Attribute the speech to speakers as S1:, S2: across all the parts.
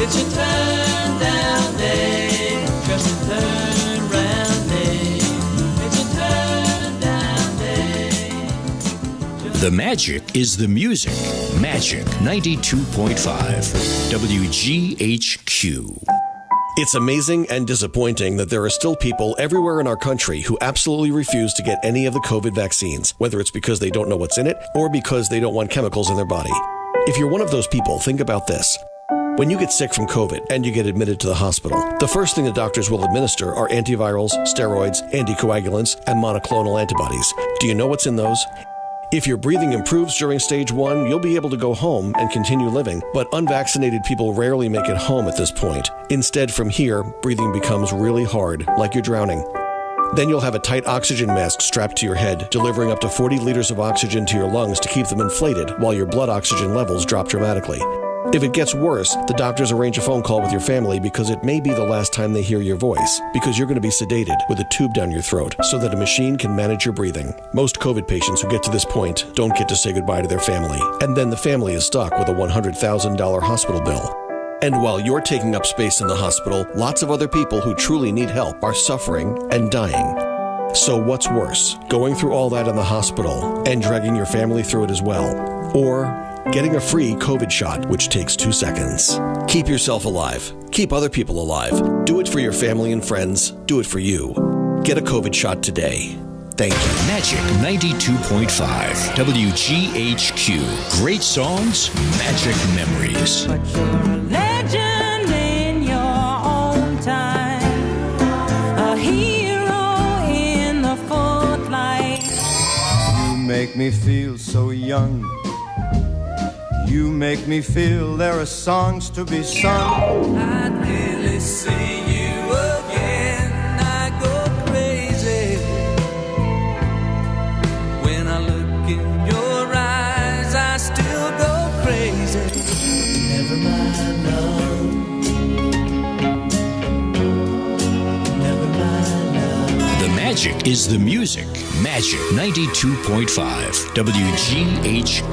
S1: It's a turn down day, just a turn round day. It's a turn down day.
S2: The magic is the music. Magic 92.5 WGHQ.
S3: It's amazing and disappointing that there are still people everywhere in our country who absolutely refuse to get any of the COVID vaccines, whether it's because they don't know what's in it or because they don't want chemicals in their body. If you're one of those people, think about this. When you get sick from COVID and you get admitted to the hospital, the first thing the doctors will administer are antivirals, steroids, anticoagulants, and monoclonal antibodies. Do you know what's in those? If your breathing improves during stage 1, you'll be able to go home and continue living, but unvaccinated people rarely make it home at this point. Instead, from here, breathing becomes really hard, like you're drowning. Then you'll have a tight oxygen mask strapped to your head, delivering up to 40 liters of oxygen to your lungs to keep them inflated while your blood oxygen levels drop dramatically. If it gets worse, the doctors arrange a phone call with your family because it may be the last time they hear your voice, because you're going to be sedated with a tube down your throat so that a machine can manage your breathing. Most COVID patients who get to this point don't get to say goodbye to their family, and then the family is stuck with a $100,000 hospital bill. And while you're taking up space in the hospital, lots of other people who truly need help are suffering and dying. So what's worse, going through all that in the hospital and dragging your family through it as well? Or getting a free COVID shot, which takes 2 seconds. Keep yourself alive. Keep other people alive. Do it for your family and friends. Do it for you. Get a COVID shot today. Thank you.
S2: Magic 92.5 WGHQ. Great songs, magic memories.
S4: But you're a legend in your own time, a hero in the footlight.
S5: You make me feel so young. You make me feel there are songs to be sung.
S1: I'd really see you again, I go crazy. When I look in your eyes, I still go crazy. Never mind, no. Never mind, no.
S2: The magic is the music. Magic 92.5 WGHQ.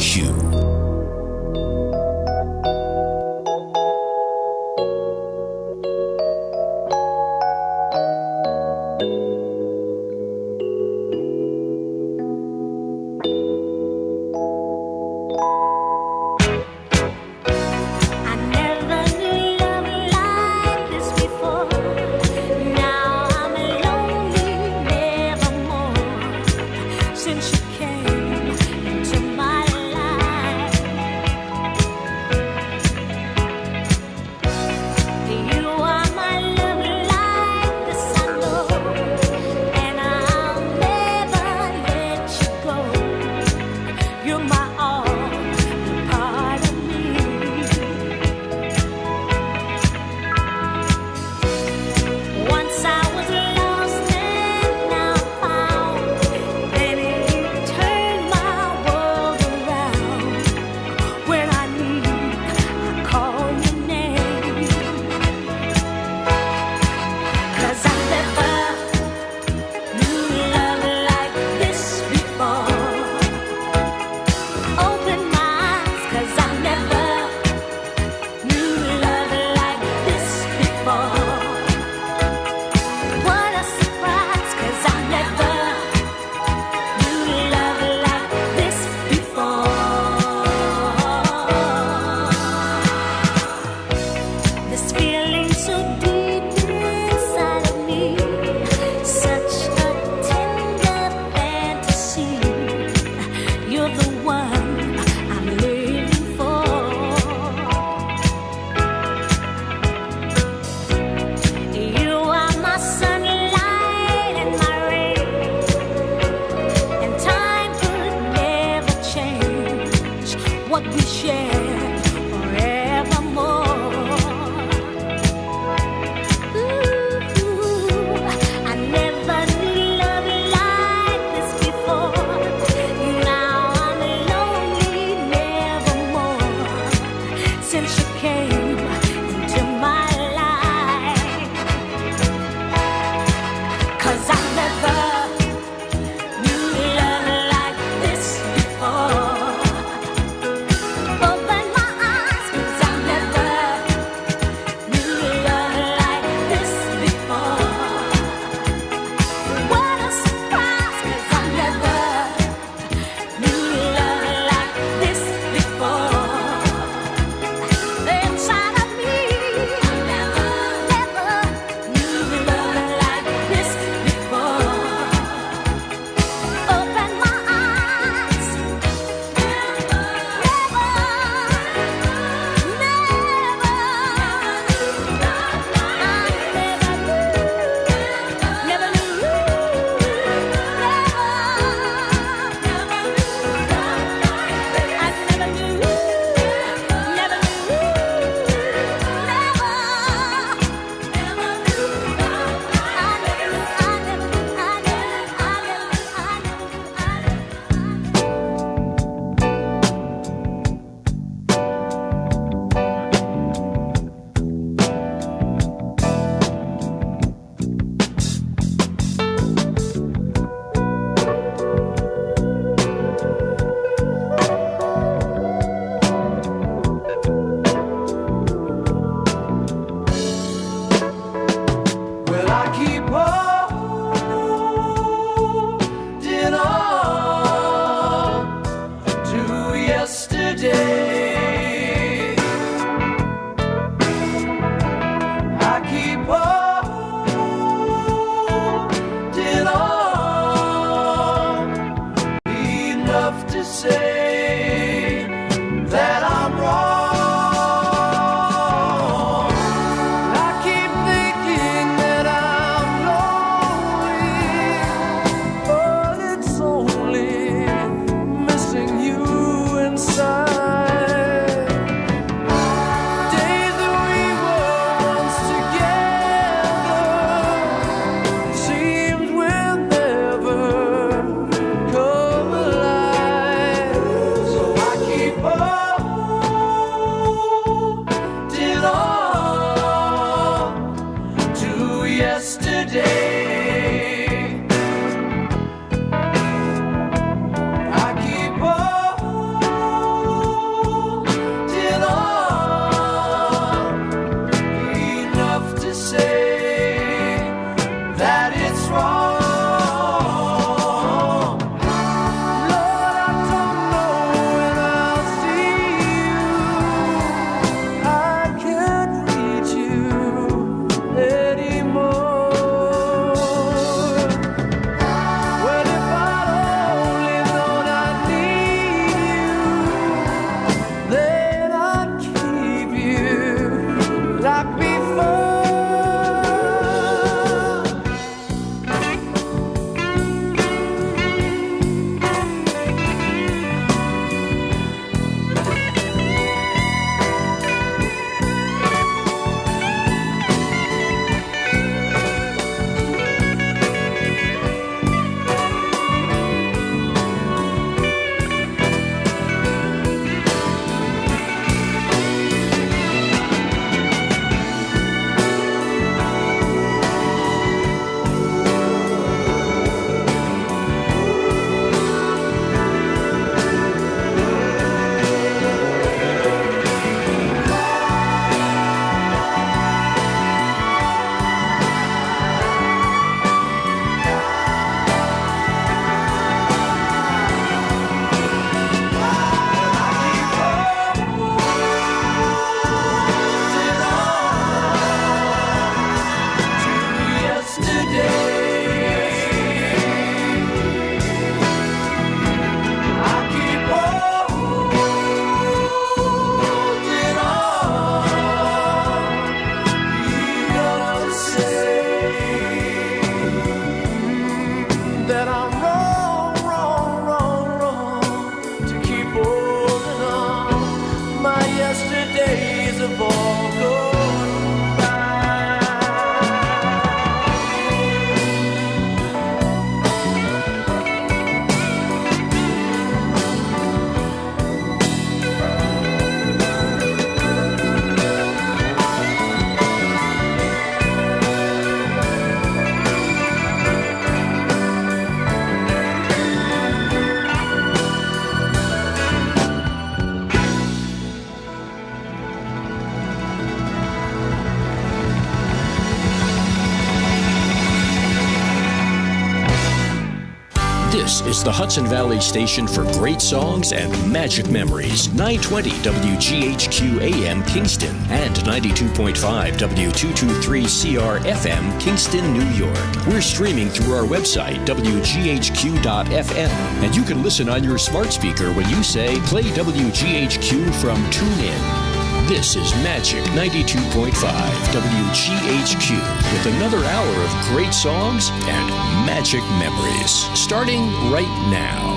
S2: This is the Hudson Valley station for great songs and magic memories. 920 WGHQ AM Kingston and 92.5 W223CR FM Kingston, New York. We're streaming through our website, WGHQ.FM, and you can listen on your smart speaker when you say, play WGHQ from TuneIn. This is Magic 92.5 WGHQ with another hour of great songs and magic memories, starting right now.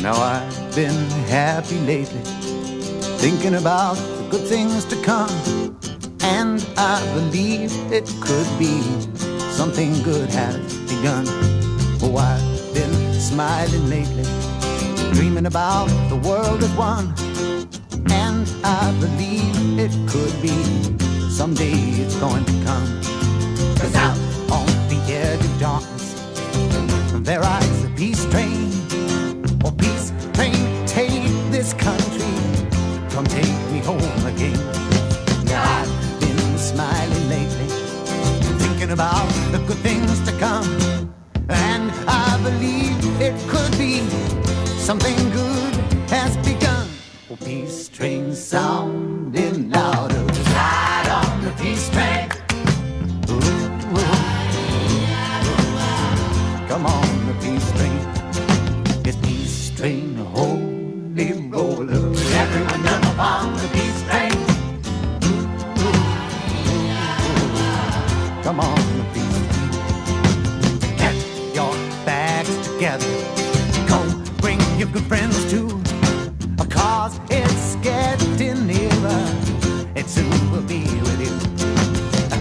S6: Now I've been happy lately, thinking about the good things to come. And I believe it could be something good has begun. Oh, I've been smiling lately, dreaming about the world as one. And I believe it could be someday it's going to come. 'Cause out on the edge of darkness, there rides a peace train. Oh, peace train, take this country, come take me home again. Now smiling lately, thinking about the good things to come. And I believe it could be something good has begun. Oh, peace train sounding louder, ride on the peace train. Ooh, ooh, ooh. Come on, the peace train. It's peace train, holy roller. Everyone jump on the peace train. Come on, the peace train. Get your bags together. Go bring your good friends too. 'Cause it's getting nearer. It soon will be with you.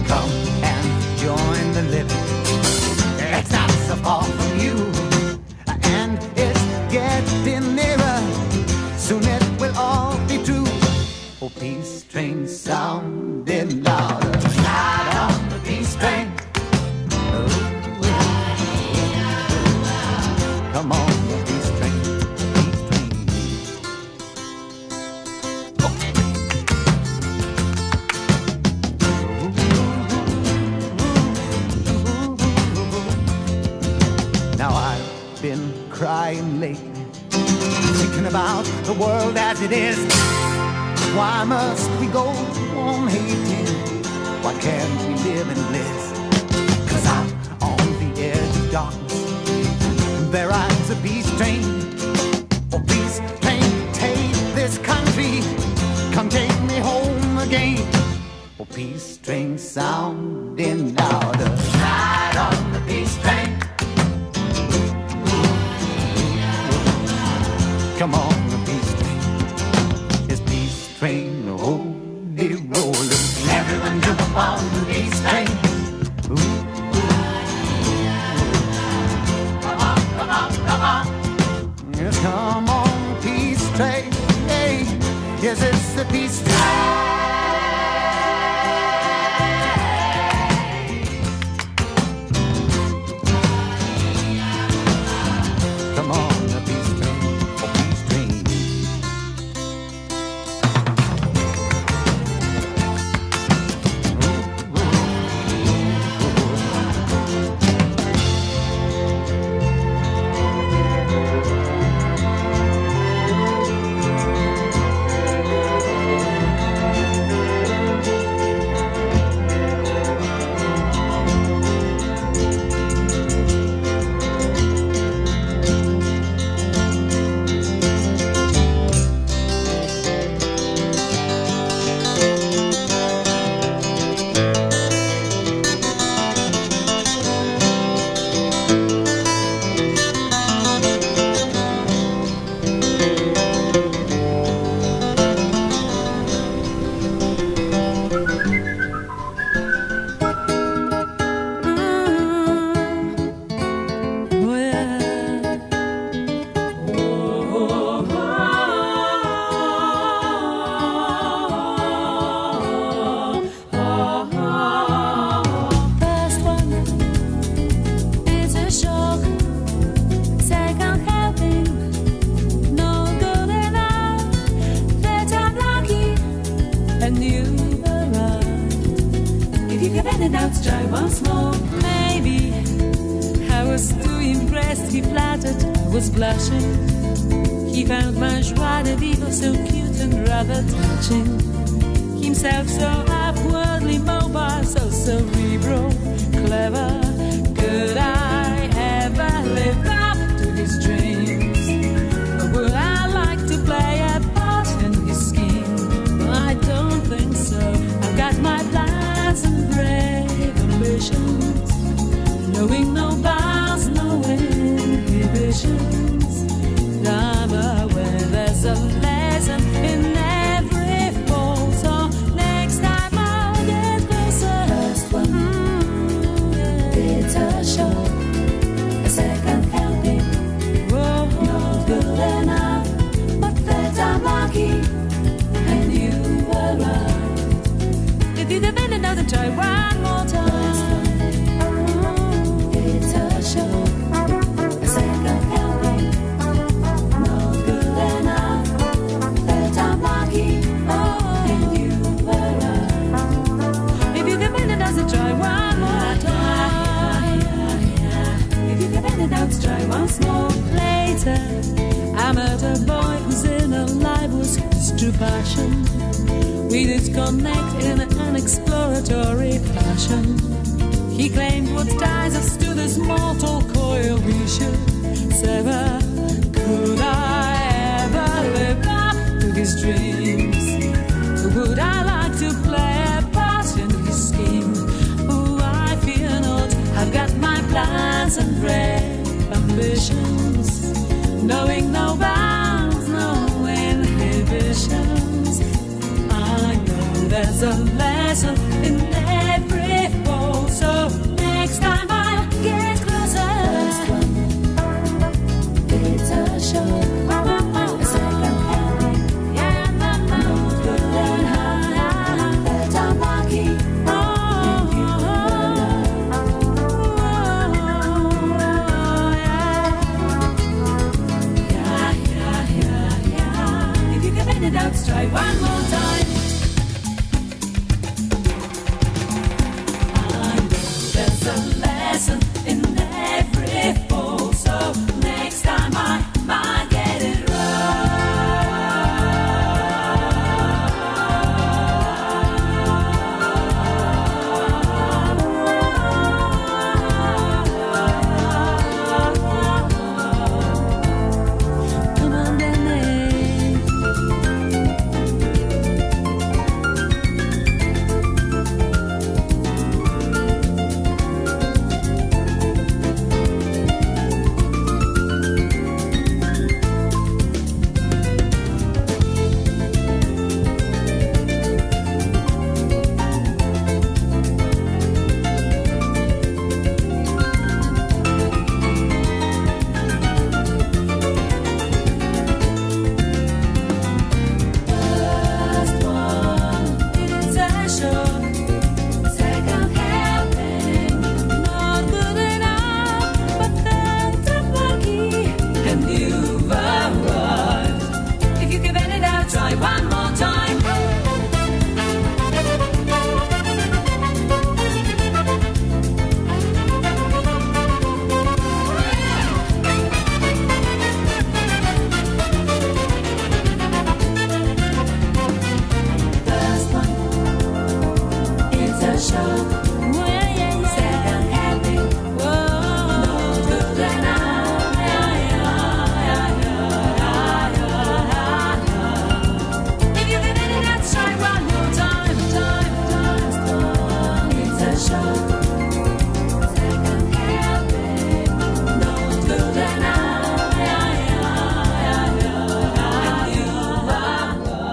S6: Come and join the living. It's not so far from you. And about the world as it is. Why must we go on hating? Why can't we live in bliss? 'Cause out on the edge of darkness there rides a peace train. Oh, peace train, take this country, come take me home again. Oh, peace train sounding louder. Ride on the peace train. Come on, the peace train. It's peace train, holy roller. Everyone jump on the peace train. Ooh. Come on, come on, come on. Yes, come on, peace train. Hey, yes, it's the peace train. Come on, the peace train, oh, peace train.
S4: First one is a shock. Second helping, no good enough. That I'm lucky and you arrived. If you can bend it out, try once more. Maybe I was too impressed. He flattered, I was blushing. He found my joie de vivre so cute and rather touching. Himself so upwardly mobile, so cerebral, clever. Could I ever live up to his dreams? Or would I like to play a part in his scheme? I don't think so. I've got my plans and brave ambitions, knowing no bounds, no inhibitions. I'm aware there's a lesson in every fall, so next time I'll get closer. First one, it's a show. A second helping, not good enough, but that I'm lucky and you arrived. If you can bend it down and try one more time. It's a show. A second helping, not good enough, that I'm lucky and you arrived. If you can bend it down and try one more time. If you can bend it down, try once more. Later, I met a boy whose inner life was his true passion. We did connect in an exploratory fashion. He claimed what ties us to this mortal coil we should sever. Could I ever live up to his dreams? Would I like to play a part in his scheme? Oh, I fear not. I've got my plans and brave ambitions, knowing no bounds, no inhibitions. I know there's a lesson in every fall, so next time I'll get closer. First one, it's a show. A second helping, no good enough, that I'm lucky and you arrived. If you can bend it out, try one more time.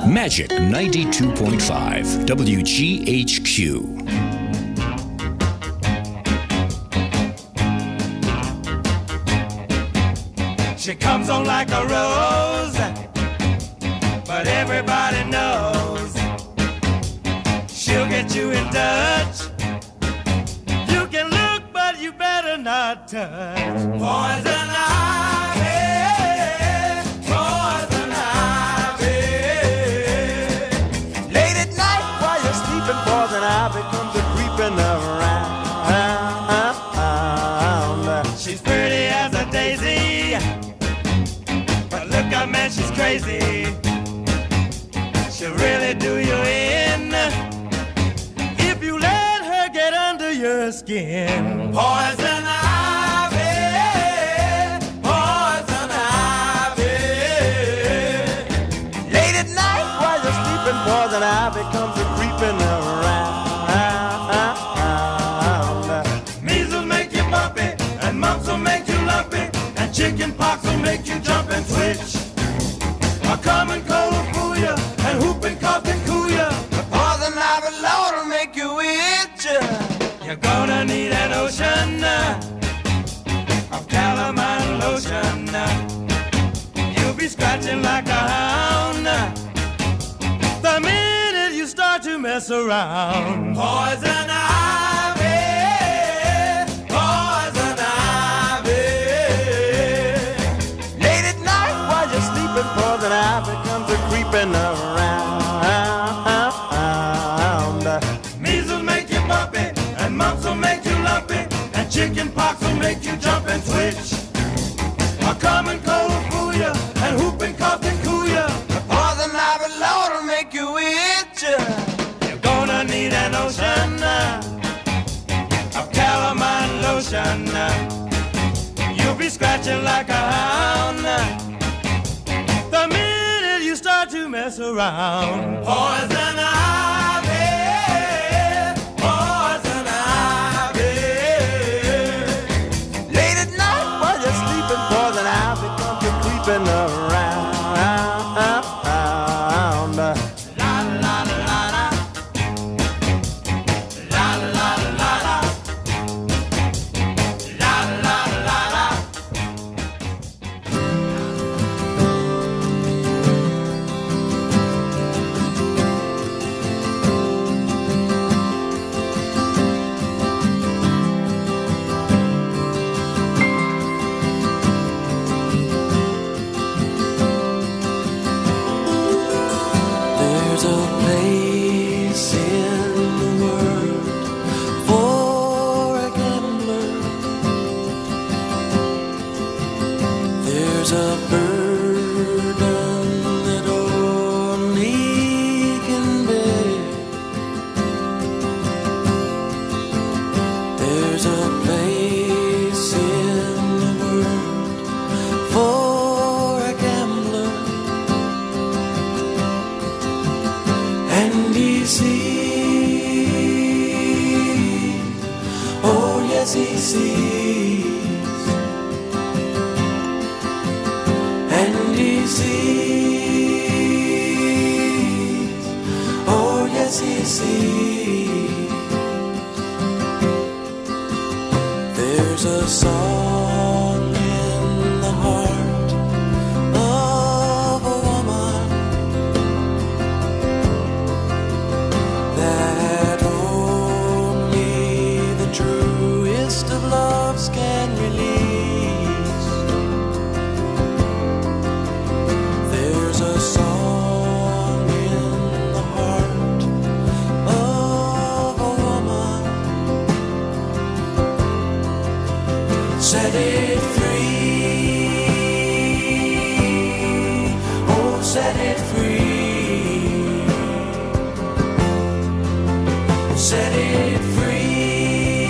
S2: Magic 92.5 WGHQ.
S7: She comes on like a rose, but everybody knows she'll get you in touch. You can look, but you better not touch. Poison ivy, poison ivy. Late at night while you're sleeping, poison ivy comes a creeping around. She's pretty as a daisy, but look out, man, she's crazy. She'll really do you in if you let her get under your skin. Poison ivy, poison ivy. Late at night while you're sleeping, poison ivy comes a creeping around. Measles make you bumpy, and mumps will make you lumpy, and chicken pox will make you jump and twitch. A common cold will fool you, and whooping cough can cool you. The poison ivy, Lord, will make you itch. You're gonna need an ocean of calamine lotion. You'll be scratching like a hound the minute you start to mess around. Poison ivy, poison ivy. Late at night while you're sleeping, poison ivy comes a creeping around. Measles make you bumpy, and mumps will make you lumpy, and chicken pox will make you jump and twitch. A common cold will fool you, and whooping cough can cool you. The poison ivy, Lord, will make you itch. You're gonna need an ocean of calamine lotion. You'll be scratching like a hound the minute you start to mess around. Poison ivy, poison ivy. Late at night while you're sleeping, poison ivy comes a creeping around. La la la la, la la la la, la la la la.
S1: There's a place in the world for a gambler. There's a burden that only he can bear. There's a place in the world for a gambler. And he sees, oh yes he sees, and he sees, oh yes he sees. There's a song in the heart of a woman that only the truest of loves can release. There's a song in the heart of a woman. Set it free, oh set it free. Set it free,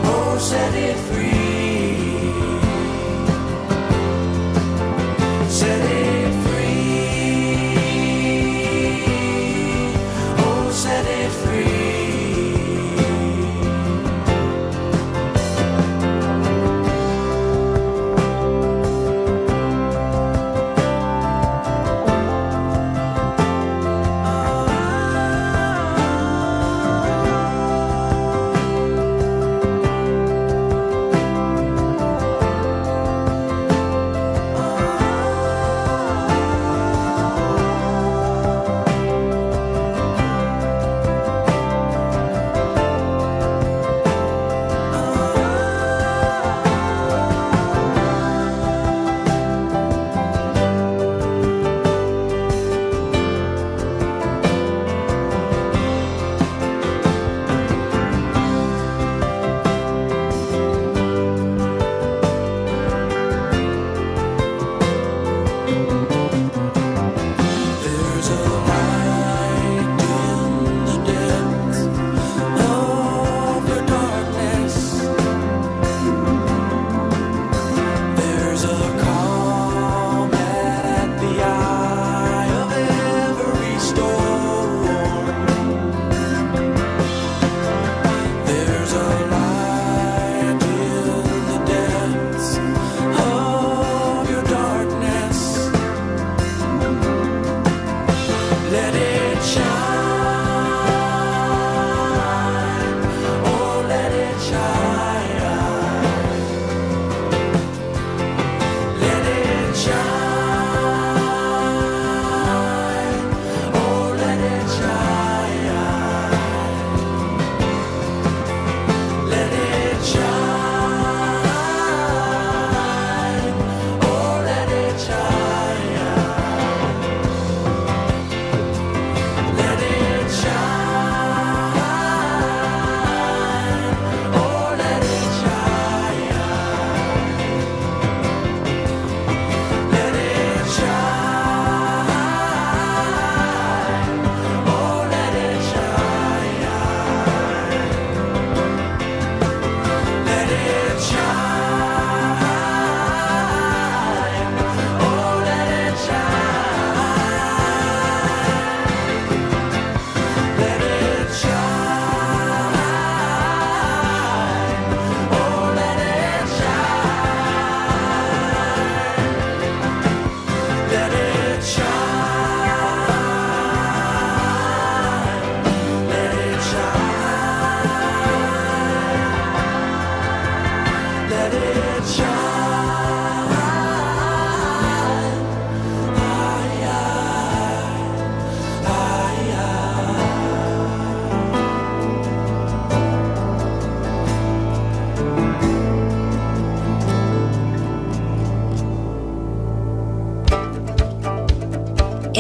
S1: oh set it free. Set it free, oh set it free.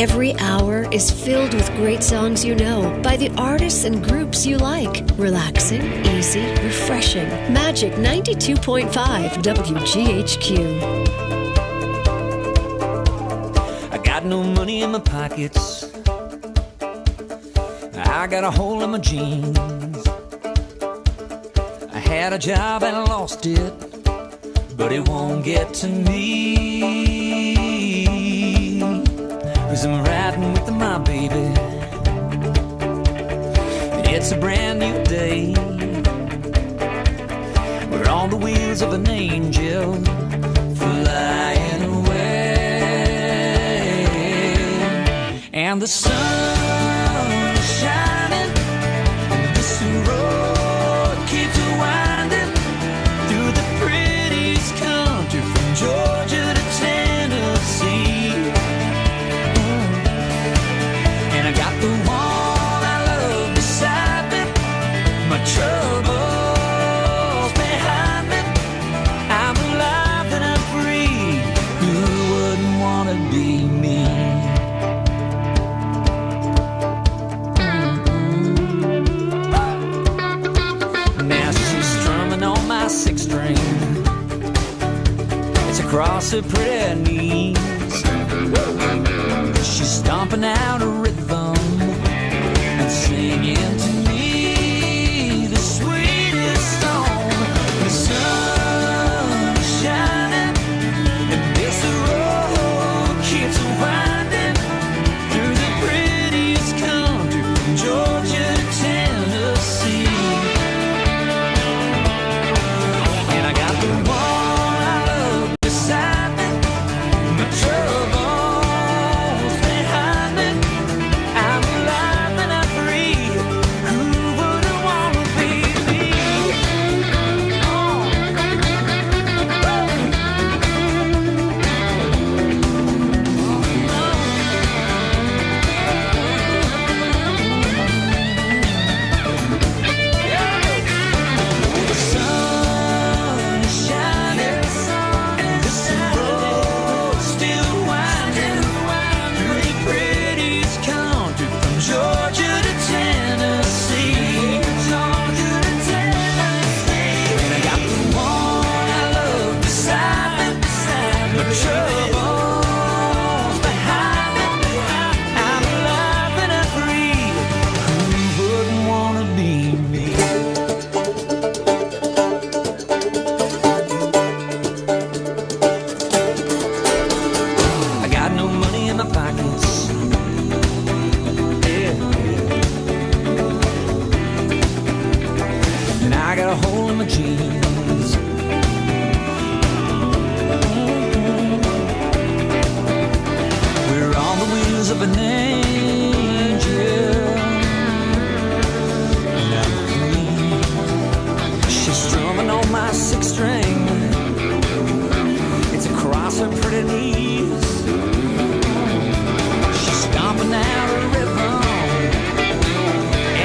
S8: Every hour is filled with great songs you know by the artists and groups you like. Relaxing, easy, refreshing. Magic 92.5 WGHQ.
S1: I got no money in my pockets. I got a hole in my jeans. I had a job and I lost it, but it won't get to me. 'Cause I'm riding with my baby. It's a brand new day. We're on the wheels of an angel flying away. And the sun is shining, and this road keeps winding through the prettiest country from Georgia to Tennessee. And I got the one I love beside me, my troubles behind me. I'm alive and I'm free. Who wouldn't want to be me? Now she's strumming on my six string. It's across her pretty knees. She's stomping out a rhythm and singing to me the sweetest song. The sun is shining and this road keeps winding through the prettiest country from Georgia to Tennessee. And I got the one I love beside me, my troubles behind me. I'm alive and I'm free. Who wouldn't want to be me? The sun is shining and this road's still winding through the prettiest country from Georgia to Tennessee. Georgia to Tennessee. And I got the one I love beside me, my troubles behind me. I'm alive and I'm free. Who wouldn't want to be me? I got no money in my pockets. Yeah. And I got a hole in my jeans. We're on the wheels of an angel. And I'm free. She's strumming on my six string. It's across her pretty knees. She's stomping out a rhythm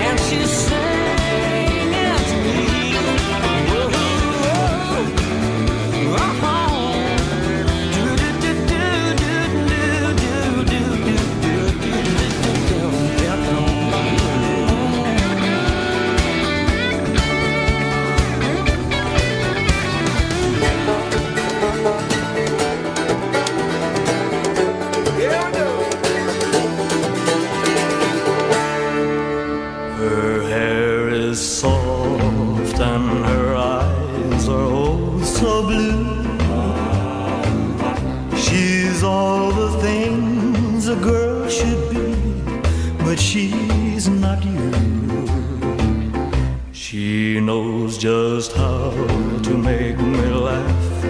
S1: and she's singing to me. Whoa, whoa, oh,
S7: Her hair is soft and her eyes are oh so blue. She's all the things a girl should be, but she's not you. She knows just how to make me laugh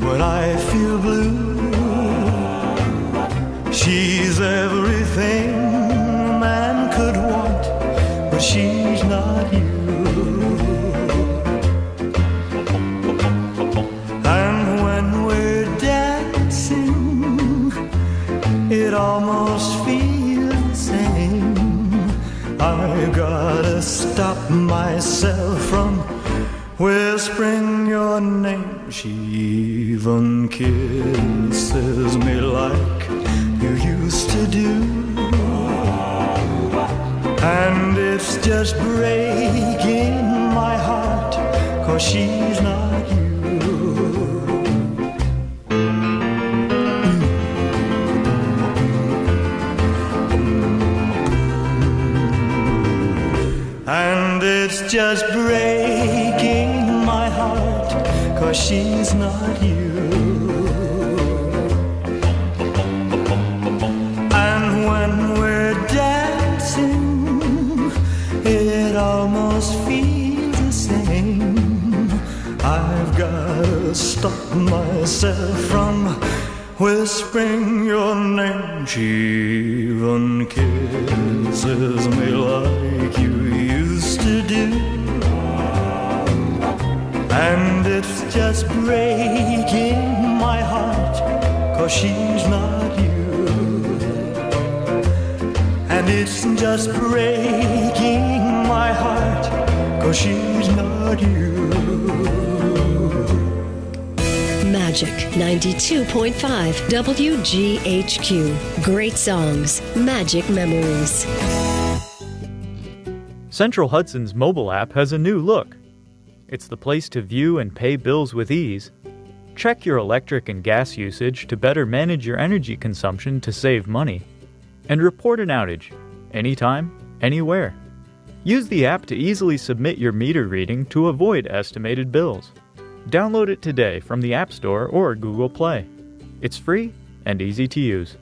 S7: when I feel blue. She's everything a man could want, but she's not you. And when we're dancing, it almost feels the same. I gotta stop myself from whispering your name. She even kisses me like you used
S5: used to do. And it's just breaking my heart, 'cause she's not you. And it's just breaking my heart, 'cause she's not you. And when we're dancing, it almost feels the same. I've gotta stop myself from whispering your name. She even kisses me like you used to do. And it's just breaking my heart, 'cause she's not you. And it's just breaking my heart, 'cause she's not you.
S8: Magic 92.5 WGHQ. Great songs, magic memories.
S9: Central Hudson's mobile app has a new look. It's the place to view and pay bills with ease. Check your electric and gas usage to better manage your energy consumption to save money. And report an outage, anytime, anywhere. Use the app to easily submit your meter reading to avoid estimated bills. Download it today from the App Store or Google Play. It's free and easy to use.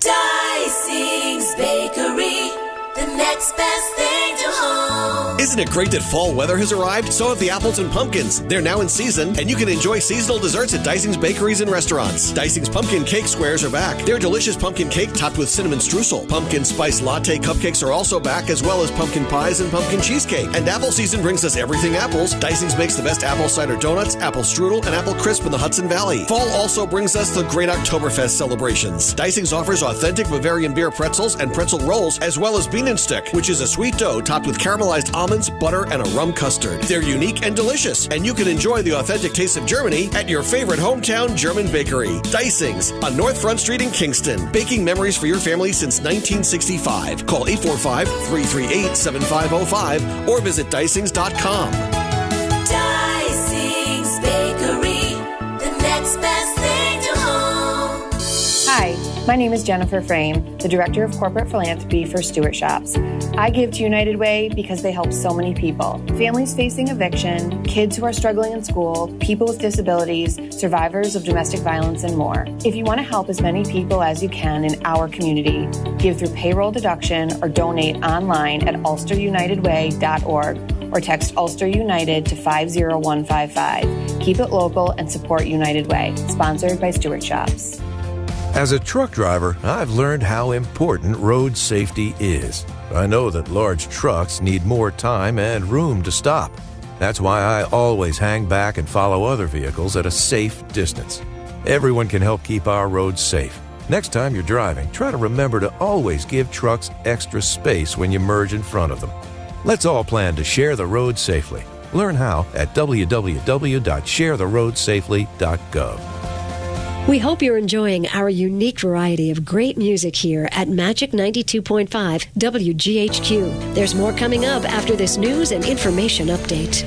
S10: Dicing's Bakery, the next best thing to home.
S3: Isn't it great that fall weather has arrived? So have the apples and pumpkins. They're now in season, and you can enjoy seasonal desserts at Dicing's Bakeries and Restaurants. Dicing's Pumpkin Cake Squares are back. Their delicious pumpkin cake topped with cinnamon streusel. Pumpkin spice latte cupcakes are also back, as well as pumpkin pies and pumpkin cheesecake. And apple season brings us everything apples. Dicing's makes the best apple cider donuts, apple strudel, and apple crisp in the Hudson Valley. Fall also brings us the great Oktoberfest celebrations. Dicing's offers authentic Bavarian beer pretzels and pretzel rolls, as well as bean and stick, which is a sweet dough topped with caramelized almonds, butter, and a rum custard. They're unique and delicious, and you can enjoy the authentic taste of Germany at your favorite hometown German bakery. Dicing's on North Front Street in Kingston. Baking memories for your family since 1965. Call 845-338-7505 or visit dicings.com.
S10: Dicing's Bakery, the next best thing to home.
S11: Hi, my name is Jennifer Frame, the Director of Corporate Philanthropy for Stewart Shops. I give to United Way because they help so many people. Families facing eviction, kids who are struggling in school, people with disabilities, survivors of domestic violence, and more. If you want to help as many people as you can in our community, give through payroll deduction or donate online at ulsterunitedway.org or text Ulster United to 50155. Keep it local and support United Way. Sponsored by Stewart Shops.
S12: As a truck driver, I've learned how important road safety is. I know that large trucks need more time and room to stop. That's why I always hang back and follow other vehicles at a safe distance. Everyone can help keep our roads safe. Next time you're driving, try to remember to always give trucks extra space when you merge in front of them. Let's all plan to share the road safely. Learn how at www.sharetheroadsafely.gov.
S8: We hope you're enjoying our unique variety of great music here at Magic 92.5 WGHQ. There's more coming up after this news and information update.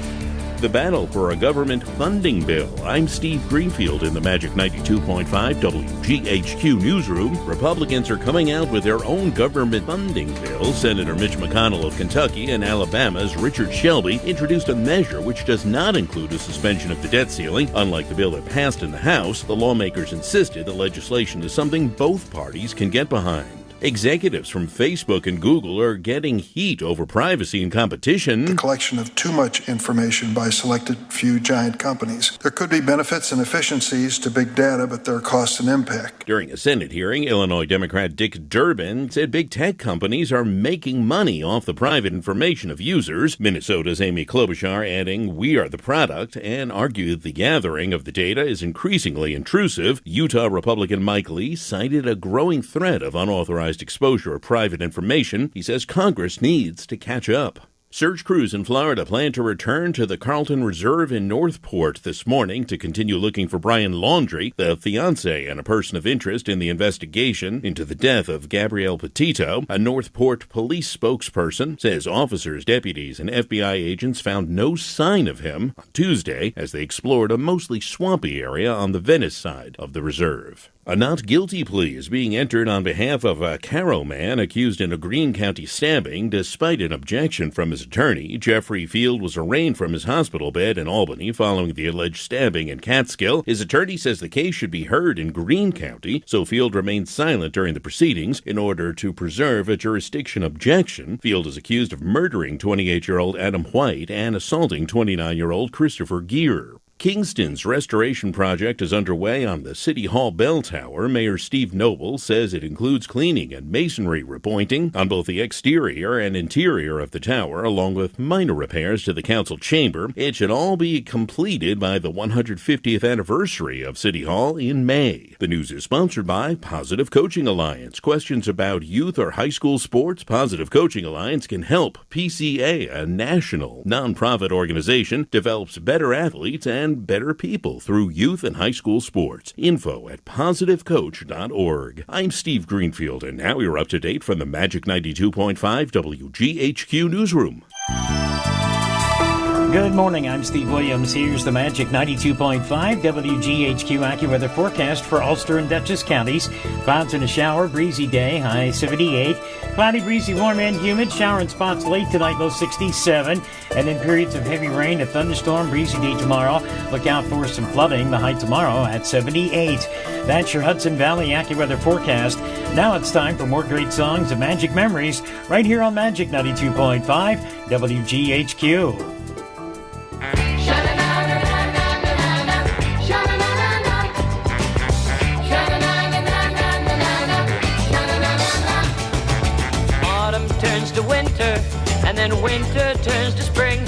S13: The battle for a government funding bill. I'm Steve Greenfield in the Magic 92.5 WGHQ newsroom. Republicans are coming out with their own government funding bill. Senator Mitch McConnell of Kentucky and Alabama's Richard Shelby introduced a measure which does not include a suspension of the debt ceiling. Unlike the bill that passed in the House, the lawmakers insisted the legislation is something both parties can get behind. Executives from Facebook and Google are getting heat over privacy and competition.
S14: The collection of too much information by a selected few giant companies. There could be benefits and efficiencies to big data, but there are costs and impact.
S13: During a Senate hearing, Illinois Democrat Dick Durbin said big tech companies are making money off the private information of users. Minnesota's Amy Klobuchar adding, "We are the product," and argued the gathering of the data is increasingly intrusive. Utah Republican Mike Lee cited a growing threat of unauthorized exposure of private information. He says Congress needs to catch up. Search crews in Florida plan to return to the Carlton Reserve in Northport this morning to continue looking for Brian Laundrie, the fiancé and a person of interest in the investigation into the death of Gabrielle Petito. A Northport police spokesperson says officers, deputies, and FBI agents found no sign of him on Tuesday as they explored a mostly swampy area on the Venice side of the reserve. A not guilty plea is being entered on behalf of a Carroll man accused in a Greene County stabbing. Despite an objection from his attorney, Jeffrey Field was arraigned from his hospital bed in Albany following the alleged stabbing in Catskill. His attorney says the case should be heard in Greene County, so Field remained silent during the proceedings in order to preserve a jurisdiction objection. Field is accused of murdering 28-year-old Adam White and assaulting 29-year-old Christopher Gear. Kingston's restoration project is underway on the City Hall bell tower. Mayor Steve Noble says it includes cleaning and masonry repointing on both the exterior and interior of the tower, along with minor repairs to the council chamber. It should all be completed by the 150th anniversary of City Hall in May. The news is sponsored by Positive Coaching Alliance. Questions about youth or high school sports? Positive Coaching Alliance can help. PCA, a national nonprofit organization, develops better athletes and better people through youth and high school sports. Info at positivecoach.org. I'm Steve Greenfield, and now you're up to date from the Magic 92.5 WGHQ Newsroom.
S15: Good morning, I'm Steve Williams. Here's the Magic 92.5 WGHQ AccuWeather forecast for Ulster and Dutchess counties. Clouds and a shower, breezy day, high 78. Cloudy, breezy, warm and humid. Shower in spots late tonight, low 67. And then periods of heavy rain, a thunderstorm, breezy day tomorrow. Look out for some flooding, the high tomorrow at 78. That's your Hudson Valley AccuWeather forecast. Now it's time for more great songs and magic memories right here on Magic 92.5 WGHQ.
S1: To winter, and then winter turns to spring.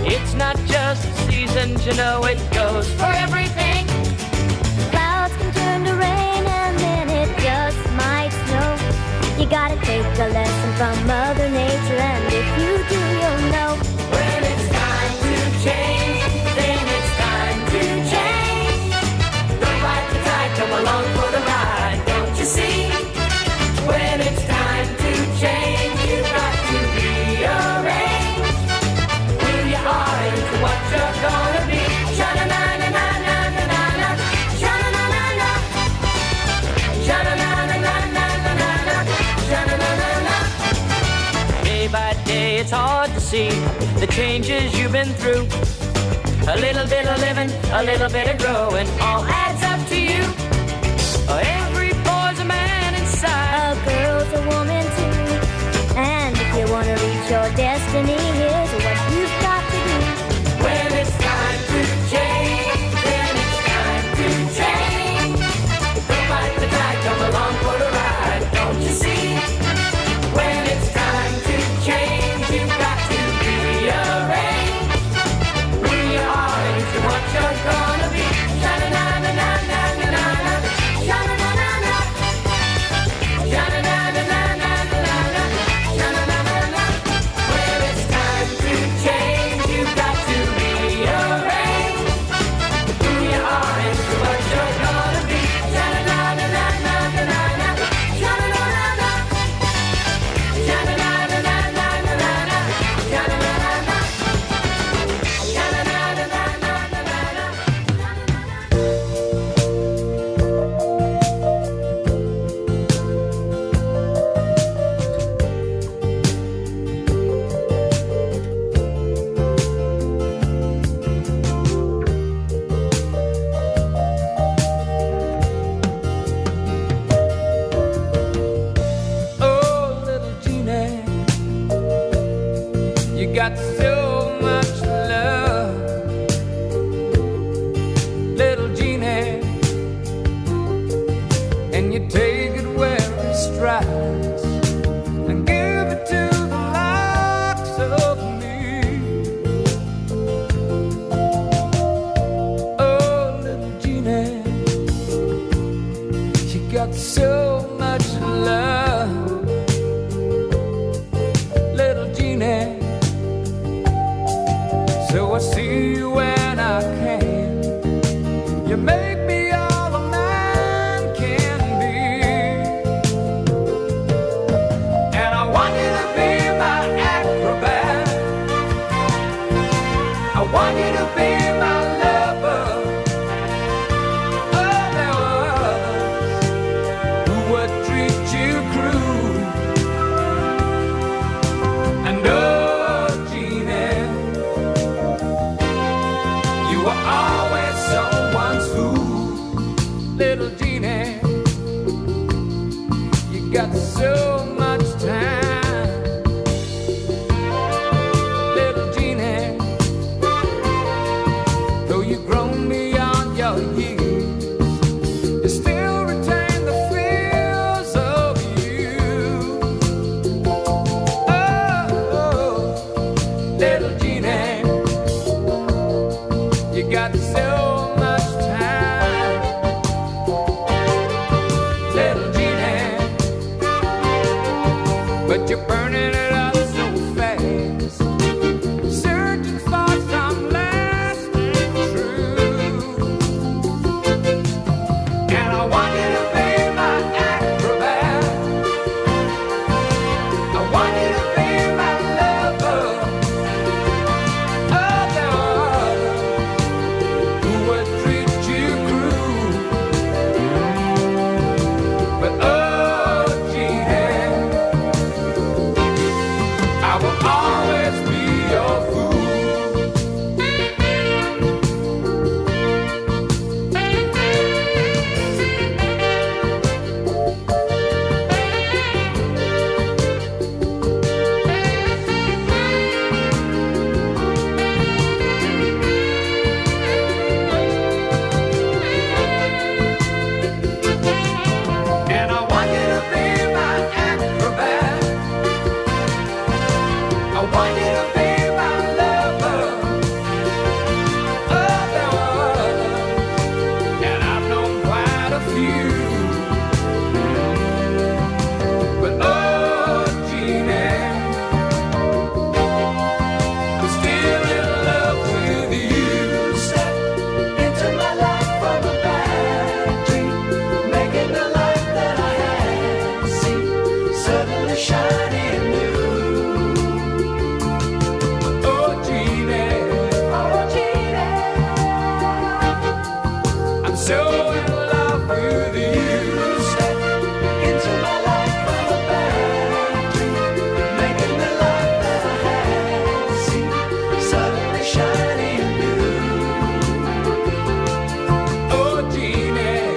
S1: It's not just a season, you know it goes for everything.
S16: Clouds can turn to rain, and then it just might snow. You gotta take a lesson from Mother Nature, and if you do, you'll know.
S1: When it's time to change, then it's time to change. Don't fight the tide, come along for the ride, don't you see? When it's time to change, what you're gonna be. Sha-na-na-na-na-na-na-na. Sha-na-na-na-na. Sha-na-na-na-na-na-na. Sha-na-na-na-na. Day by day it's hard to see the changes you've been through. A little bit of living, a little bit of growing, all adds up to you. Every boy's a man inside.
S16: A girl's a woman too. And if you wanna reach your destiny, here's what you've got to do.
S1: When it's time to change, then it's time to change. Don't fight the tide, come along for the ride, don't you see? When it's time to change, you've got to rearrange who you are into what you're gonna be. Sha-na-na-na-na-na-na-na. Sha-na-na-na-na. Sha-na-na-na-na-na-na-na. Sha-na-na-na-na. When it's time to change, you've got to rearrange who you are into what you're gonna be. Sha-na-na-na-na-na-na-na. Sha-na-na-na-na. Sha-na-na-na-na-na-na-na. Sha-na-na-na-na. Oh, little Jeannie, you got so much love. Little Jeannie, and you take it where it strikes and give it to the likes of me. Oh, little Jeannie, you got so much love. Little Jeannie,
S17: see you when I can. You make me all a man can be. And I want you to be my acrobat. I want you to be my lover. Oh, there were others who would treat you cruel. And oh, Jeannie, you were always someone's fool. Little Jeannie, you got so much time. Little Jeannie, though you've grown beyond your years, you still retain the feels of you. Oh, little Jeannie, you got so much time. Little Jeannie, but you're burning it up so fast, searching for some lasting truth. And I want you to be my acrobat. I want you to be my lover. Oh, there are others who would treat you cruel. But oh, Jeannie, I will always be your fool. And I want you to be my acrobat. I want you to be my lover. Oh, there were others, and I've known quite a few. But oh, Jeannie, I'm still in love with you. Step into my life from a bad dream, making the life that I had seen suddenly shining new. Oh, Jeannie, I'm so in love with you. Step into my life from a bad dream, making the life that I had seen suddenly shining new. Oh, Jeannie,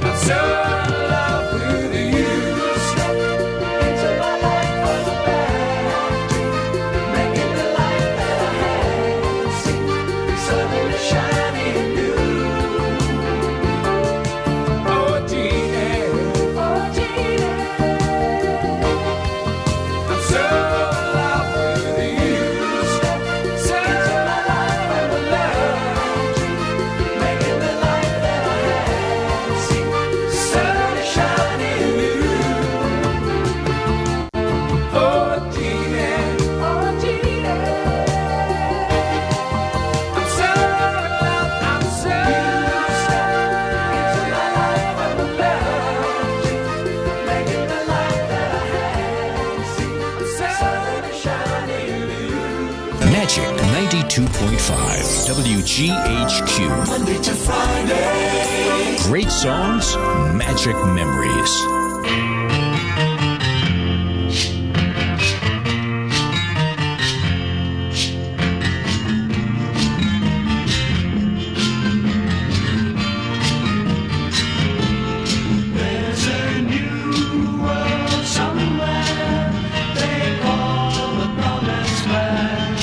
S17: I'm so in love with you. Step into my life from a bad dream, making the life that I had seen suddenly shining new. Oh, Jeannie, I'm so in love with you. Step into my life from a bad dream, making the life that I had seen suddenly shining new. Oh, Jeannie, I'm so in love, I'm so into my life from a bad dream, making the life that I had seen suddenly shining new.
S2: Magic 92.5 WGHQ.
S1: Monday to Friday.
S2: Great songs, magic memories.
S1: There's a new world somewhere they call the promised land,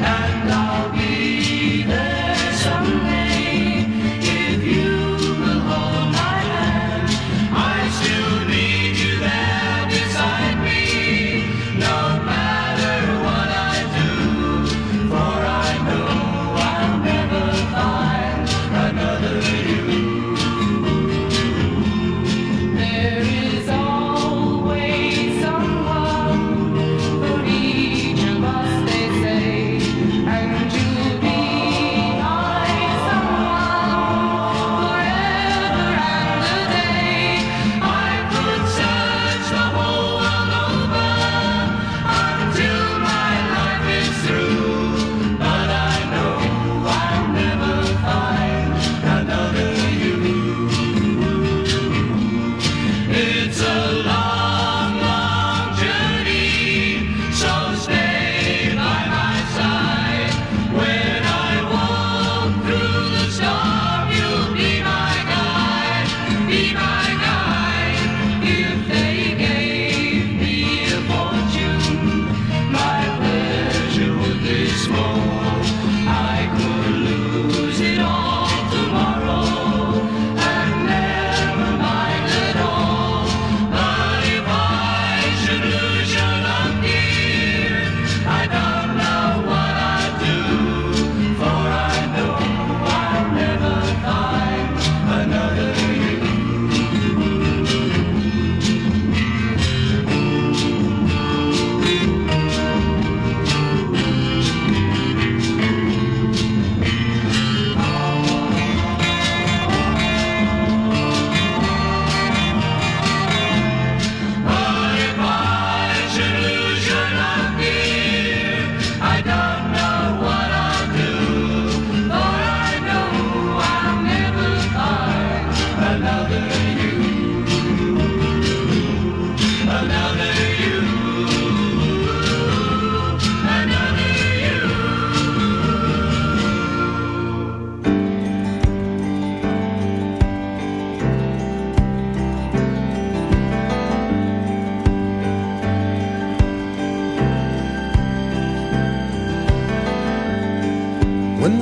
S1: and I'll be there someday if you will hold my hand. I still need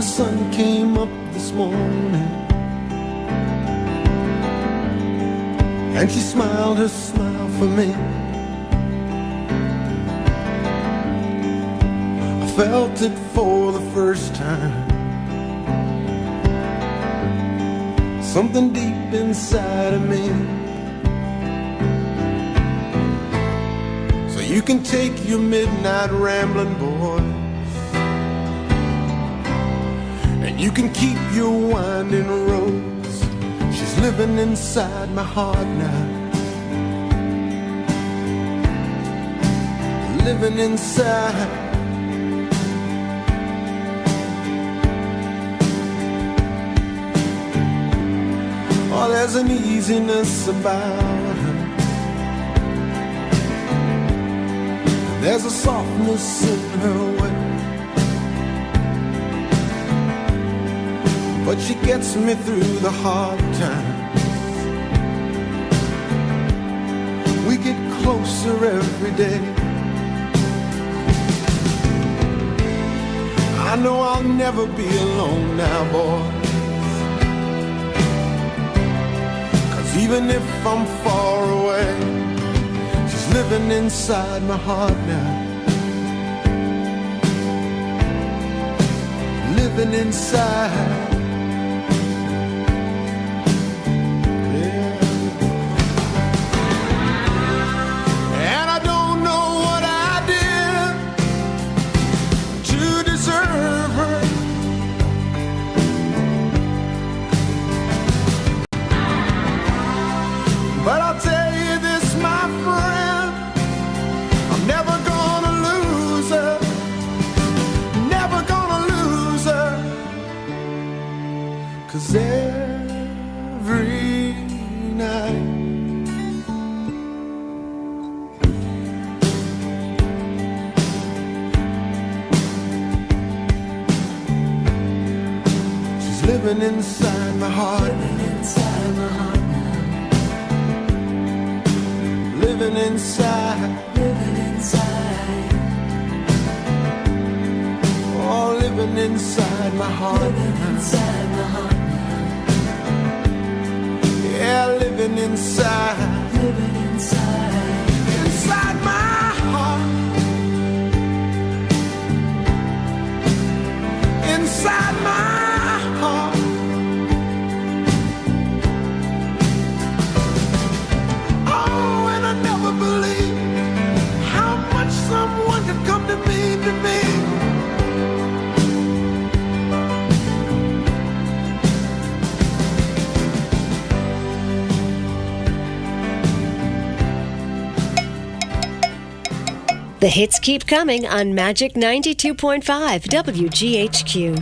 S18: the sun came up this morning, and she smiled her smile for me. I felt it for the first time, something deep inside of me. So you can take your midnight rambling, boys, and you can keep your winding roads. She's living inside my heart now, living inside. Oh, there's an easiness about her, there's a softness in her way, but she gets me through the hard times. We get closer every day. I know I'll never be alone now, boy, 'cause even if I'm far away, she's living inside my heart now, living inside. Living inside my heart, living inside my heart now. Living inside, living inside. Oh, living inside my heart, living inside my heart now. Yeah, living inside, living inside, inside my heart, inside my heart. Someone could come to me, to me.
S8: The hits keep coming on Magic 92.5 WGHQ.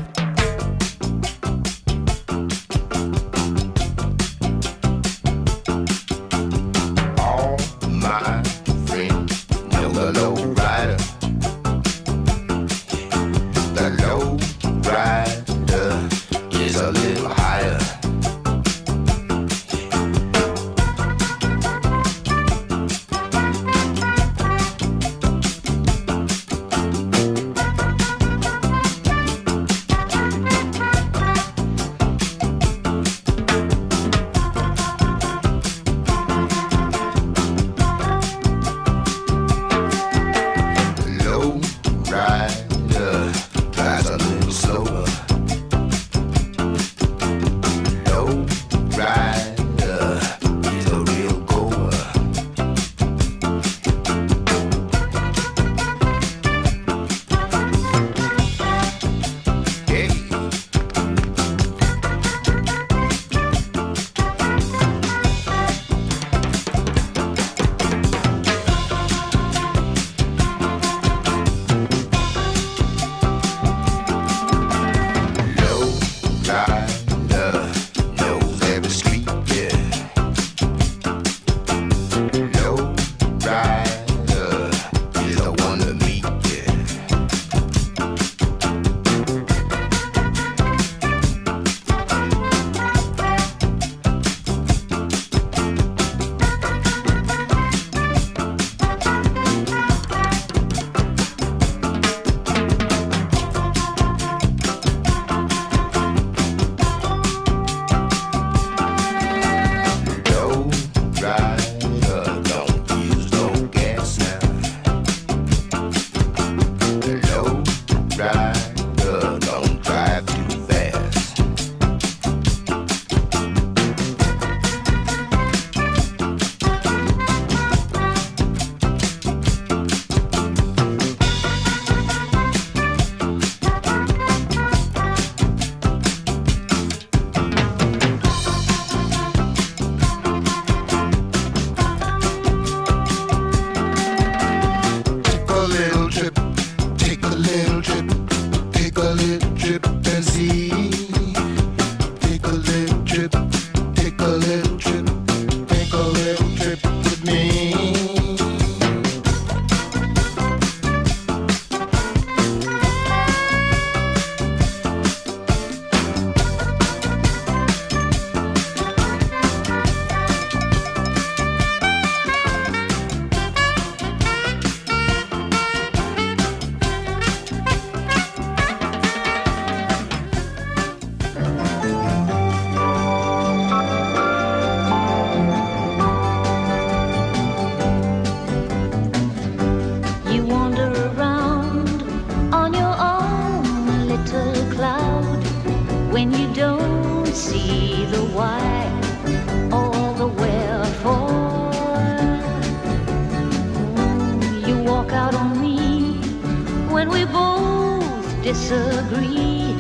S19: disagree,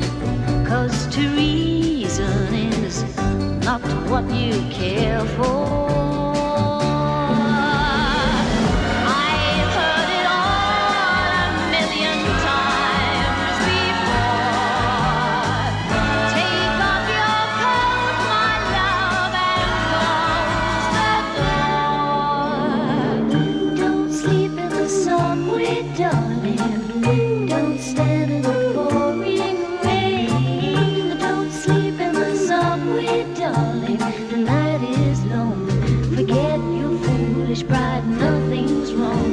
S19: 'cause to reason is not what you care for. I've heard it all a million times before. Take off your coat, my love, and close the door. Don't sleep in the subway, darling. Don't stand in the pouring rain. Don't sleep in the subway, darling. The night is long. Forget your foolish pride. Nothing's wrong.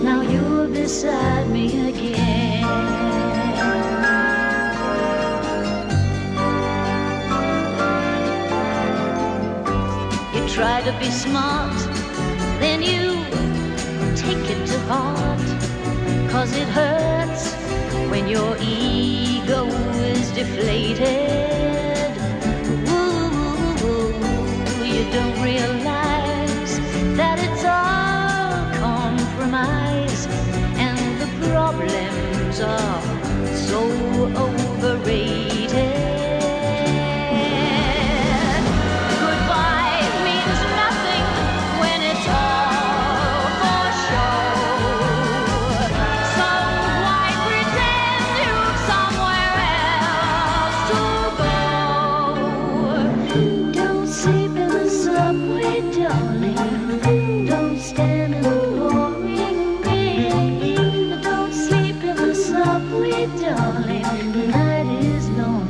S19: Now you're beside me again. You try to be smart, then you take it to heart. 'Cause it hurts when your ego is deflated. Ooh, you don't realize that it's all compromise, and the problems are so overrated. Goodbye means nothing when it's all for show. So why pretend you've somewhere else to go? Don't sleep in the subway, darling. Don't stand in the pouring rain. Don't sleep in the subway, darling. The night is long.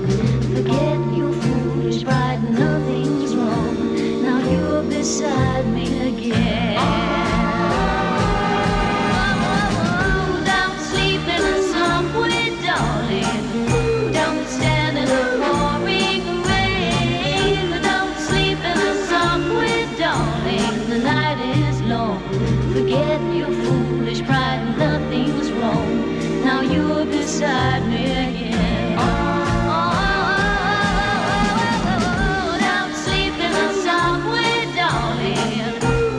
S19: Forget your foolish pride. Nothing's wrong. Now you're beside me again. Don't sleep in the subway, darling. Don't stand in the pouring rain. Don't sleep in the subway, darling. The night is long. Forget your foolish pride. Nothing's wrong. Now you're beside me again. Don't sleep in the subway, darling.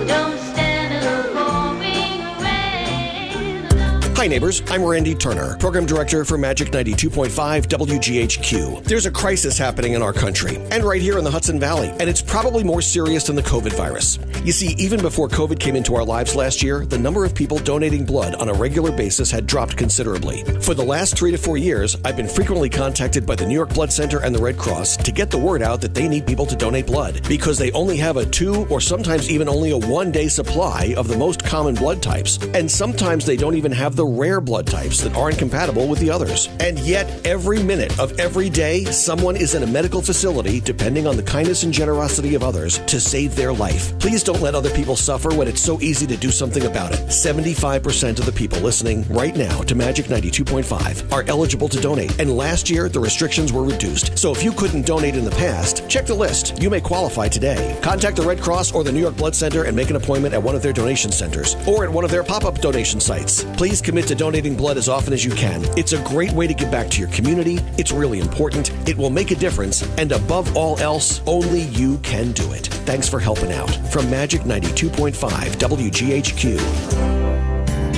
S19: Don't stand in the pouring rain.
S3: Hi, neighbors. I'm Randy Turner, Program Director for Magic 92.5 WGHQ. There's a crisis happening in our country, and right here in the Hudson Valley, and it's probably more serious than the COVID virus. You see, even before COVID came into our lives last year, the number of people donating blood on a regular basis had dropped considerably. For the last 3 to 4 years, I've been frequently contacted by the New York Blood Center and the Red Cross to get the word out that they need people to donate blood because they only have a 2 or sometimes even only a 1-day supply of the most common blood types. And sometimes they don't even have the rare blood types that aren't compatible with the others. And yet, every minute of every day, someone is in a medical facility, depending on the kindness and generosity of others, to save their life. Please don't let other people suffer when it's so easy to do something about it. 75% of the people listening right now to Magic 92.5 are eligible to donate, and last year the restrictions were reduced. So if you couldn't donate in the past, check the list. You may qualify today. Contact the Red Cross or the New York Blood Center and make an appointment at one of their donation centers or at one of their pop-up donation sites. Please commit to donating blood as often as you can. It's a great way to give back to your community. It's really important. It will make a difference. And above all else, only you can do it. Thanks for helping out. From Magic 92.5 WGHQ.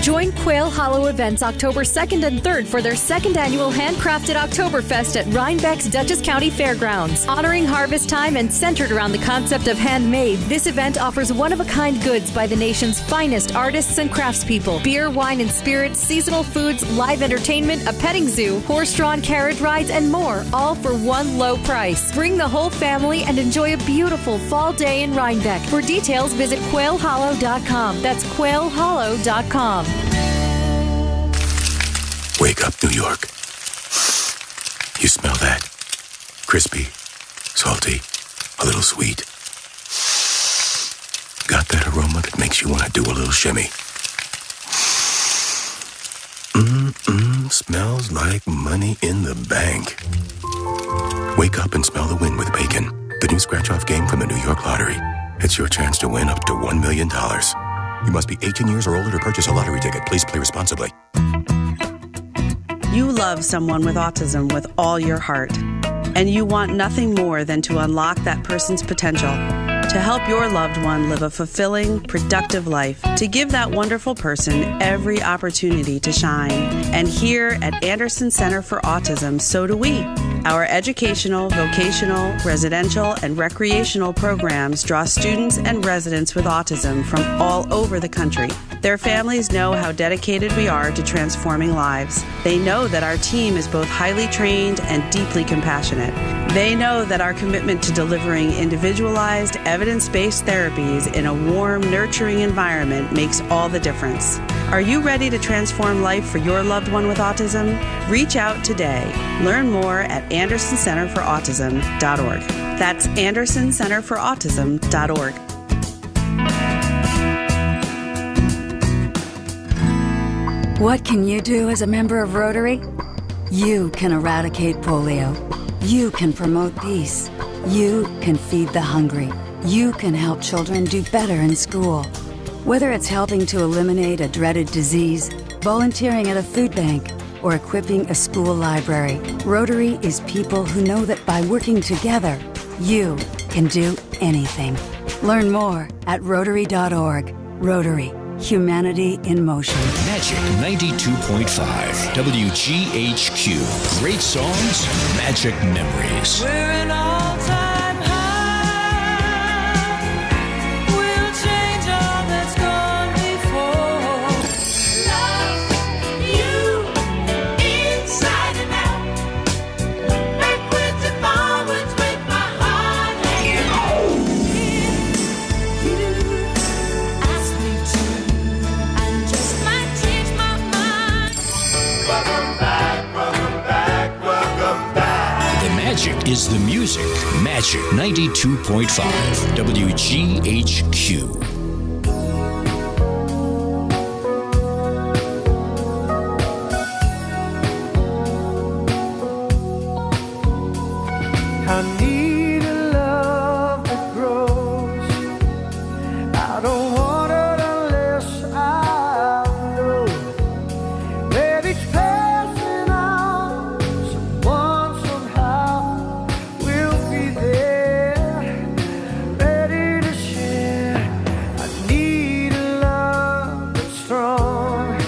S20: Join Quail Hollow Events October 2nd and 3rd for their second annual Handcrafted Oktoberfest at Rhinebeck's Dutchess County Fairgrounds. Honoring harvest time and centered around the concept of handmade, this event offers one-of-a-kind goods by the nation's finest artists and craftspeople. Beer, wine, and spirits, seasonal foods, live entertainment, a petting zoo, horse-drawn carriage rides, and more, all for one low price. Bring the whole family and enjoy a beautiful fall day in Rhinebeck. For details, visit quailhollow.com. That's quailhollow.com.
S21: Wake up, New York. You smell that? Crispy, salty, a little sweet. Got that aroma that makes you want to do a little shimmy. Smells like money in the bank. Wake up and smell the wind with bacon. The new scratch-off game from the New York Lottery. It's your chance to win up to $1 million. You must be 18 years or older to purchase a lottery ticket. Please play responsibly.
S22: You love someone with autism with all your heart, and you want nothing more than to unlock that person's potential. to help your loved one live a fulfilling, productive life, to give that wonderful person every opportunity to shine. And here at Anderson Center for Autism, so do we. Our educational, vocational, residential, and recreational programs draw students and residents with autism from all over the country. Their families know how dedicated we are to transforming lives. They know that our team is both highly trained and deeply compassionate. They know that our commitment to delivering individualized, evidence-based therapies in a warm, nurturing environment makes all the difference. Are you ready to transform life for your loved one with autism? Reach out today. Learn more at AndersonCenterForAutism.org. That's AndersonCenterForAutism.org.
S4: What can you do as a member of Rotary? You can eradicate polio. You can promote peace. You can feed the hungry. You can help children do better in school. Whether it's helping to eliminate a dreaded disease, volunteering at a food bank, or equipping a school library, Rotary is people who know that by working together, you can do anything. Learn more at Rotary.org. Rotary. Humanity in motion.
S2: Magic 92.5 WGHQ. Great songs, magic memories.
S17: We're an all-time high. We'll change all that's gone before. Love you inside and out. Backwards and forwards with my heart and you ask me to. Just might change my mind. Welcome back, welcome back, welcome back.
S2: The magic is the music. Magic 92.5 WGHQ.
S17: I need a love that grows. I don't want it unless I know that each passing hour, someone somehow will be there, ready to share. I need a love that's strong.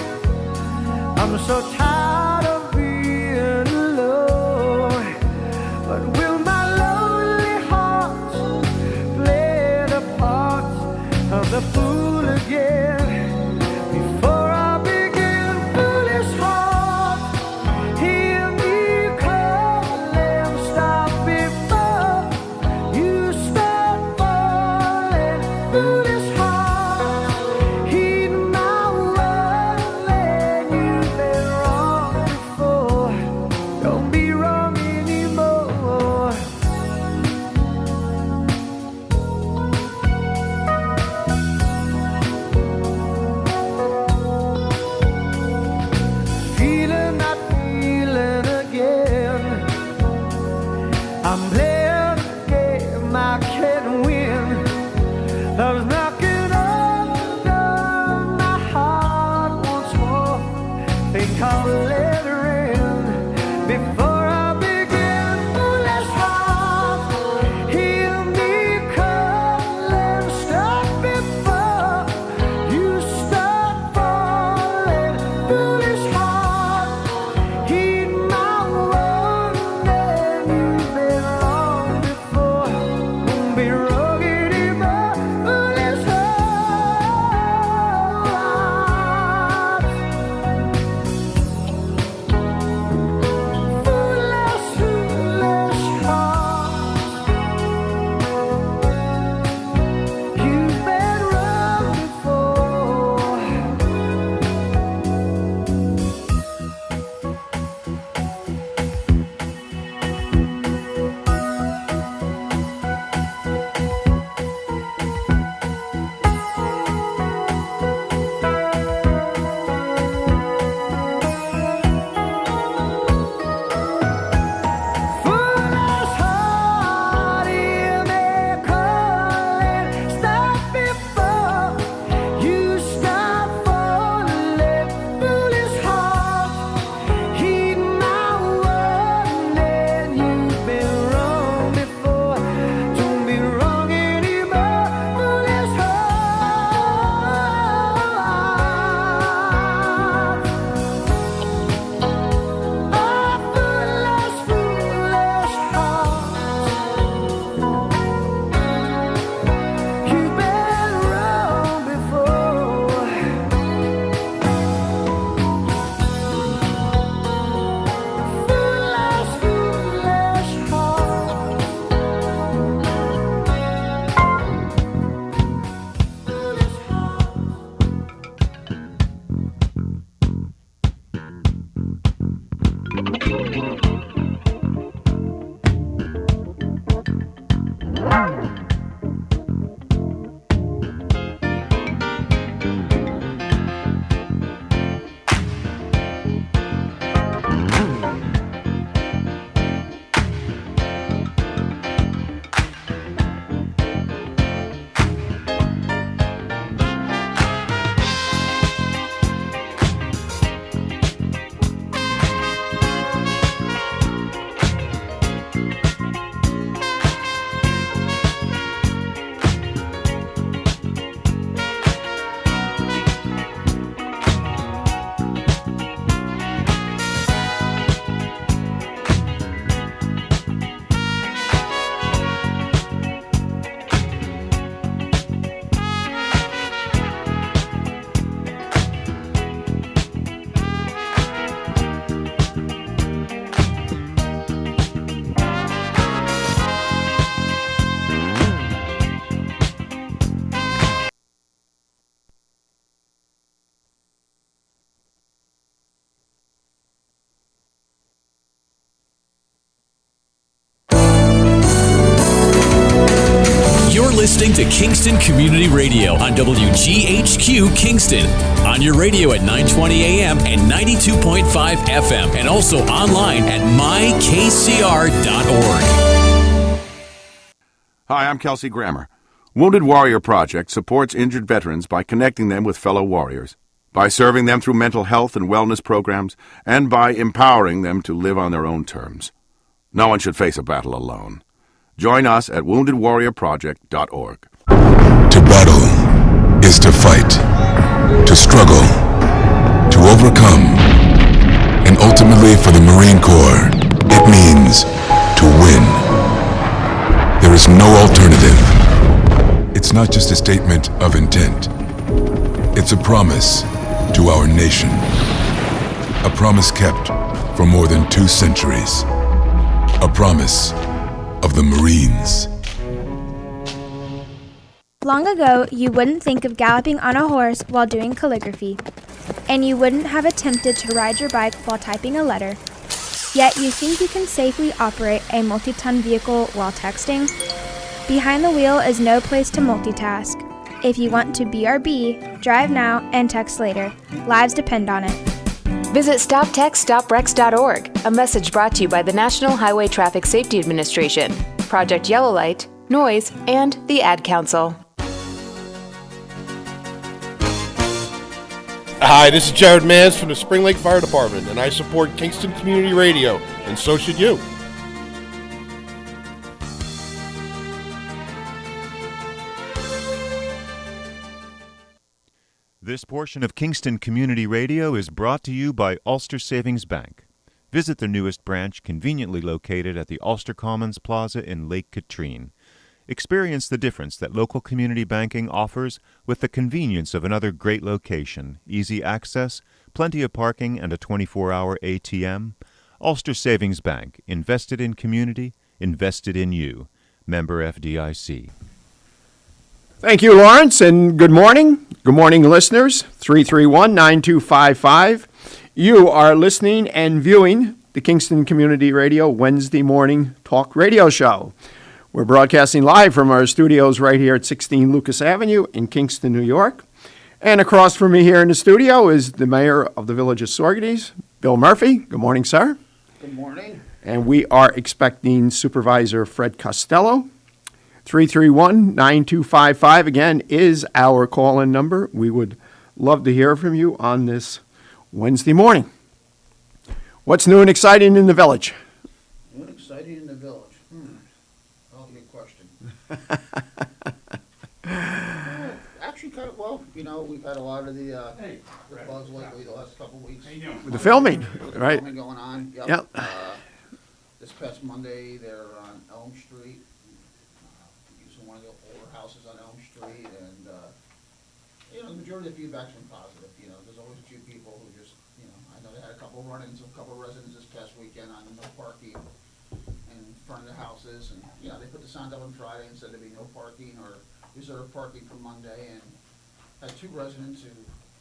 S17: I'm so tired of being alone. But will my lonely heart play the part of the fool again? Before I begin, foolish heart, hear me calling. Stop before you start falling. Foolish heart, heed my warning. You've been wrong.
S6: listening to Kingston Community Radio on WGHQ Kingston. On your radio at 920 AM and 92.5 FM, and also online at mykcr.org.
S7: Hi, I'm Kelsey Grammer. Wounded Warrior Project supports injured veterans by connecting them with fellow warriors, by serving them through mental health and wellness programs, and by empowering them to live on their own terms. No one should face a battle alone. Join us at woundedwarriorproject.org.
S21: To battle is to fight, to struggle, to overcome, and ultimately for the Marine Corps, it means to win. There is no alternative. It's not just a statement of intent. It's a promise to our nation. A promise kept for more than 2 centuries. A promise of the Marines.
S23: Long ago, you wouldn't think of galloping on a horse while doing calligraphy, and you wouldn't have attempted to ride your bike while typing a letter. Yet you think you can safely operate a multi-ton vehicle while texting? Behind the wheel is no place to multitask. If you want to BRB, drive now and text later. Lives depend on it.
S24: Visit StopTextStopWrecks.org, a message brought to you by the National Highway Traffic Safety Administration, Project Yellow Light, Noise, and the Ad Council.
S25: Hi, this is Jared Mans from the Spring Lake Fire Department, and I support Kingston Community Radio, and so should you.
S26: This portion of Kingston Community Radio is brought to you by Ulster Savings Bank. Visit their newest branch, conveniently located at the Ulster Commons Plaza in Lake Katrine. Experience the difference that local community banking offers with the convenience of another great location, easy access, plenty of parking, and a 24-hour ATM. Ulster Savings Bank, invested in community, invested in you. Member FDIC.
S27: Thank you, Lawrence, and good morning. Good morning, listeners. 331-9255. You are listening and viewing the Kingston Community Radio Wednesday morning talk radio show. We're broadcasting live from our studios right here at 16 Lucas Avenue in Kingston, New York. And across from me here in the studio is the mayor of the Village of Saugerties, Bill Murphy. Good morning, sir.
S28: Good morning.
S27: And we are expecting Supervisor Fred Costello. 331-9255, again, is our call-in number. We would love to hear from you on this Wednesday morning. What's new and exciting in the village?
S28: New and exciting in the village? That's a good question. Actually, kind of, well, you know, we've had a lot of the buzz lately the last couple of weeks.
S27: The filming, right?
S28: Filming going on.
S27: Yep.
S28: This past Monday, they're on Elm Street. One of the older houses on Elm Street, and you know, the majority of the feedback's been positive. You know, there's always a few people who just, you know, I know they had a couple run-ins with a couple residents this past weekend on no parking in front of the houses, and you know, they put the signs up on Friday and said there'd be no parking or reserved parking for Monday, and had 2 residents who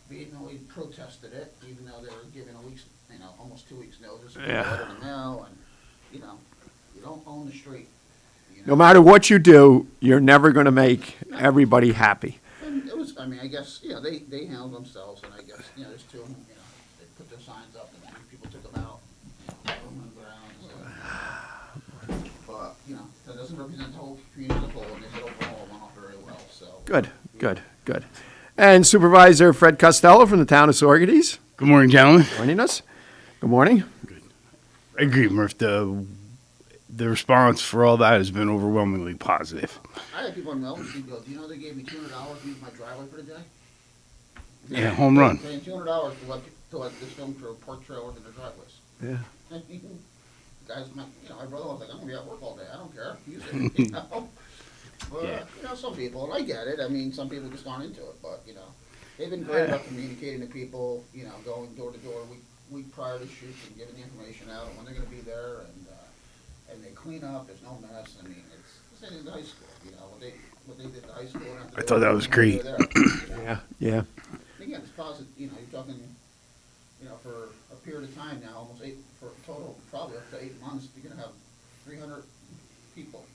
S28: vehemently protested it, even though they were given a week's, you know, almost 2 weeks notice.
S27: Yeah.
S28: Letter in the mail, and you know, you don't own the street.
S27: No matter what you do, you're never going to make everybody happy.
S28: And it was, I mean, I guess, you know, they handled themselves, and I guess, you know, there's 2 of them, you know, they put their signs up, and then people took them out, threw them on the ground, so. But, you know, that doesn't represent the whole community as a whole, and they did overall went off very well, so.
S27: Good. And Supervisor Fred Costello from the town of Saugerties.
S29: Good morning, gentlemen.
S27: Joining us. Good morning.
S29: I agree, Murph. The response for all that has been overwhelmingly positive.
S28: I had people on Elm Street go, do you know they gave me $200 to use my driveway for the day?
S29: Yeah, home run.
S28: Paying $200 to let this film crew park trailers in their driveways.
S27: Yeah.
S28: Guys, you know, my brother was like, I'm gonna be at work all day. I don't care. Use it. You know. But, you know, some people, and I get it. I mean, some people just aren't into it, but you know, they've been great about communicating to people. You know, going door to door week prior to shoots and giving the information out when they're gonna be there, and they clean up. There's no mess. I mean, it's the same as high school. You know, what they did at high school.
S29: I thought that was great.
S27: Yeah.
S28: Again, it's positive. You know, you're talking, you know, for a period of time now, almost 8 for a total, probably up to 8 months. You're gonna have 300 people,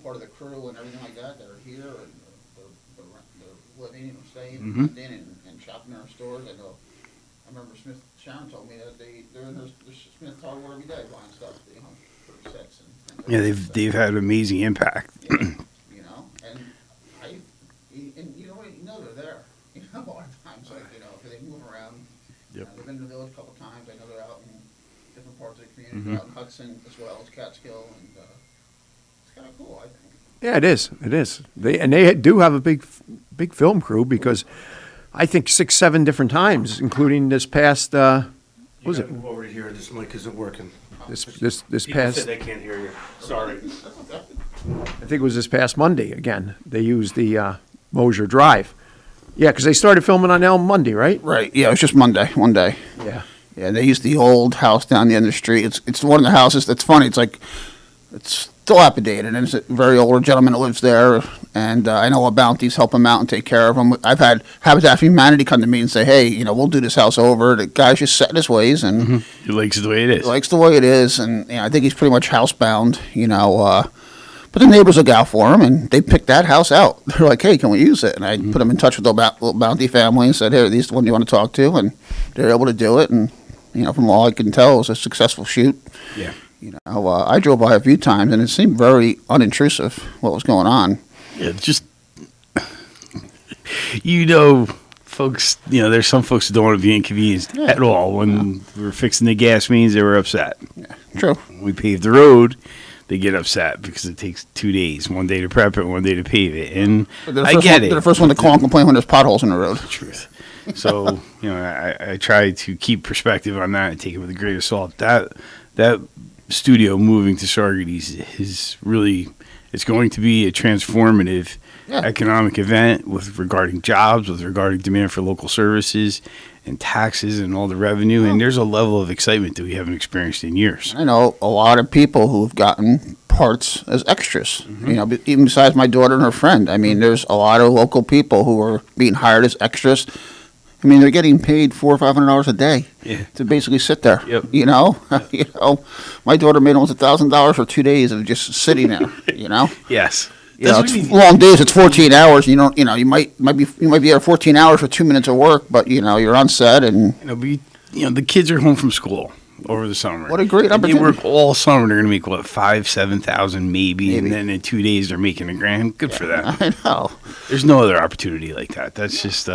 S28: part of the crew and everything like that are here, and living, staying,
S29: Mhm.
S28: renting, and shopping in our stores. I know. I remember Sharon told me that they're in their Smith Tower every day buying stuff, for six and
S29: Yeah, they've had amazing impact.
S28: and they're there. A lot of times, because they move around.
S29: Yep.
S28: They've been to the village a couple of times. I know they're out in different parts of the community,
S29: Mhm.
S28: they're out in Hudson as well as Catskill, and it's kind of cool, I think.
S27: Yeah, it is. It is. They do have a big film crew because I think 6-7 different times, including this past. What was it?
S5: Move over to here. This mic isn't working.
S27: This
S5: People
S27: past.
S5: say they can't hear you. Sorry.
S27: I think it was this past Monday again. They used the Mosier Drive. Yeah, because they started filming on Elm Monday, right?
S28: Right. Yeah, it was just Monday, one day.
S27: Yeah.
S28: Yeah, they used the old house down the end of the street. It's one of the houses that's funny. It's dilapidated, and it's a very older gentleman that lives there. And I know Bounties help him out and take care of him. I've had Habitat for Humanity come to me and say, "Hey, we'll do this house over." The guy's just set in his ways, and
S29: He likes it the way it is.
S28: he likes the way it is. And I think he's pretty much housebound. But the neighbors look out for him, and they picked that house out. They're like, "Hey, can we use it?" And I put him in touch with the little Bounty family and said, "Hey, are these the one you want to talk to?" And they're able to do it. And from all I can tell, it was a successful shoot.
S29: Yeah.
S28: I drove by a few times, and it seemed very unintrusive what was going on.
S29: Yeah, just folks. There's some folks that don't want to be inconvenienced at all. When we were fixing the gas mains, they were upset.
S28: Yeah, true.
S29: When we paved the road, they get upset because it takes 2 days, one day to prep it, one day to pave it, and I get it.
S28: They're the first one to call and complain when there's potholes in the road.
S29: Truth. So I try to keep perspective on that and take it with a grain of salt. That studio moving to Saugerties is really, it's going to be a transformative economic event with regarding jobs, with regarding demand for local services and taxes and all the revenue. And there's a level of excitement that we haven't experienced in years.
S28: I know a lot of people who've gotten parts as extras, even besides my daughter and her friend. I mean, there's a lot of local people who are being hired as extras. I mean, they're getting paid $400 or $500 a day to basically sit there.
S29: Yep.
S28: My daughter made almost $1,000 for 2 days of just sitting there.
S29: Yes.
S28: It's long days. It's 14 hours. You might be there 14 hours for 2 minutes of work, but you're on set and
S29: the kids are home from school over the summer.
S28: What a great
S29: They
S28: opportunity!
S29: work all summer. They're going to make $5,000-7,000 maybe, and then in 2 days they're making $1,000. Good for them.
S28: I know.
S29: There's no other opportunity like that. That's just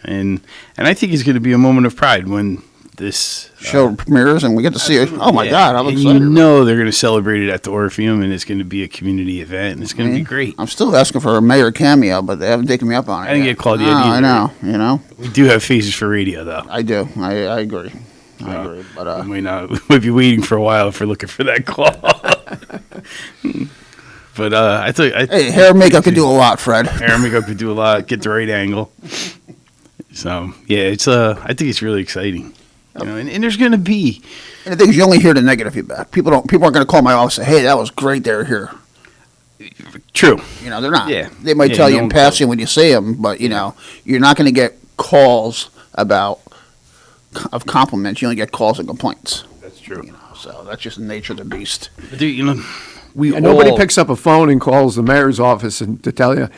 S29: and I think it's going to be a moment of pride when this
S28: show premieres and we get to see it. Oh my God, I'm excited!
S29: They're going to celebrate it at the Orpheum, and it's going to be a community event, and it's going to be great.
S28: I'm still asking for a mayor cameo, but they haven't taken me up on it.
S29: I didn't get called yet either.
S28: I know.
S29: We do have faces for radio, though.
S28: I do. I agree. I agree. But
S29: we might be waiting for a while if we're looking for that call. But I thought,
S28: hey, hair and makeup could do a lot, Fred.
S29: Hair and makeup could do a lot. Get the right angle. So yeah, it's I think it's really exciting. And there's going to be.
S28: And the thing is, you only hear the negative feedback. People aren't going to call my office and say, "Hey, that was great. They were here."
S29: True.
S28: They're not.
S29: Yeah.
S28: They might tell you in passing when you see them, but you're not going to get calls of compliments. You only get calls and complaints.
S29: That's true.
S28: So that's just the nature of the beast.
S27: Nobody picks up a phone and calls the mayor's office to tell you,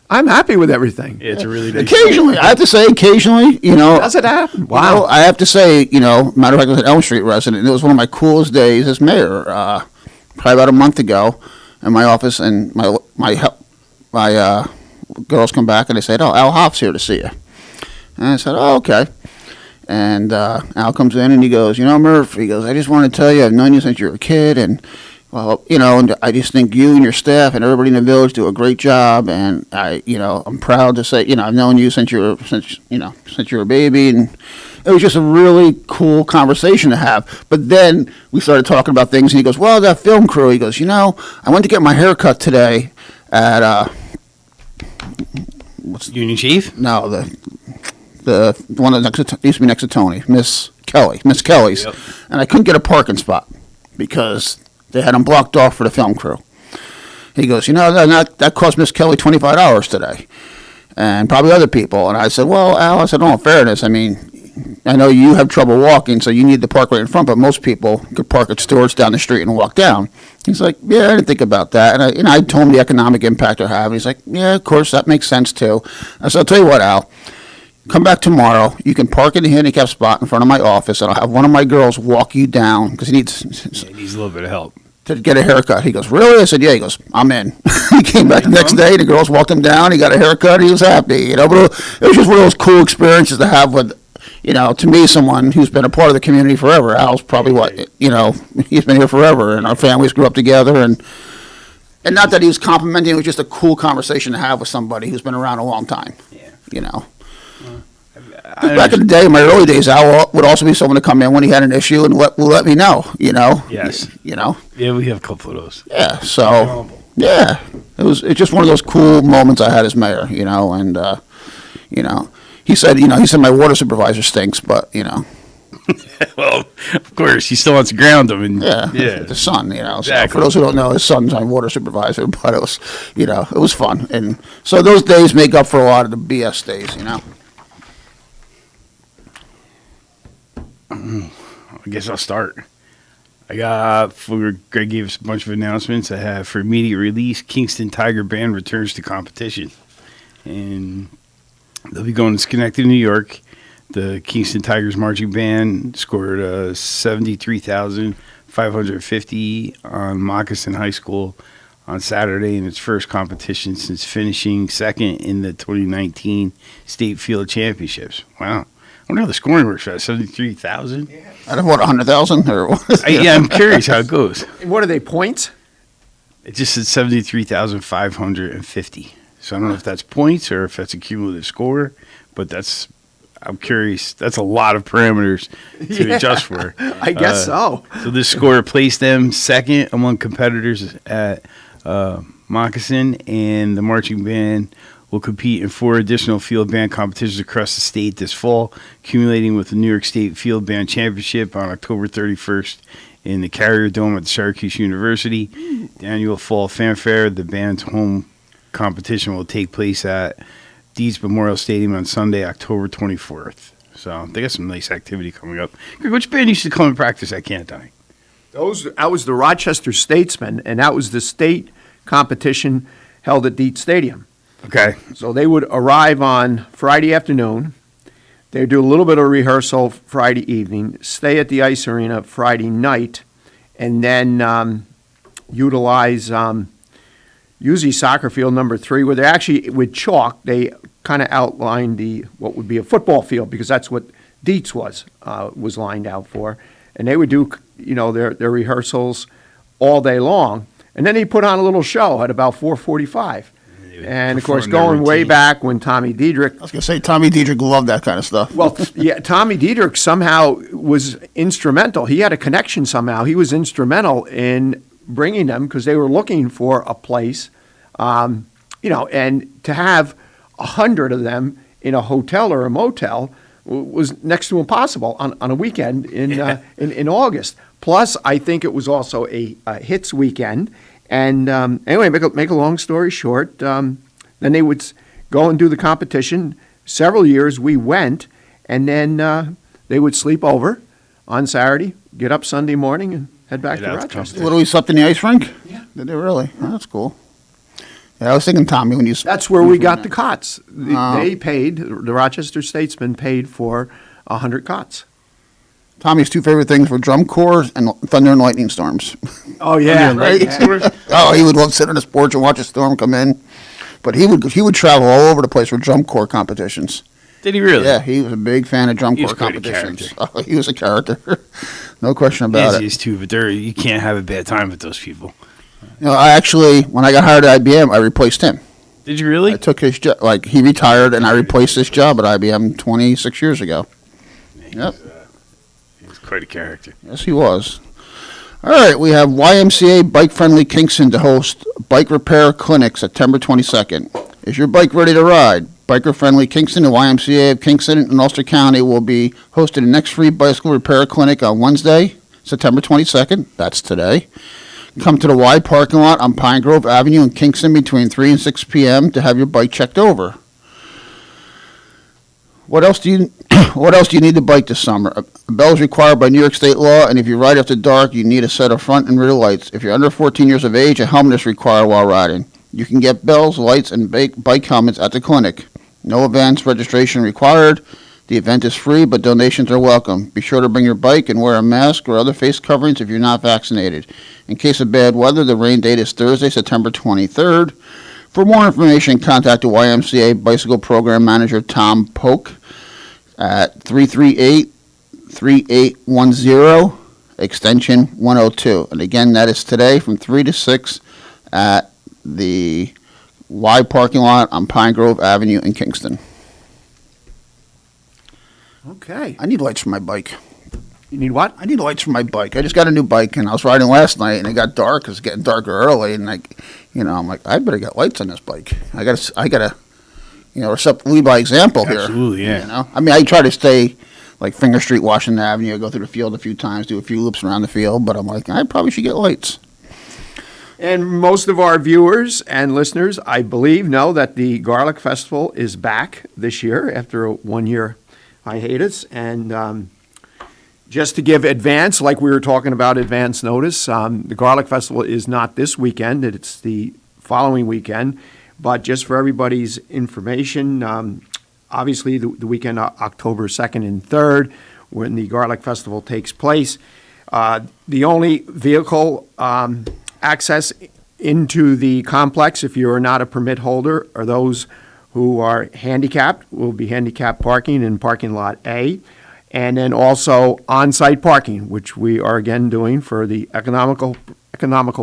S27: "I'm happy with everything."
S29: Yeah, it's a really nice
S28: occasionally. I have to say, occasionally,
S27: Does it happen? Wow.
S28: I have to say, matter of fact, I was an Elm Street resident, and it was one of my coolest days as mayor. Probably about a month ago, in my office, and my girls come back and they said, "Oh, Al Hoff's here to see you." And I said, "Oh, okay." And Al comes in and he goes, "Murph," he goes, "I just want to tell you, I've known you since you were a kid, and and I just think you and your staff and everybody in the village do a great job, and I'm proud to say, I've known you since you were a baby," and it was just a really cool conversation to have. But then we started talking about things, and he goes, "Well, that film crew," he goes, "I went to get my hair cut today at
S29: Union Chief?
S28: No, the one that used to be next to Tony, Miss Kelly's,
S29: Yep.
S28: And I couldn't get a parking spot because they had them blocked off for the film crew." He goes, "That cost Miss Kelly $25 today, and probably other people." And I said, "Well, Al," I said, "in all fairness, I mean,
S1: I know you have trouble walking, so you need to park right in front, but most people could park at Stewart's down the street and walk down. He's like, yeah, I didn't think about that. And I told him the economic impact it have. He's like, yeah, of course, that makes sense too. I said, I'll tell you what, Al, come back tomorrow. You can park in the handicap spot in front of my office, and I'll have one of my girls walk you down because he needs
S29: a little bit of help
S1: to get a haircut. He goes, really? I said, yeah. He goes, I'm in. He came back the next day. The girls walked him down. He got a haircut. He was happy. But it was just one of those cool experiences to have with, to me, someone who's been a part of the community forever. Al's probably he's been here forever, and our families grew up together. And not that he was complimenting, it was just a cool conversation to have with somebody who's been around a long time. Yeah. Back in the day, in my early days, Al would also be someone to come in when he had an issue and let me know,
S29: Yes.
S1: Yeah,
S29: we have a couple of those.
S1: Yeah, so, yeah. It's just one of those cool moments I had as mayor, and, he said, my water supervisor stinks, but,
S29: Well, of course, he still wants to ground them. And,
S1: the son,
S29: Exactly.
S1: So for those who don't know, his son's my water supervisor, but it was, it was fun. And so those days make up for a lot of the BS days,
S29: I guess I'll start. Greg gave us a bunch of announcements. I have for immediate release, Kingston Tiger Band returns to competition. And they'll be going to Schenectady, New York. The Kingston Tigers marching band scored 73,550 on Moccasin High School on Saturday in its first competition since finishing second in the 2019 State Field Championships. Wow. I wonder how the scoring works for that. 73,000?
S1: Out of what, 100,000? Or what?
S29: Yeah, I'm curious how it goes.
S27: And what are they, points?
S29: It just said 73,550. So I don't know if that's points or if that's a cumulative score, but I'm curious. That's a lot of parameters to adjust for.
S27: I guess so.
S29: So this score placed them second among competitors at Moccasin, and the marching band will compete in 4 additional field band competitions across the state this fall, accumulating with the New York State Field Band Championship on October 31st in the Carrier Dome at Syracuse University. The annual fall fanfare, the band's home competition, will take place at Deeds Memorial Stadium on Sunday, October 24th. So they got some nice activity coming up. Which band used to come and practice at Canton?
S27: That was the Rochester Statesmen, and that was the state competition held at Deeds Stadium.
S29: Okay.
S27: So they would arrive on Friday afternoon. They'd do a little bit of rehearsal Friday evening, stay at the ice arena Friday night, and then utilize usually soccer field number 3, where they actually, with chalk, they kind of outlined what would be a football field, because that's what Dietz was lined out for. And they would do, their rehearsals all day long. And then they put on a little show at about 4:45. And, of course, going way back when Tommy Diedrich...
S1: I was going to say, Tommy Diedrich loved that kind of stuff.
S27: Well, yeah, Tommy Diedrich somehow was instrumental. He had a connection somehow. He was instrumental in bringing them because they were looking for a place, and to have 100 of them in a hotel or a motel was next to impossible on a weekend in August. Plus, I think it was also a hits weekend. And anyway, make a long story short, then they would go and do the competition. Several years we went, and then they would sleep over on Saturday, get up Sunday morning, and head back to Rochester.
S1: What, we slept in the ice rink? Yeah. Did they really? Oh, that's cool. Yeah, I was thinking, Tommy, when you...
S27: That's where we got the cots. They paid, the Rochester Statesmen paid for 100 cots.
S1: Tommy's 2 favorite things were drum corps and thunder and lightning storms.
S27: Oh, yeah.
S1: Right? Oh, he would love to sit on his porch and watch a storm come in. But he would travel all over the place for drum corps competitions.
S29: Did he really?
S1: Yeah, he was a big fan of drum corps competitions. Oh, he was a character. No question about it.
S29: He is too, but you can't have a bad time with those people.
S1: I actually, when I got hired at IBM, I replaced him.
S29: Did you really?
S1: I took his job. Like, he retired, and I replaced his job at IBM 26 years ago. Yep.
S29: Quite a character.
S1: Yes, he was. All right, we have YMCA Bike Friendly Kingston to host Bike Repair Clinic September 22nd. Is your bike ready to ride? Biker Friendly Kingston and YMCA of Kingston and Ulster County will be hosting the next free bicycle repair clinic on Wednesday, September 22nd. That's today. Come to the Y parking lot on Pine Grove Avenue in Kingston between 3 and 6 p.m. to have your bike checked over. What else do you what else do you need to bike this summer? A bell is required by New York State law, and if you ride after dark, you need a set of front and rear lights. If you're under 14 years of age, a helmet is required while riding. You can get bells, lights, and bike helmets at the clinic. No advance registration required. The event is free, but donations are welcome. Be sure to bring your bike and wear a mask or other face coverings if you're not vaccinated. In case of bad weather, the rain date is Thursday, September 23rd. For more information, contact the YMCA Bicycle Program Manager, Tom Polk, at 338-3810, extension 102. And again, that is today from 3 to 6 at the Y parking lot on Pine Grove Avenue in Kingston.
S27: Okay.
S1: I need lights for my bike.
S27: You need what?
S1: I need lights for my bike. I just got a new bike, and I was riding last night, and it got dark. It was getting darker early, and I'm like, I better get lights on this bike. I gotta, lead by example here.
S29: Absolutely, yeah.
S1: I mean, I try to stay like Finger Street, Washington Avenue. I go through the field a few times, do a few loops around the field, but I'm like, I probably should get lights.
S27: And most of our viewers and listeners, I believe, know that the Garlic Festival is back this year after a 1-year hiatus. And just to give advance, like we were talking about advance notice, the Garlic Festival is not this weekend. It's the following weekend. But just for everybody's information, obviously the weekend October 2nd and 3rd, when the Garlic Festival takes place, the only vehicle access into the complex, if you are not a permit holder, are those who are handicapped. Will be handicap parking in parking lot A, and then also on-site parking, which we are again doing for the economical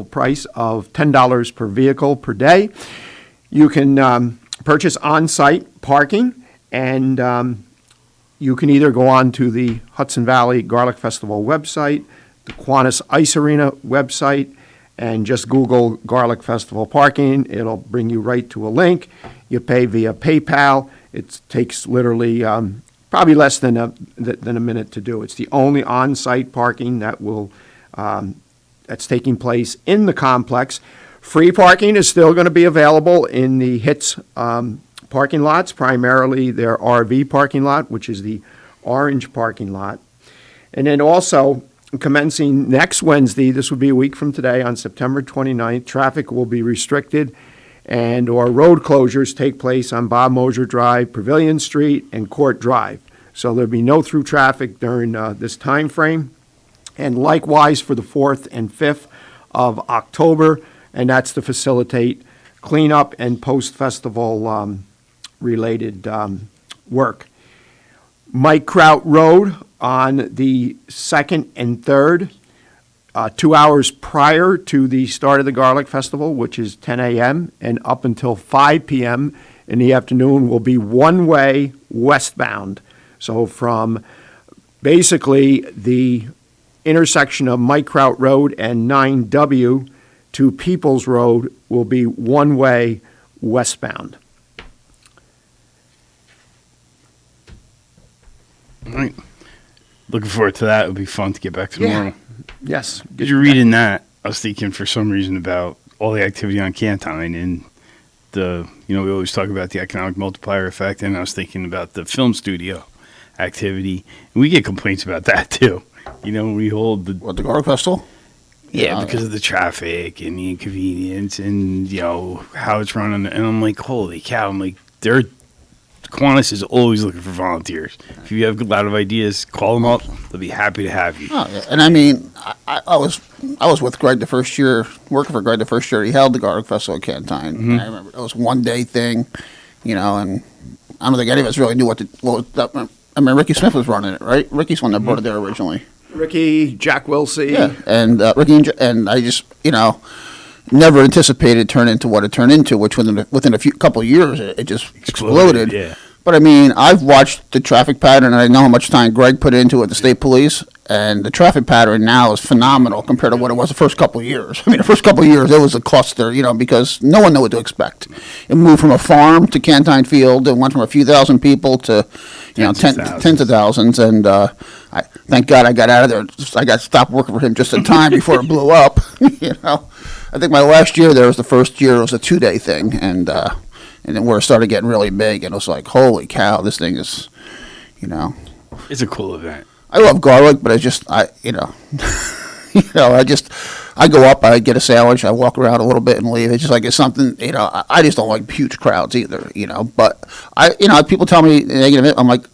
S27: price of $10 per vehicle per day. You can purchase on-site parking, and you can either go on to the Hudson Valley Garlic Festival website, the Kiwanis Ice Arena website, and just Google Garlic Festival parking. It'll bring you right to a link. You pay via PayPal. It takes literally probably less than a minute to do. It's the only on-site parking that that's taking place in the complex. Free parking is still going to be available in the HITS parking lots, primarily their RV parking lot, which is the orange parking lot. And then also, commencing next Wednesday, this would be a week from today, on September 29th, traffic will be restricted or road closures take place on Bob Mosier Drive, Pavilion Street, and Court Drive. So there'll be no through traffic during this time frame. And likewise for the 4th and 5th of October, and that's to facilitate cleanup and post-festival related work. Mike Kraut Road on the 2nd and 3rd, 2 hours prior to the start of the Garlic Festival, which is 10 a.m., and up until 5 p.m. in the afternoon, will be one-way westbound. So from basically the intersection of Mike Kraut Road and 9W to Peoples Road will be one-way westbound.
S29: All right. Looking forward to that. It would be fun to get back to normal.
S27: Yes.
S29: As you're reading that, I was thinking for some reason about all the activity on Cantine and we always talk about the economic multiplier effect, and I was thinking about the film studio activity. And we get complaints about that too. We hold the
S1: Garlic Festival?
S29: Yeah, because of the traffic and the inconvenience and, how it's running. And I'm like, holy cow. I'm like, Kiwanis is always looking for volunteers. If you have a lot of ideas, call them up. They'll be happy to have you.
S1: Oh, yeah. And I mean, I was with Greg the first year, working for Greg the first year. He held the Garlic Festival at Cantine.
S29: Mm-hmm.
S1: I remember it was one day thing, and I don't think any of us really knew I mean, Ricky Smith was running it, right? Ricky's one that brought it there originally.
S27: Ricky, Jack Wilsey.
S1: Yeah, and Ricky and I just, never anticipated it turned into what it turned into, which within a couple of years, it just exploded.
S29: Yeah.
S1: But I mean, I've watched the traffic pattern, and I know how much time Greg put into it, the state police, and the traffic pattern now is phenomenal compared to what it was the first couple of years. I mean, the first couple of years, it was a cluster, because no one knew what to expect. It moved from a farm to Cantine Field. It went from a few thousand people to, tens of thousands. And thank God I got out of there. I got stopped working for him just in time before it blew up. I think my last year there was the first year. It was a 2-day thing, and then where it started getting really big, and it was like, holy cow, this thing is,
S29: It's a cool event.
S1: I love garlic, but I go up, I get a sandwich, I walk around a little bit and leave. It's just like it's something, I just don't like huge crowds either, But people tell me negative. I'm like,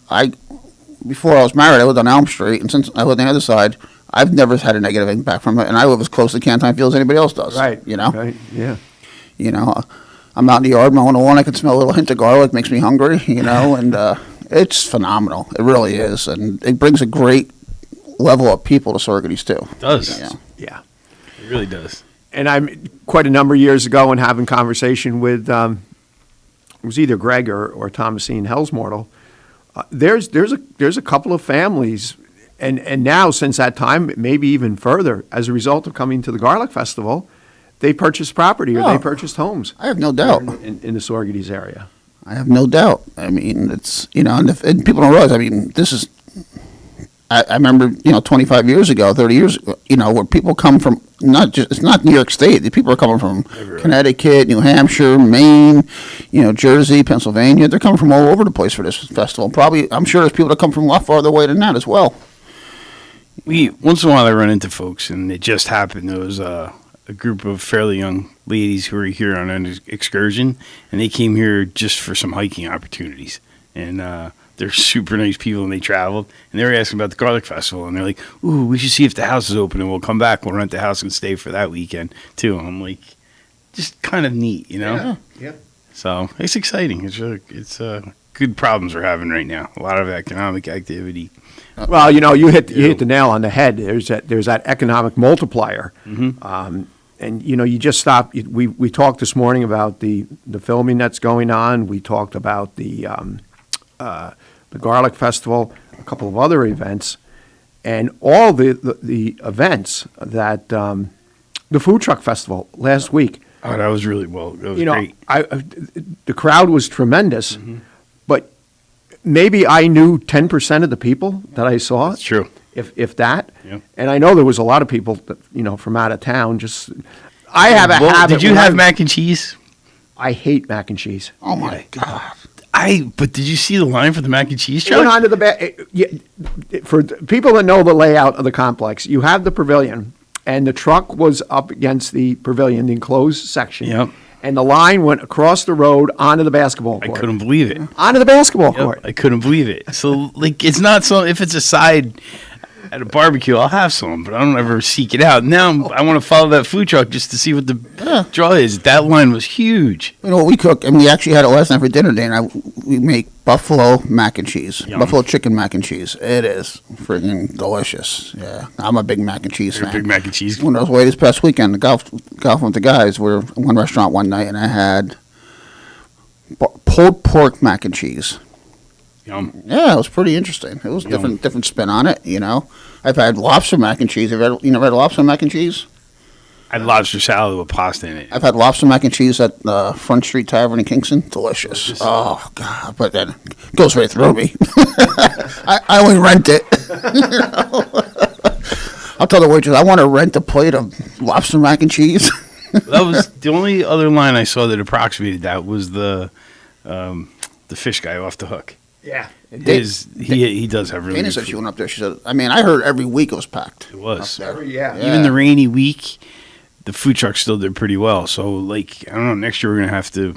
S1: before I was married, I lived on Elm Street, and since I lived on the other side, I've never had a negative impact from it, and I live as close to Canton Field as anybody else does.
S27: Right. Right. Yeah.
S1: I'm out in the yard mowing the lawn. I can smell a little hint of garlic, makes me hungry, and it's phenomenal. It really is, and it brings a great level of people to Sorgady's too.
S29: It does.
S27: Yeah.
S29: It really does.
S27: And I'm quite a number of years ago and having conversation with it was either Greg or Thomasine Hellsmortal. There's a couple of families, and now since that time, maybe even further, as a result of coming to the Garlic Festival, they purchased property or they purchased homes.
S1: I have no doubt
S27: in the Sorgady's area.
S1: I have no doubt. I mean, it's and people don't realize. I mean, this is. I remember 25 years ago, 30 years ago, where people come from. It's not New York State. The people are coming from Connecticut, New Hampshire, Maine, Jersey, Pennsylvania. They're coming from all over the place for this festival. Probably, I'm sure there's people that come from a lot farther away than that as well.
S29: Once in a while I run into folks, and it just happened. There was a group of fairly young ladies who were here on an excursion, and they came here just for some hiking opportunities. And they're super nice people, and they traveled, and they were asking about the Garlic Festival, and they're like, "Ooh, we should see if the house is open, and we'll come back. We'll rent the house and stay for that weekend too." And I'm like, just kind of neat,
S27: Yeah.
S29: So it's exciting. It's good problems we're having right now. A lot of economic activity.
S27: Well, you hit the nail on the head. There's that economic multiplier.
S29: Mm-hmm.
S27: And you just stop. We talked this morning about the filming that's going on. We talked about the Garlic Festival, a couple of other events, and all the events that the Food Truck Festival last week.
S29: Oh, that was really well. That was great.
S27: The crowd was tremendous, but maybe I knew 10% of the people that I saw.
S29: That's true.
S27: If that.
S29: Yeah.
S27: And I know there was a lot of people that, from out of town. I have a habit.
S29: Did you have mac and cheese?
S27: I hate mac and cheese.
S1: Oh my God.
S29: But did you see the line for the mac and cheese
S27: It
S29: truck?
S27: went onto the back. For people that know the layout of the complex, you have the pavilion, and the truck was up against the pavilion, the enclosed section.
S29: Yep.
S27: And the line went across the road onto the basketball court.
S29: I couldn't believe it.
S27: Onto the basketball court.
S29: I couldn't believe it. So, it's not so. If it's a side at a barbecue, I'll have some, but I don't ever seek it out. Now I want to follow that food truck just to see what the draw is. That line was huge.
S1: What we cook, and we actually had it last night for dinner, Dan. We make buffalo mac and cheese, buffalo chicken mac and cheese. It is freaking delicious. Yeah, I'm a big mac and cheese fan.
S29: Big mac and cheese.
S1: When I was away this past weekend, golf with the guys, we were in one restaurant one night, and I had pulled pork mac and cheese.
S29: Yum.
S1: Yeah, it was pretty interesting. It was different spin on it. I've had lobster mac and cheese. Have you never had lobster mac and cheese?
S29: I had lobster salad with pasta in it.
S1: I've had lobster mac and cheese at Front Street Tavern in Kingston. Delicious. Oh God, but then it goes right through me. I only rent it. I'll tell the waitress I want to rent a plate of lobster mac and cheese.
S29: That was the only other line I saw that approximated that was the fish guy off the hook.
S27: Yeah.
S29: He does have really
S1: Dana
S29: good
S1: said she
S29: food.
S1: went up there. She said, I heard every week it was packed.
S29: It was.
S27: Yeah.
S29: Even the rainy week, the food truck still did pretty well. So, I don't know, next year we're going to have to,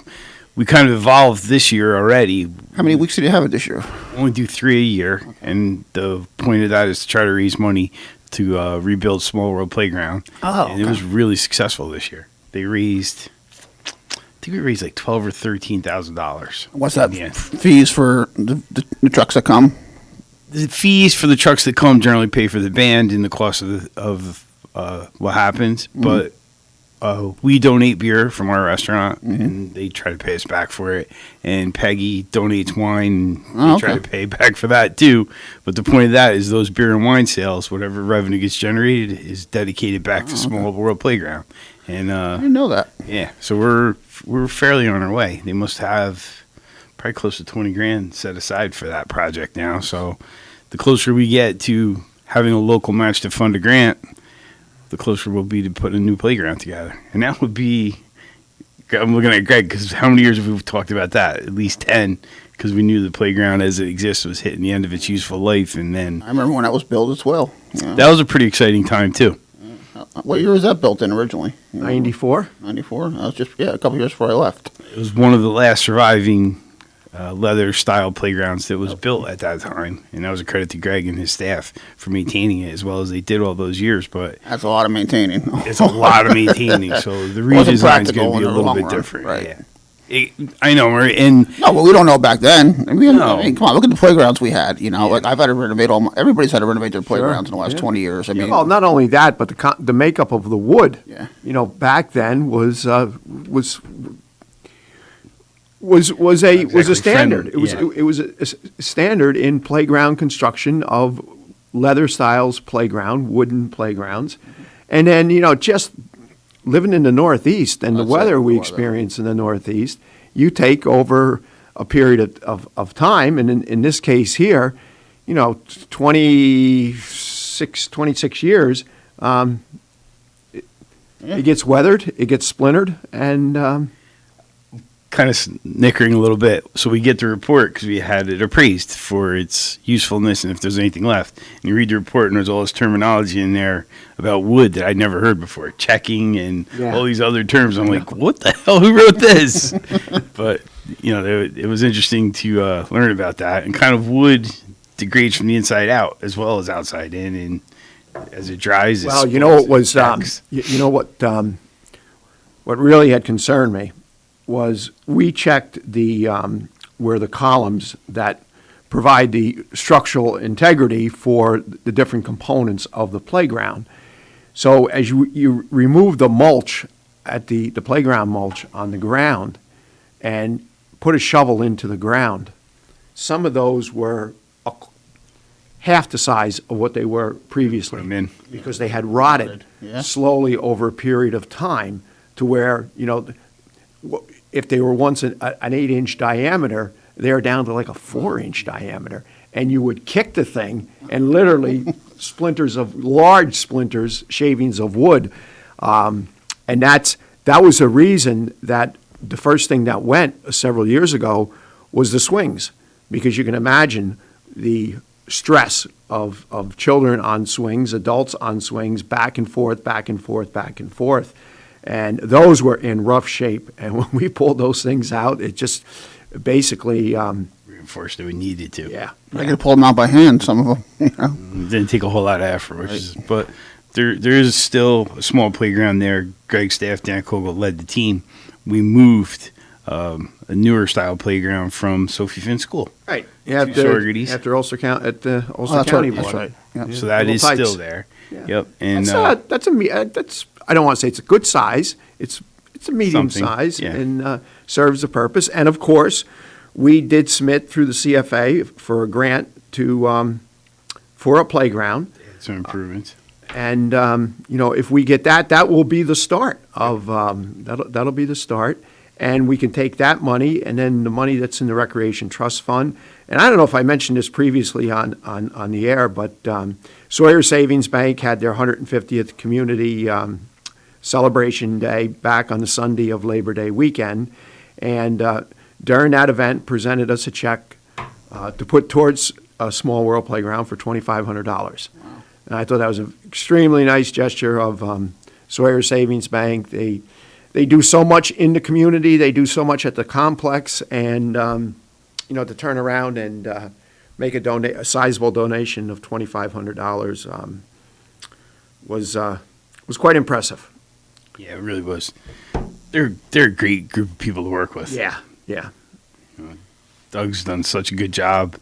S29: we kind of evolved this year already.
S1: How many weeks did you have it this year?
S29: Only do 3 a year. And the point of that is to try to raise money to rebuild Small World Playground.
S1: Oh,
S29: and it was really successful this year. They raised, I think we raised like $12,000 or $13,000.
S1: What's that? Fees for the trucks that come?
S29: The fees for the trucks that come generally pay for the band and the cost of what happens.
S1: Mm-hmm.
S29: But we donate beer from our restaurant, and they try to pay us back for it. And Peggy donates wine, and they try to pay back for that too. But the point of that is those beer and wine sales, whatever revenue gets generated, is dedicated back to Small World Playground. And
S1: I didn't know that.
S29: Yeah, so we're fairly on our way. They must have probably close to $20,000 set aside for that project now. So the closer we get to having a local match to fund a grant, the closer we'll be to put a new playground together. And that would be, I'm looking at Greg, because how many years have we talked about that? At least 10, because we knew the playground as it exists was hitting the end of its useful life. And then
S1: I remember when that was built as well. Yeah.
S29: that was a pretty exciting time too.
S1: What year was that built in originally?
S27: 94.
S1: 94. That was just a couple years before I left.
S29: It was one of the last surviving leather style playgrounds that was built at that time, and that was a credit to Greg and his staff for maintaining it as well as they did all those years. But
S1: that's a lot of maintaining.
S29: It's a lot of maintaining, so the redesign is going to be a little bit different.
S1: Right.
S29: Yeah. I know, right? And
S1: no, but we don't know back then. I mean,
S29: No.
S1: come on, look at the playgrounds we had. You know, like I've had to renovate everybody's had to renovate their playgrounds in the last 20 years. I mean,
S27: well, not only that, but the makeup of the wood.
S1: Yeah.
S27: You know, back then was a standard.
S29: friendly,
S27: It was a standard in playground construction of leather styles playground, wooden playgrounds, and then just living in the Northeast and the weather we experience in the Northeast, you take over a period of time, and in this case here, 26 years, it gets weathered, it gets splintered, and
S29: kind of snickering a little bit. So we get the report because we had it appraised for its usefulness and if there's anything left. And you read the report and there's all this terminology in there about wood that I'd never heard before, checking and all these other terms. I'm like, what the hell? Who wrote this? But, it was interesting to learn about that. And kind of wood degrades from the inside out as well as outside in. And as it dries,
S27: well, what was, what really had concerned me was we checked the where the columns that provide the structural integrity for the different components of the playground. So as you remove the mulch at the playground mulch on the ground and put a shovel into the ground, some of those were half the size of what they were previously because they had rotted slowly over a period of time to where, if they were once an 8-inch diameter, they're down to like a 4-inch diameter. And you would kick the thing and literally large splinters, shavings of wood. And that was a reason that the first thing that went several years ago was the swings. Because you can imagine the stress of children on swings, adults on swings, back and forth, back and forth, back and forth. And those were in rough shape. And when we pulled those things out, it just basically
S29: reinforced that we needed to.
S27: Yeah.
S1: I could pull them out by hand, some of them.
S29: It didn't take a whole lot of effort, but there is still a small playground there. Greg's staff, Dan Kogel, led the team. We moved a newer style playground from Sophie Finn School.
S27: Right.
S29: After
S27: Ulster County, at the Ulster County Board.
S1: That's right.
S29: Yeah. So that is still there.
S27: Yeah.
S29: Yep. And
S27: that's I don't want to say it's a good size. It's a medium
S29: Something,
S27: size
S29: yeah.
S27: and serves a purpose. And of course, we did submit through the CFA for a grant to for a playground.
S29: Some improvements.
S27: And if we get that will be the start of that'll be the start. And we can take that money and then the money that's in the Recreation Trust Fund. And I don't know if I mentioned this previously on the air, but Sawyer Savings Bank had their 150th community celebration day back on the Sunday of Labor Day weekend. And during that event, presented us a check to put towards a Small World Playground for $2,500. Wow. And I thought that was an extremely nice gesture of Sawyer Savings Bank. They do so much in the community. They do so much at the complex, and to turn around and make a sizable donation of $2,500 was quite impressive.
S29: Yeah, it really was. They're a great group of people to work with.
S27: Yeah.
S29: Doug's done such a good job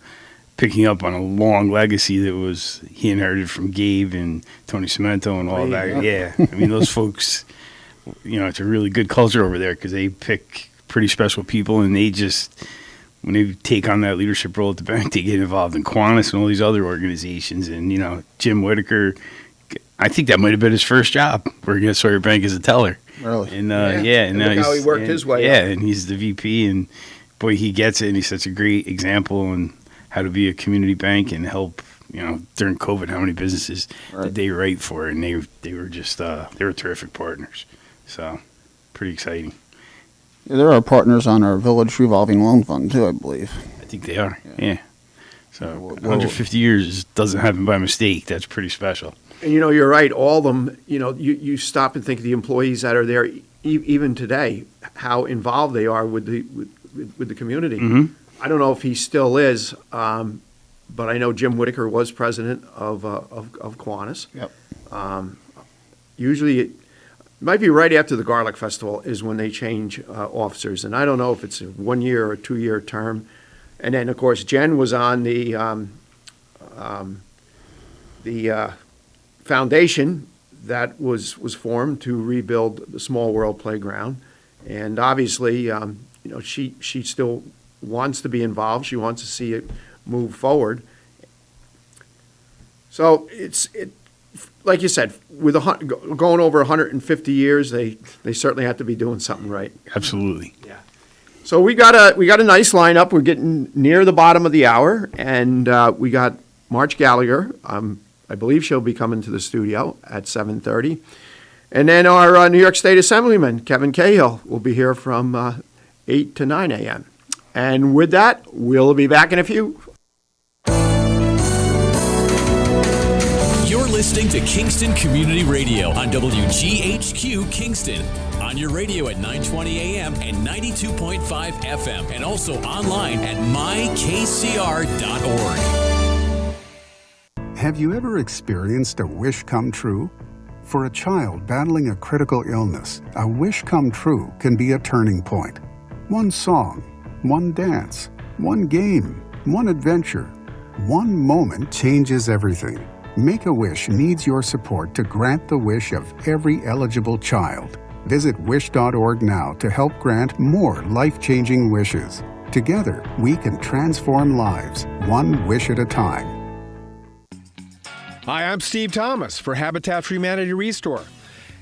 S29: picking up on a long legacy that he inherited from Gabe and Tony Cemento and all that. Yeah, I mean those folks. It's a really good culture over there because they pick pretty special people, and they just, when they take on that leadership role at the bank, they get involved in Kiwanis and all these other organizations. And, Jim Whitaker, I think that might have been his first job working at Sawyer Bank as a teller.
S1: Really?
S29: And, and now
S27: how he worked his way up.
S29: and he's the VP, and boy, he gets it, and he's such a great example on how to be a community bank and help, during COVID, how many businesses did they write for, and they were just, they were terrific partners. So, pretty exciting.
S1: Yeah, there are partners on our Village Revolving Loan Fund, too, I believe.
S29: think they are. Yeah. So 150 years doesn't happen by mistake. That's pretty special.
S27: And you're right. All of them. You stop and think of the employees that are there, even today, how involved they are with the community.
S29: Mhm.
S27: I don't know if he still is, but I know Jim Whitaker was president of Kiwanis.
S1: Yep.
S27: Usually, it might be right after the Garlic Festival is when they change officers, and I don't know if it's a 1 year or 2 year term. And then, of course, Jen was on the foundation that was formed to rebuild the Small World Playground, and obviously, she still wants to be involved. She wants to see it move forward. So it's like you said, with going over 150 years, they certainly have to be doing something right.
S29: Absolutely.
S27: Yeah. So we got a nice lineup. We're getting near the bottom of the hour, and we got March Gallagher. I believe she'll be coming to the studio at 7:30, and then our New York State Assemblyman Kevin Cahill will be here from 8 to 9 a.m. And with that, we'll be back in a few.
S6: You're listening to Kingston Community Radio on WGHQ Kingston. On your radio at 920 AM and 92.5 FM, and also online at mykcr.org.
S9: Have you ever experienced a wish come true? For a child battling a critical illness, a wish come true can be a turning point. One song, one dance, one game, one adventure, one moment changes everything. Make-A-Wish needs your support to grant the wish of every eligible child. Visit wish.org now to help grant more life-changing wishes. Together, we can transform lives, one wish at a time.
S10: Hi, I'm Steve Thomas for Habitat for Humanity Restore.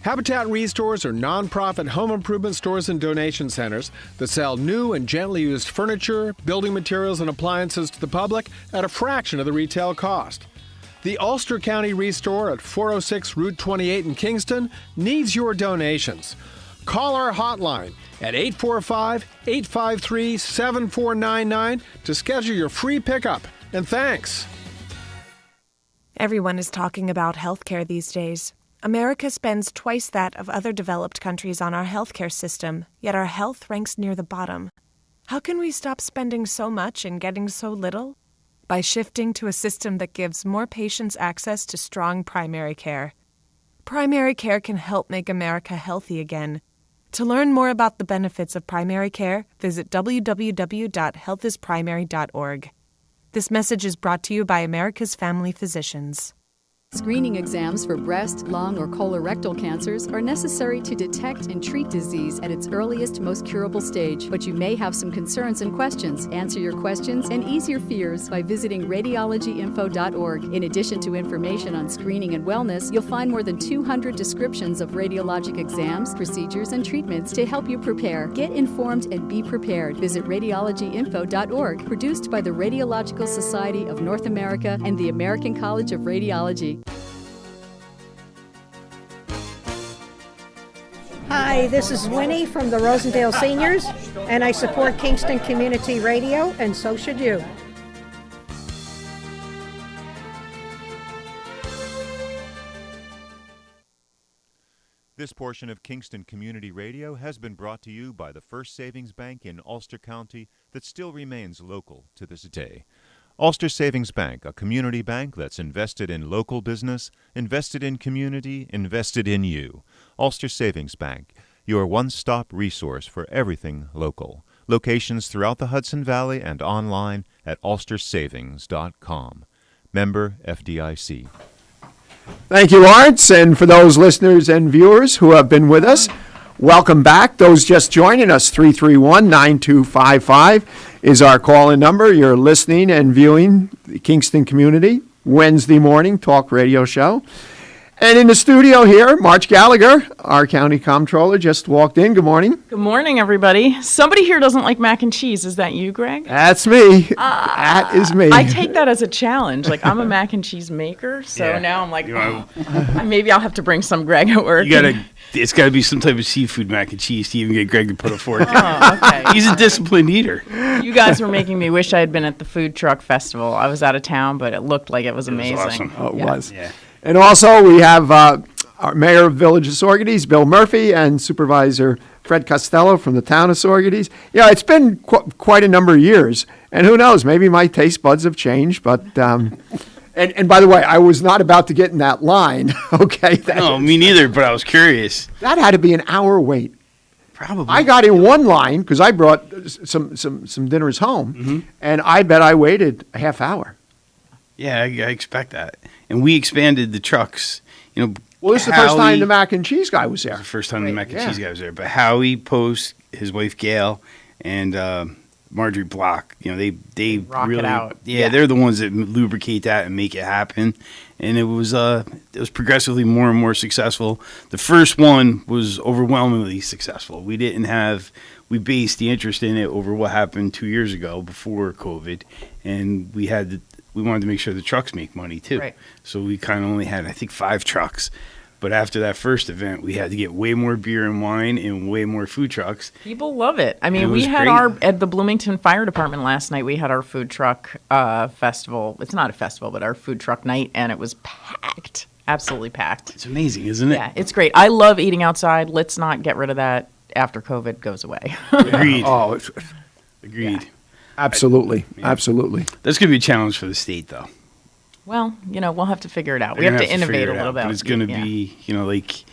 S10: Habitat Restores are nonprofit home improvement stores and donation centers that sell new and gently used furniture, building materials, and appliances to the public at a fraction of the retail cost. The Ulster County Restore at 406 Route 28 in Kingston needs your donations. Call our hotline at 845-853-7499 to schedule your free pickup. And thanks.
S11: Everyone is talking about healthcare these days. America spends twice that of other developed countries on our healthcare system, yet our health ranks near the bottom. How can we stop spending so much and getting so little? By shifting to a system that gives more patients access to strong primary care. Primary care can help make America healthy again. To learn more about the benefits of primary care, visit www.healthisprimary.org. This message is brought to you by America's Family Physicians.
S12: Screening exams for breast, lung, or colorectal cancers are necessary to detect and treat disease at its earliest, most curable stage. But you may have some concerns and questions. Answer your questions and ease your fears by visiting radiologyinfo.org. In addition to information on screening and wellness, you'll find more than 200 descriptions of radiologic exams, procedures, and treatments to help you prepare. Get informed and be prepared. Visit radiologyinfo.org, produced by the Radiological Society of North America and the American College of Radiology.
S13: Hi, this is Winnie from the Rosendale Seniors, and I support Kingston Community Radio, and so should you.
S26: This portion of Kingston Community Radio has been brought to you by the First Savings Bank in Ulster County that still remains local to this day. Ulster Savings Bank, a community bank that's invested in local business, invested in community, invested in you. Ulster Savings Bank, your one-stop resource for everything local. Locations throughout the Hudson Valley and online at ulstersavings.com. Member FDIC.
S27: Thank you, Lawrence, and for those listeners and viewers who have been with us, welcome back. Those just joining us, 331-9255 is our call-in number. You're listening and viewing the Kingston Community Wednesday morning talk radio show. And in the studio here, March Gallagher, our county comptroller, just walked in. Good morning.
S3: Good morning, everybody. Somebody here doesn't like mac and cheese. Is that you, Greg?
S27: That's me. That is me.
S3: I take that as a challenge. Like, I'm a mac and cheese maker, so
S29: Yeah.
S3: now I'm like, maybe I'll have to bring some Greg at work.
S29: It's got to be some type of seafood mac and cheese to even get Greg to put a fork in.
S3: Oh, okay.
S29: He's a disciplined eater.
S3: You guys were making me wish I had been at the food truck festival. I was out of town, but it looked like it was amazing.
S29: awesome.
S27: Oh, it
S3: Yeah.
S27: was. And also, we have our mayor of Village of Saugerties, Bill Murphy, and Supervisor Fred Costello from the town of Saugerties. Yeah, it's been quite a number of years, and who knows, maybe my taste buds have changed, but... And by the way, I was not about to get in that line, okay?
S29: No, me neither, but I was curious.
S27: That had to be an hour wait.
S29: Probably.
S27: I got in one line, because I brought some dinners home, and I bet I waited a half hour.
S29: Yeah, I expect that. And we expanded the trucks. You know,
S27: Well, this is the first time the mac and cheese guy was there.
S29: The first time the mac and
S27: yeah.
S29: cheese guy was there. But Howie Post, his wife Gail, and Marjorie Block, you know, they
S3: rock it
S29: really,
S3: out.
S29: Yeah, they're the ones that lubricate that and make it happen. And it was progressively more and more successful. The first one was overwhelmingly successful. We based the interest in it over what happened 2 years ago before COVID, and we wanted to make sure the trucks make money too.
S3: Right.
S29: So we kind of only had, I think, 5 trucks. But after that first event, we had to get way more beer and wine and way more food trucks.
S3: People love it. I mean,
S29: It
S3: we
S29: was
S3: had
S29: great.
S3: at the Bloomington Fire Department last night, we had our food truck festival. It's not a festival, but our food truck night, and it was packed. Absolutely packed.
S29: It's amazing, isn't it?
S3: Yeah, it's great. I love eating outside. Let's not get rid of that after COVID goes away.
S29: Agreed.
S27: Oh,
S29: Agreed.
S27: absolutely. Absolutely.
S29: That's going to be a challenge for the state, though.
S3: Well, we'll have to figure it out.
S29: They're
S3: We have
S29: gonna
S3: to innovate
S29: figure
S3: a
S29: it
S3: little
S29: out,
S3: bit.
S29: But it's going to
S3: Yeah.
S29: be, like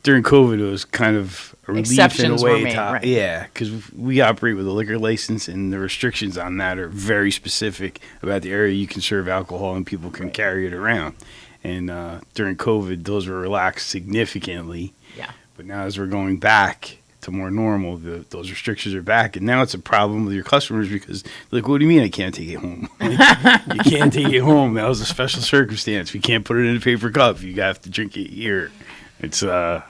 S29: during COVID, it was kind of a relief
S3: Exceptions
S29: in a
S3: were
S29: way.
S3: made, right.
S29: Yeah, because we operate with a liquor license, and the restrictions on that are very specific about the area you can serve alcohol and people can carry it around. And during COVID, those were relaxed significantly.
S3: Yeah.
S29: But now as we're going back to more normal, those restrictions are back, and now it's a problem with your customers because like, what do you mean I can't take it home? You can't take it home. That was a special circumstance. We can't put it in a paper cup. You have to drink it here. It's a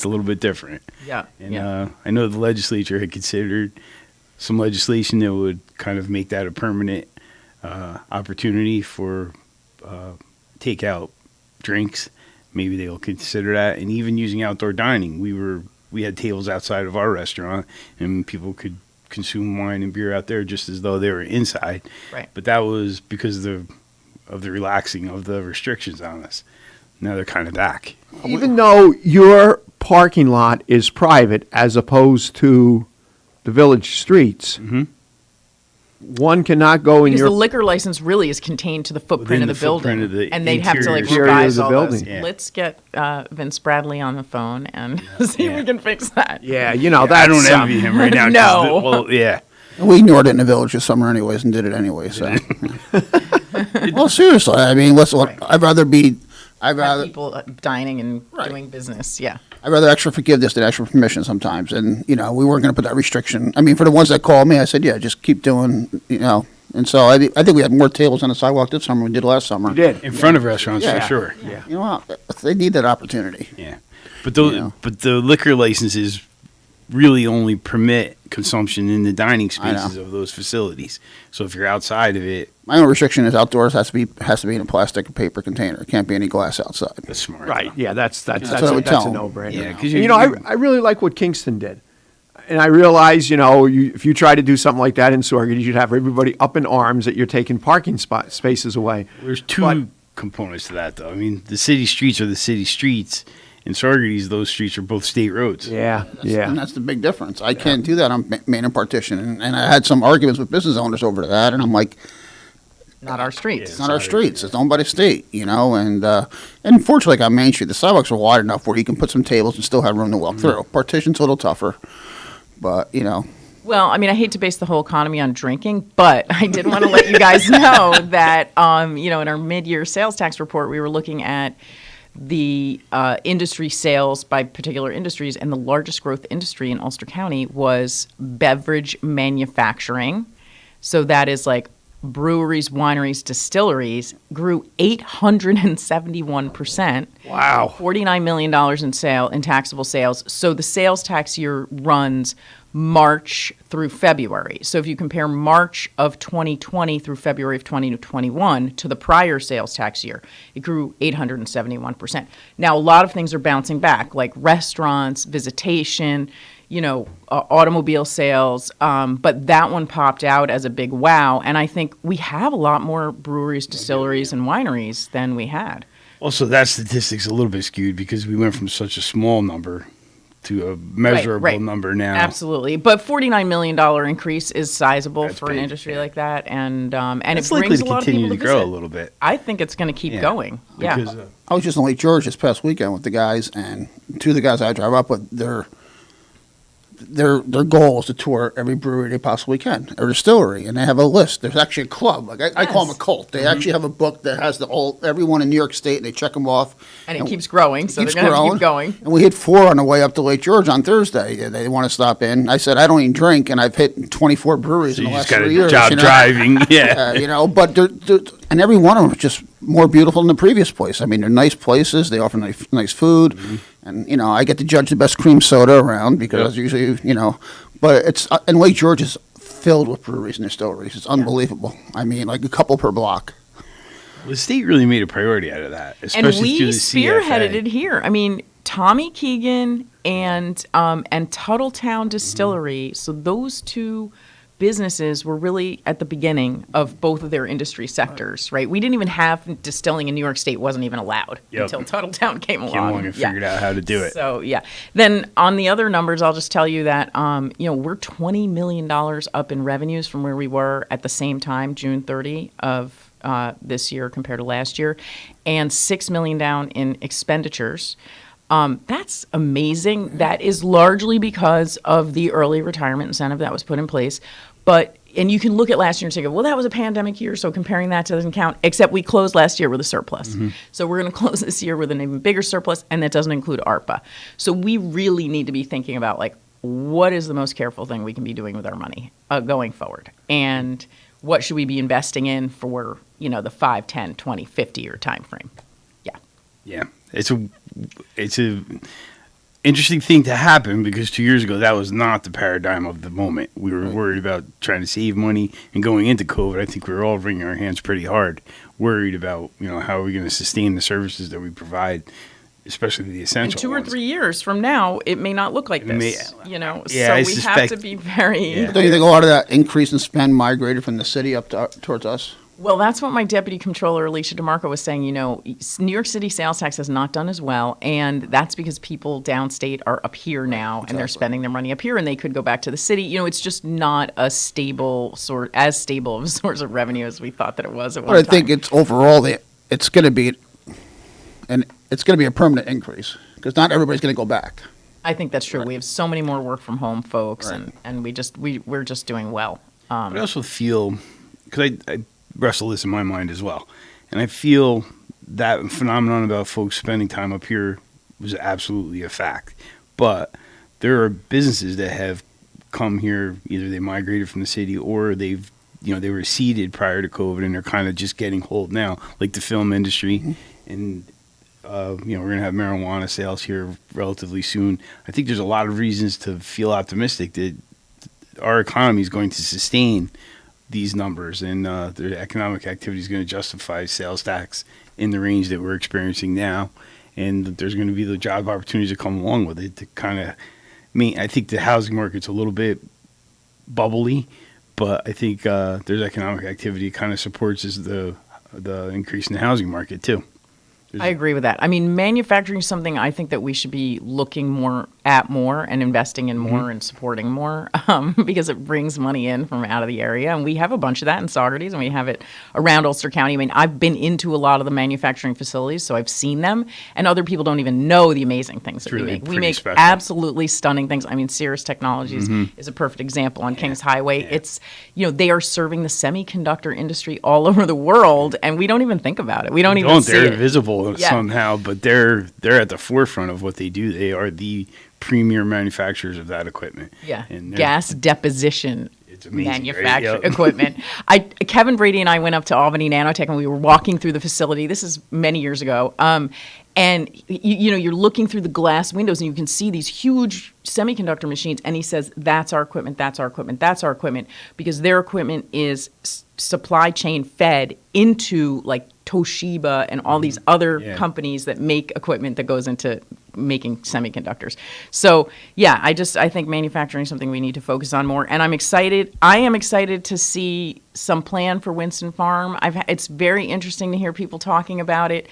S29: little bit different.
S3: Yeah.
S29: And I know the legislature had considered some legislation that would kind of make that a permanent opportunity for takeout drinks. Maybe they'll consider that, and even using outdoor dining. We had tables outside of our restaurant, and people could consume wine and beer out there just as though they were inside.
S3: Right.
S29: But that was because of the relaxing of the restrictions on us. Now they're kind of back.
S27: Even though your parking lot is private as opposed to the village streets, one cannot go in
S3: Because
S27: your
S3: the liquor license really is contained to the footprint
S29: Within
S3: of
S29: the
S3: the building,
S29: footprint of the
S3: and they'd have to like
S29: interior
S3: revise
S27: of the
S3: all
S27: building.
S3: those.
S29: Yeah.
S3: Let's get Vince Bradley on the phone and see if we can fix that.
S27: Yeah,
S29: I don't envy him right now. 'cause
S3: No.
S29: well, yeah.
S1: We ignored it in the village this summer anyways and did it anyway, so. Well, seriously, I mean, I'd rather
S3: Have people dining and doing business. Yeah.
S1: I'd rather extra forgiveness than extra permission sometimes. And, we weren't going to put that restriction. I mean, for the ones that called me, I said, yeah, just keep doing, And so I think we had more tables on the sidewalk this summer than we did last summer.
S27: You did.
S29: In front of restaurants,
S1: Yeah.
S29: for sure.
S27: Yeah.
S1: You know what? They need that opportunity.
S29: Yeah. But the liquor licenses really only permit consumption in the dining
S1: I know.
S29: spaces of those facilities. So if you're outside of it,
S1: My only restriction is outdoors has to be in a plastic or paper container. It can't be any glass outside.
S29: that's smart.
S27: Right. Yeah, that's
S1: what I would tell
S27: a
S1: 'em.
S27: no-brainer.
S29: Yeah, 'cause
S27: And, I really like what Kingston did. And I realize, if you try to do something like that in Saugerties, you'd have everybody up in arms that you're taking parking spaces away.
S29: There's two components to that, though. I mean, the city streets are the city streets. In Saugerties, those streets are both state roads.
S27: Yeah,
S1: And that's the big difference. I can't do that on main and partition. And I had some arguments with business owners over that. And I'm like,
S3: Not our streets.
S1: it's not our streets. It's owned by the state, And fortunately, like on Main Street, the sidewalks are wide enough where you can put some tables and still have room to walk through. Partition's a little tougher, but,
S3: Well, I mean, I hate to base the whole economy on drinking, but I did want to let you guys know that, in our mid-year sales tax report, we were looking at the industry sales by particular industries, and the largest growth industry in Ulster County was beverage manufacturing. So that is like breweries, wineries, distilleries grew 871%.
S29: Wow.
S3: $49 million in taxable sales. So the sales tax year runs March through February. So if you compare March of 2020 through February of 2021 to the prior sales tax year, it grew 871%. Now, a lot of things are bouncing back, like restaurants, visitation, automobile sales, but that one popped out as a big wow. And I think we have a lot more breweries, distilleries, and wineries than we had.
S29: Also, that statistic's a little bit skewed because we went from such a small number to a measurable
S3: Right.
S29: number now.
S3: Absolutely, but $49 million increase is sizable for an
S29: big,
S3: industry like that, and
S29: It's
S3: it
S29: likely
S3: brings
S29: to
S3: a lot of
S29: continue
S3: people
S29: to
S3: to
S29: grow
S3: visit.
S29: a little bit.
S3: I think it's going to keep going. Yeah.
S29: Because,
S1: I was just in Lake George this past weekend with the guys, and two of the guys I drive up with, their goal is to tour every brewery they possibly can, or distillery, and they have a list. There's actually a club. Like I call them a cult. They actually have a book that has everyone in New York State, and they check them off.
S3: And it keeps growing, so
S1: keeps
S3: they're going to keep
S1: growing.
S3: going.
S1: And we hit 4 on the way up to Lake George on Thursday. They want to stop in. I said I don't even drink, and I've hit 24 breweries in the
S29: you
S1: last
S29: just got
S1: 3
S29: a
S1: years.
S29: job driving, yeah.
S1: But and every one of them is just more beautiful than the previous place. I mean, they're nice places. They offer nice food, and I get to judge the best cream soda around because usually But it's and Lake George is filled with breweries and distilleries. It's unbelievable. I mean, like a couple per block.
S29: The state really made a priority out of that, especially
S3: And we
S29: through the
S3: spearheaded
S29: CFA.
S3: it here. I mean, Tommy Keegan and Tuttletown Distillery. So those two businesses were really at the beginning of both of their industry sectors, right? We didn't even have distilling in New York State; wasn't even allowed until Tuttletown came along.
S29: And figured out how to do it.
S3: So yeah. Then on the other numbers, I'll just tell you that we're $20 million up in revenues from where we were at the same time, June 30 of this year compared to last year, and $6 million down in expenditures. That's amazing. That is largely because of the early retirement incentive that was put in place. And you can look at last year and say, well, that was a pandemic year, so comparing that doesn't count, except we closed last year with a surplus. So we're going to close this year with an even bigger surplus, and that doesn't include ARPA. So we really need to be thinking about, what is the most careful thing we can be doing with our money going forward? And what should we be investing in for, the 5, 10, 20, 50-year time frame?
S29: Yeah, it's a interesting thing to happen because 2 years ago that was not the paradigm of the moment. We were worried about trying to save money, and going into COVID, I think we were all wringing our hands pretty hard, worried about how are we going to sustain the services that we provide, especially the essential.
S3: In 2 or
S29: ones.
S3: 3 years from now, it may not look like this. So
S29: I
S3: we have to be very.
S1: Don't you think a lot of that increase in spend migrated from the city up towards us?
S3: Well, that's what my deputy controller, Alicia DeMarco, was saying. New York City sales tax has not done as well, and that's because people downstate are up here now, and they're spending their money up here, and they could go back to the city. It's just not as stable of a source of revenue as we thought that it was at one
S1: But I
S3: time.
S1: think it's overall it's going to be, and it's going to be a permanent increase because not everybody's going to go back.
S3: I think that's true. We have so many more work from home folks, and we're just doing well.
S29: But I also feel, because I wrestle this in my mind as well, and I feel that phenomenon about folks spending time up here was absolutely a fact. But there are businesses that have come here, either they migrated from the city or they were seeded prior to COVID and they're kind of just getting hold now, like the film industry. And we're going to have marijuana sales here relatively soon. I think there's a lot of reasons to feel optimistic that our economy is going to sustain these numbers, and the economic activity is going to justify sales tax in the range that we're experiencing now, and there's going to be the job opportunities that come along with it to kind of I think the housing market's a little bit bubbly, but I think there's economic activity kind of supports the increase in the housing market too.
S3: I agree with that. I mean, manufacturing is something I think that we should be looking more and investing in more and supporting more because it brings money in from out of the area. And we have a bunch of that in Saugerties, and we have it around Ulster County. I mean, I've been into a lot of the manufacturing facilities, so I've seen them, and other people don't even know the amazing things that we make. We make absolutely stunning things. I mean, Cirrus Technologies is a perfect example on Kings Highway. Yeah. It's, they are serving the semiconductor industry all over the world, and we don't even think about it. We don't even see
S29: They're
S3: it.
S29: visible somehow, but they're at the forefront of what they do. They are the premier manufacturers of that equipment.
S3: Yeah,
S29: and
S3: gas deposition
S29: It's amazing.
S3: manufactured
S29: right? Yep.
S3: equipment. Kevin Brady and I went up to Albany Nanotech and we were walking through the facility. This is many years ago. And you're looking through the glass windows and you can see these huge semiconductor machines. And he says, that's our equipment, that's our equipment, that's our equipment, because their equipment is supply chain fed into like Toshiba and all these other companies that make equipment that goes into making semiconductors. So yeah, I think manufacturing is something we need to focus on more. And I am excited to see some plan for Winston Farm. It's very interesting to hear people talking about it.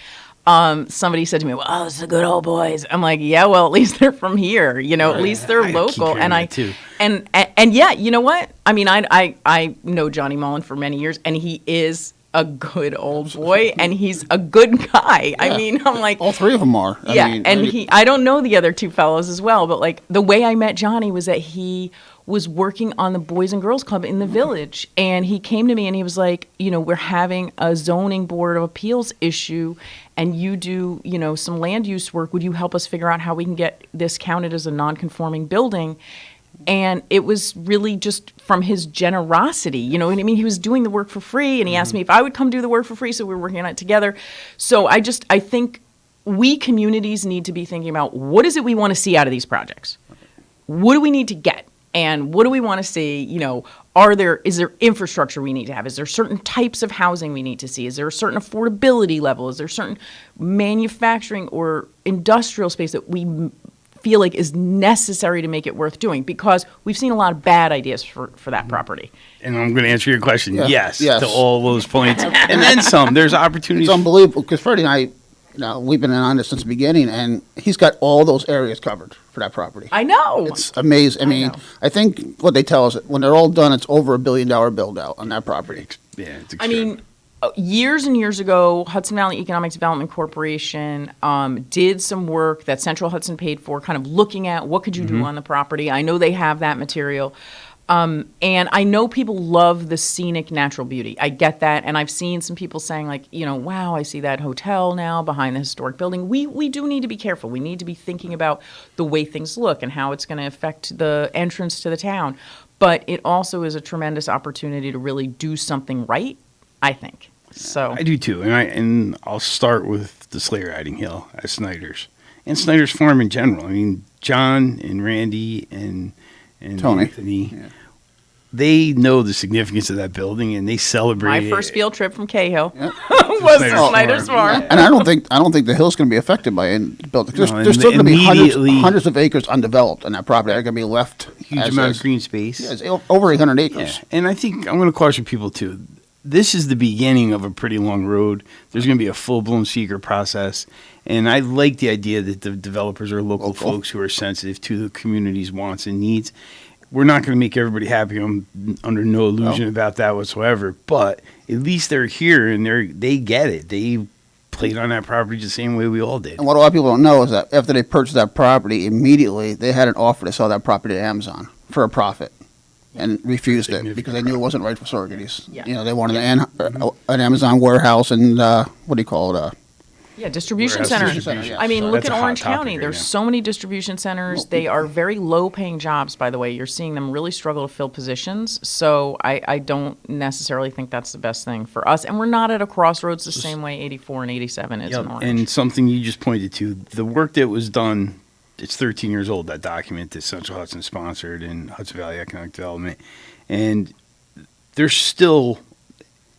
S3: Somebody said to me, "Well, it's the good old boys." I'm like, "Yeah, well, at least they're from here, at least they're local." And yeah, you know what? I mean, I know Johnny Mullen for many years, and he is a good old boy, and he's a good guy. Yeah. I mean, I'm like,
S1: all three of them are.
S3: I don't know the other two fellows as well, but like the way I met Johnny was that he was working on the Boys and Girls Club in the village, and he came to me and he was like, we're having a zoning board of appeals issue, and you do, some land use work. Would you help us figure out how we can get this counted as a non-conforming building? And it was really just from his generosity, you know what I mean? He was doing the work for free, and he asked me if I would come do the work for free, so we were working on it together. So I think we communities need to be thinking about, what is it we want to see out of these projects? What do we need to get? And what do we want to see? Is there infrastructure we need to have? Is there certain types of housing we need to see? Is there a certain affordability level? Is there certain manufacturing or industrial space that we feel like is necessary to make it worth doing? Because we've seen a lot of bad ideas for that property.
S29: And I'm going to answer your question.
S1: Yeah.
S29: Yes,
S1: Yes.
S29: to all those points. And then some. There's opportunities.
S1: It's unbelievable because Freddie and I, we've been on this since the beginning, and he's got all those areas covered for that property.
S3: I know.
S1: It's amazing. I mean, I think what they tell us, when they're all done, it's over $1 billion build out on that property.
S29: Yeah, it's
S3: I mean, years and years ago, Hudson Valley Economic Development Corporation did some work that Central Hudson paid for, kind of looking at what could you do on the property. I know they have that material. And I know people love the scenic natural beauty. I get that. And I've seen some people saying like, wow, I see that hotel now behind the historic building. We do need to be careful. We need to be thinking about the way things look and how it's going to affect the entrance to the town. But it also is a tremendous opportunity to really do something right, I think. So
S29: I do too. And I'll start with the sleigh riding hill at Snyder's. And Snyder's Farm in general. I mean, John and Randy and
S1: Tony.
S29: Anthony, they know the significance of that building, and they celebrate
S3: my first field trip from Cahill was
S29: Snyder's
S3: to Snyder's Farm.
S1: And I don't think the hill's going to be affected by any building. There's still going to be hundreds of acres undeveloped on that property. They're going to be left
S29: huge amount of green space.
S1: Yeah, it's over 800 acres.
S29: Yeah. And I think I'm going to caution people too. This is the beginning of a pretty long road. There's going to be a full-blown seeker process. And I like the idea that the developers are local folks who are sensitive to the community's wants and needs. We're not going to make everybody happy. I'm under no illusion about that whatsoever. But at least they're here and they get it. They played on that property the same way we all did.
S1: And what a lot of people don't know is that after they purchased that property, immediately they had an offer to sell that property to Amazon for a profit. And refused it because they knew it wasn't right for Sorganies.
S3: Yeah.
S1: They wanted an Amazon warehouse and what do you call it?
S3: Distribution centers. I mean, look at Orange County. There's so many distribution centers. They are very low-paying jobs, by the way. You're seeing them really struggle to fill positions. So I don't necessarily think that's the best thing for us. And we're not at a crossroads the same way 84 and 87 is in Orange.
S29: And something you just pointed to, the work that was done, it's 13 years old, that document that Central Hudson sponsored in Hudson Valley Economic Development. And there's still,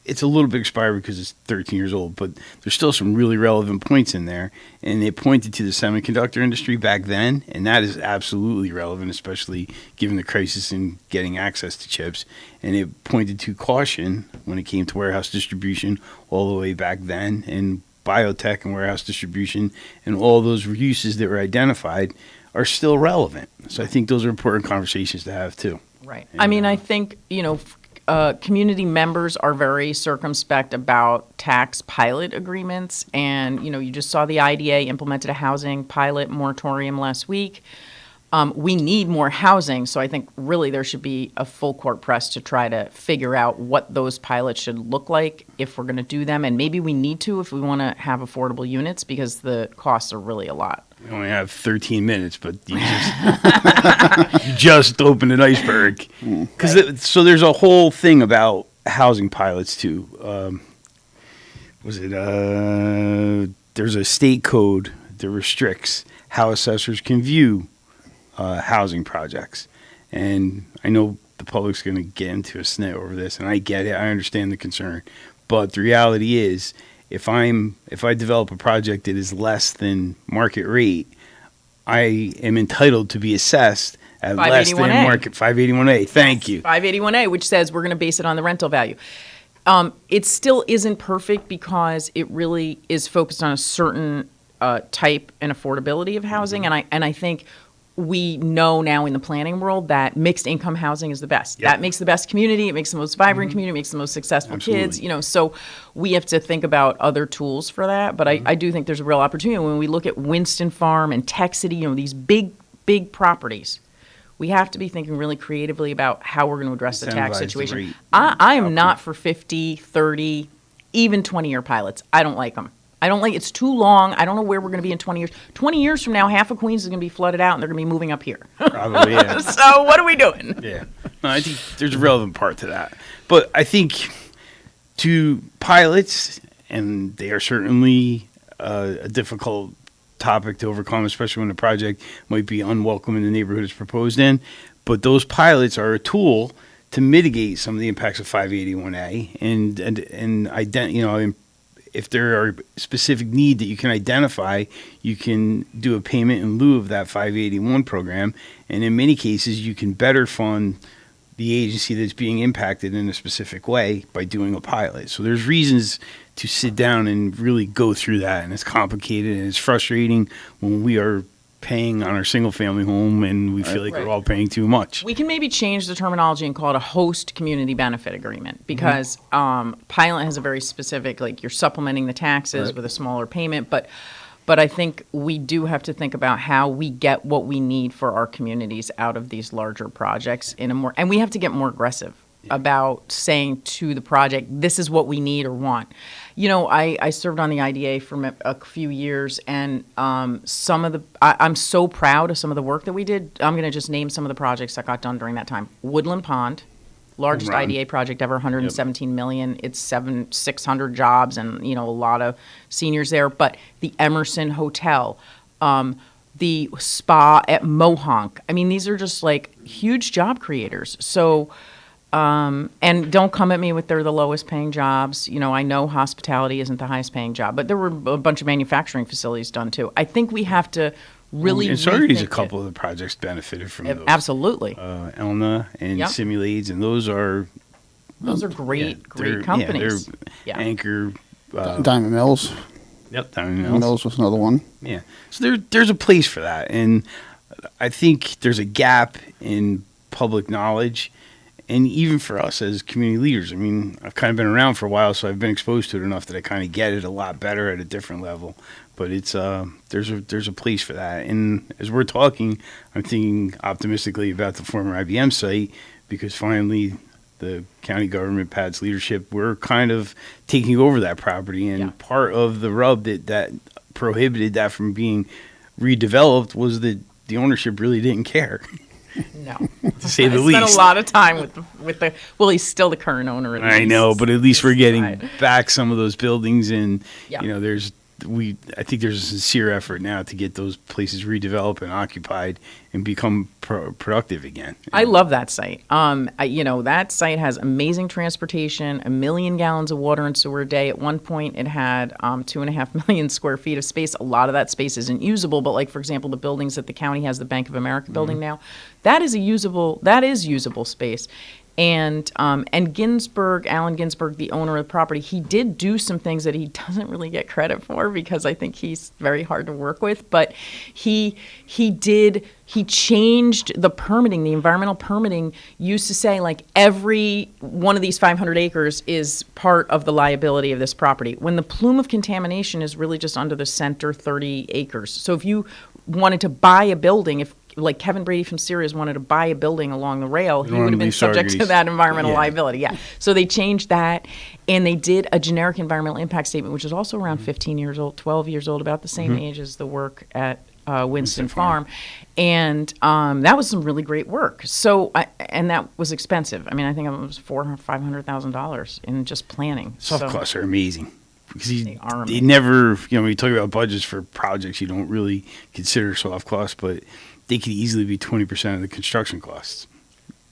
S29: it's a little bit expired because it's 13 years old, but there's still some really relevant points in there. And they pointed to the semiconductor industry back then, and that is absolutely relevant, especially given the crisis in getting access to chips. And it pointed to caution when it came to warehouse distribution all the way back then, and biotech and warehouse distribution, and all those uses that were identified are still relevant. So I think those are important conversations to have too.
S3: Right. And, I mean, I think, community members are very circumspect about tax pilot agreements. And, you just saw the IDA implemented a housing pilot moratorium last week. We need more housing, so I think really there should be a full court press to try to figure out what those pilots should look like if we're going to do them, and maybe we need to if we want to have affordable units because the costs are really a lot.
S29: We only have 13 minutes, but you just, you just opened an iceberg. So there's a whole thing about housing pilots too. There's a state code that restricts how assessors can view housing projects. And I know the public's going to get into a snit over this, and I get it. I understand the concern. But the reality is, if I develop a project that is less than market rate, I am entitled to be assessed at less than
S3: 581A.
S29: market 581A. Thank you.
S3: 581A, which says we're going to base it on the rental value. It still isn't perfect because it really is focused on a certain type and affordability of housing, and I think we know now in the planning world that mixed income housing is the best.
S29: Yep.
S3: That makes the best community. It makes the most vibrant community. It makes the most successful kids. So we have to think about other tools for that. But I do think there's a real opportunity when we look at Winston Farm and Tech City. These big properties. We have to be thinking really creatively about how we're going to address the tax
S29: Incentivize the
S3: situation.
S29: rate.
S3: I am not for 50, 30, even 20-year pilots. I don't like them. It's too long. I don't know where we're going to be in 20 years. 20 years from now, half of Queens is going to be flooded out and they're going to be moving up here.
S29: Probably, yeah.
S3: So what are we doing?
S29: Yeah. No, I think there's a relevant part to that. But I think to pilots, and they are certainly a difficult topic to overcome, especially when the project might be unwelcome in the neighborhood it's proposed in. But those pilots are a tool to mitigate some of the impacts of 581A and if there are specific need that you can identify, you can do a payment in lieu of that 581 program. And in many cases, you can better fund the agency that's being impacted in a specific way by doing a pilot. So there's reasons to sit down and really go through that. And it's complicated and it's frustrating when we are paying on our single family home and we feel like we're all paying too much.
S3: We can maybe change the terminology and call it a host community benefit agreement because pilot has a very specific, like you're supplementing the taxes with a smaller payment. But I think we do have to think about how we get what we need for our communities out of these larger projects and we have to get more aggressive about saying to the project, this is what we need or want. I served on the IDA for a few years, and I'm so proud of some of the work that we did. I'm going to just name some of the projects that got done during that time. Woodland Pond, largest IDA project ever, 117 million. It's 600 jobs and, a lot of seniors there. But the Emerson Hotel, the spa at Mohonk. I mean, these are just like huge job creators. So, and don't come at me with they're the lowest paying jobs. I know hospitality isn't the highest paying job, but there were a bunch of manufacturing facilities done too. I think we have to really
S29: and Sardi's a
S3: rethink
S29: couple of the projects benefited from those.
S3: Absolutely.
S29: Elna and Simulades, and those are
S3: great companies.
S29: They're Anchor.
S1: Diamond Mills.
S29: Yep, Diamond Mills.
S1: Mills was another one.
S29: Yeah. So there's a place for that. And I think there's a gap in public knowledge. And even for us as community leaders, I mean, I've kind of been around for a while, so I've been exposed to it enough that I kind of get it a lot better at a different level. But it's there's a place for that. And as we're talking, I'm thinking optimistically about the former IBM site because finally the county government, Pat's leadership, we're kind of taking over that property. And part of the rub that prohibited that from being redeveloped was that the ownership really didn't care.
S3: No,
S29: to say the
S3: I
S29: least.
S3: Spent a lot of time with the. Well, he's still the current owner.
S29: I know, but at least we're getting back some of those buildings, and I think there's a sincere effort now to get those places redeveloped and occupied and become productive again.
S3: I love that site. That site has amazing transportation, 1 million gallons of water and sewer a day. At one point, it had 2.5 million square feet of space. A lot of that space isn't usable, but like for example, the buildings that the county has, the Bank of America building now, that is usable space. And Ginsberg, Allen Ginsberg, the owner of the property, he did do some things that he doesn't really get credit for because I think he's very hard to work with. But he changed the permitting. The environmental permitting used to say like every one of these 500 acres is part of the liability of this property. When the plume of contamination is really just under the center 30 acres. So if you wanted to buy a building, like Kevin Brady from Sirius wanted to buy a building along the rail, he would have been subject to that environmental liability. Yeah. So they changed that, and they did a generic environmental impact statement, which is also around 15 years old, 12 years old, about the same age as the work at Winston Farm. And that was some really great work. So, and that was expensive. I mean, I think it was $400,000 or $500,000 in just planning.
S29: Soft costs are amazing. Because
S3: they
S29: never, when you talk about budgets for projects, you don't really consider soft costs, but they could easily be 20% of the construction costs.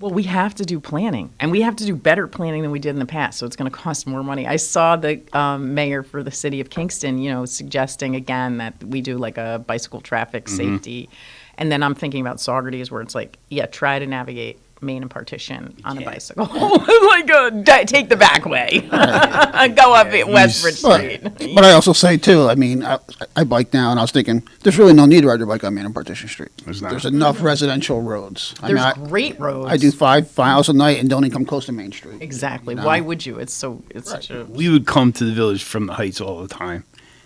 S3: Well, we have to do planning, and we have to do better planning than we did in the past, so it's going to cost more money. I saw the mayor for the city of Kingston, suggesting again that we do like a bicycle traffic safety. And then I'm thinking about Saugerties, where it's like, try to navigate Main and Partition on a bicycle. Take the back way. Go up Westbridge Street.
S1: But I also say, too, I mean, I bike now, and I was thinking, there's really no need to ride your bike on Main and Partition Street. There's enough residential roads.
S3: There's great roads.
S1: I do 5 miles a night and don't even come close to Main Street.
S3: Exactly. Why would you? It's such a...
S29: We would come to the village from the Heights all the time.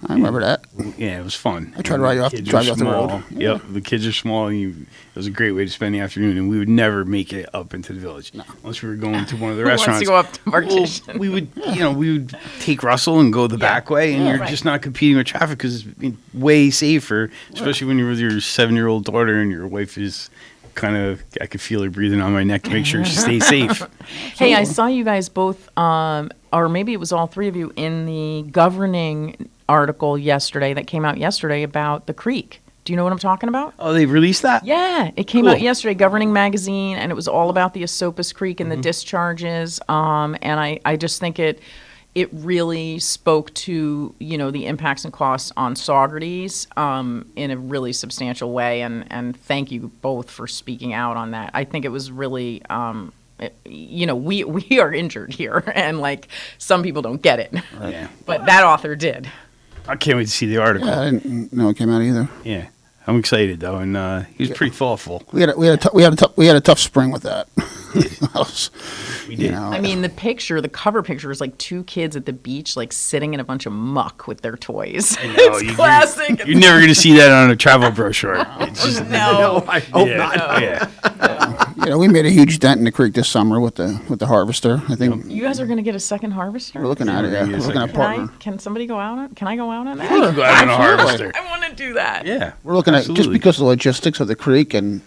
S1: I remember that.
S29: Yeah, it was fun.
S1: I tried to drive you off the road.
S29: Yep, the kids are small. And it was a great way to spend the afternoon, and we would never make it up into the village unless we were going to one of the restaurants.
S3: Who wants to go up to Partition?
S29: We would take Russell and go the back way, and you're just not competing with traffic because it's way safer, especially when you're with your 7-year-old daughter and your wife is kind of, I could feel her breathing on my neck to make sure she stays safe.
S3: Hey, I saw you guys both, or maybe it was all three of you, in the governing article yesterday that came out yesterday about the creek. Do you know what I'm talking about?
S29: Oh, they released that?
S3: Yeah, it came out yesterday, Governing Magazine, and it was all about the Esopus Creek and the discharges. And I just think it really spoke to, the impacts and costs on Saugerties in a really substantial way. And thank you both for speaking out on that. I think it was really, we are injured here, and like some people don't get it.
S29: Yeah.
S3: But that author did.
S29: I can't wait to see the article.
S1: Yeah, I didn't know it came out either.
S29: Yeah, I'm excited though, and he was pretty thoughtful.
S1: We had a tough spring with that.
S29: We did.
S3: I mean, the cover picture is like 2 kids at the beach, like sitting in a bunch of muck with their toys.
S29: I know,
S3: It's classic.
S29: You're never going to see that on a travel brochure. It's just,
S3: No.
S29: I hope not. Yeah.
S1: We made a huge dent in the creek this summer with the harvester. I think
S3: You guys are going to get a second harvester?
S1: we're looking at it. Yeah, we're looking at partner.
S3: Can somebody go out on? Can I go out on that?
S29: You can go out on a harvester.
S3: I want to do that.
S29: Yeah.
S1: We're looking at just
S29: absolutely.
S1: because of the logistics of the creek, and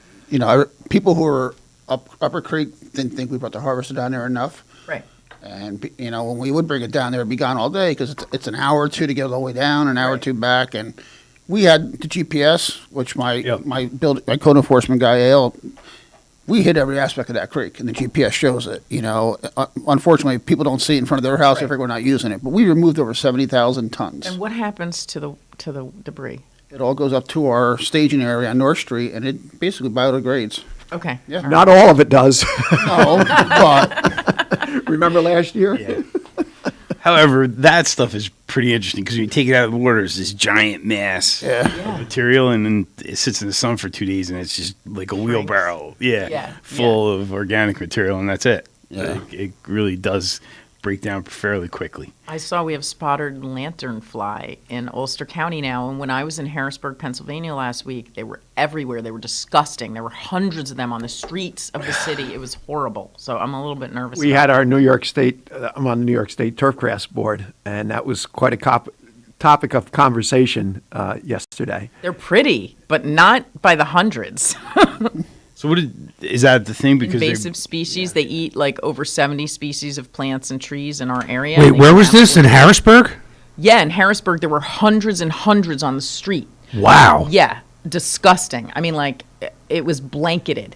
S1: people who are up Upper Creek didn't think we brought the harvester down there enough.
S3: Right.
S1: And when we would bring it down there, it'd be gone all day because it's an hour or two to get all the way down, an hour or two back, and we had the GPS, which my code enforcement guy Ale. We hit every aspect of that creek, and the GPS shows it. Unfortunately, people don't see it in front of their house. They figure we're not using it. But we removed over 70,000 tons.
S3: And what happens to the debris?
S1: It all goes up to our staging area on North Street, and it basically biodegrades.
S3: Okay.
S1: Yeah.
S27: Not all of it does.
S1: No, but
S27: remember last year?
S29: Yeah. However, that stuff is pretty interesting because when you take it out of the water, it's this giant mass of material, and then it sits in the sun for 2 days, and it's just like a wheelbarrow, full of organic material, and that's it.
S1: Yeah.
S29: It really does break down fairly quickly.
S3: I saw we have spotted lanternfly in Ulster County now, and when I was in Harrisburg, Pennsylvania last week, they were everywhere. They were disgusting. There were hundreds of them on the streets of the city. It was horrible. So I'm a little bit nervous.
S27: We had our New York State, I'm on the New York State Turfgrass Board, and that was quite a topic of conversation yesterday.
S3: They're pretty, but not by the hundreds.
S29: So is that the thing? Because
S3: invasive species. They eat like over 70 species of plants and trees in our area.
S4: Wait, where was this? In Harrisburg?
S3: Yeah, in Harrisburg, there were hundreds and hundreds on the street.
S4: Wow.
S3: Yeah, disgusting. I mean, like, it was blanketed.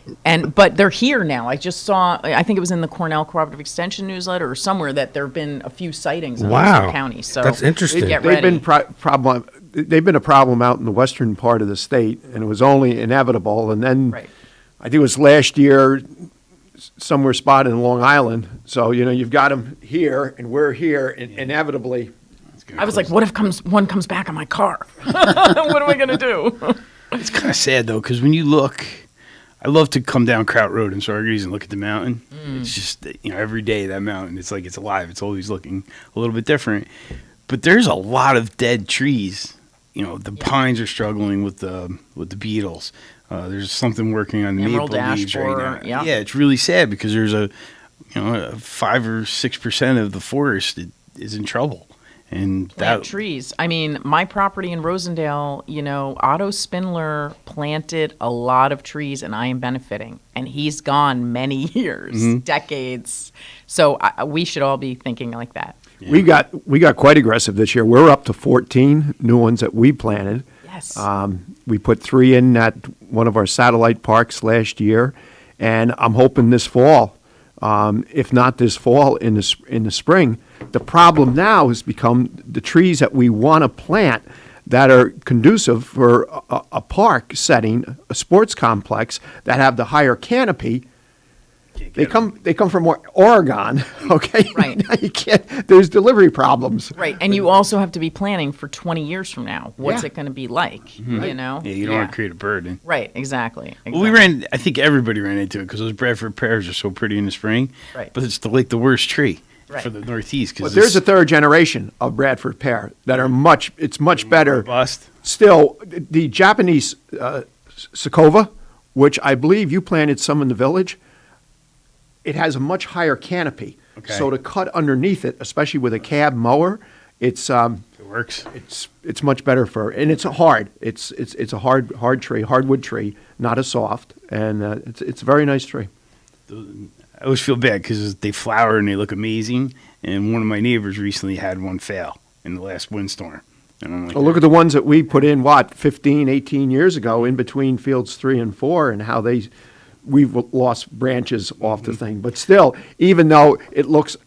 S3: But they're here now. I just saw, I think it was in the Cornell Cooperative Extension newsletter or somewhere that there have been a few sightings in Ulster County. So
S4: that's interesting.
S3: Get ready.
S27: They've been a problem out in the western part of the state, and it was only inevitable. And then I think it was last year, somewhere spotted in Long Island. So, you've got them here, and we're here, and inevitably.
S3: I was like, what if one comes back on my car? What am I going to do?
S29: It's kind of sad, though, because when you look, I love to come down Kraut Road in Saugerties and look at the mountain. It's just, every day that mountain, it's like it's alive. It's always looking a little bit different. But there's a lot of dead trees. The pines are struggling with the beetles. There's something working on the
S3: Emerald
S29: maple
S3: ash
S29: leaves
S3: borer,
S29: right now.
S3: yeah.
S29: Yeah, it's really sad because there's a 5 or 6% of the forest that is in trouble, And
S3: Plant
S29: that
S3: trees. I mean, my property in Rosendale, Otto Spindler planted a lot of trees, and I am benefiting. And he's gone many years, decades. So we should all be thinking like that.
S27: Yeah. We got quite aggressive this year. We're up to 14 new ones that we planted.
S3: Yes.
S27: We put 3 in at one of our satellite parks last year, and I'm hoping this fall, if not this fall, in the spring. The problem now has become the trees that we want to plant that are conducive for a park setting, a sports complex that have the higher canopy. They come from Oregon, okay?
S3: Right.
S27: Now you can't. There's delivery problems.
S3: Right. And you also have to be planning for 20 years from now. What's
S27: Yeah.
S3: it going to be like,
S29: Yeah, you don't want to create a burden.
S3: Right, exactly.
S29: Well, I think everybody ran into it because those Bradford pears are so pretty in the spring.
S3: Right.
S29: But it's the worst tree
S3: Right.
S29: for the Northeast.
S27: But there's a third generation of Bradford pear that are much better.
S29: Robust.
S27: Still, the Japanese Sakova, which I believe you planted some in the village, it has a much higher canopy.
S29: Okay.
S27: So to cut underneath it, especially with a cab mower, it
S29: works.
S27: It's much better and it's hard. It's a hard tree, hardwood tree, not a soft, and it's a very nice tree.
S29: I always feel bad because they flower and they look amazing. And one of my neighbors recently had one fail in the last windstorm. And I'm like,
S27: Well, look at the ones that we put in, 15, 18 years ago in between fields 3 and 4 and how we've lost branches off the thing. But still, even though it looks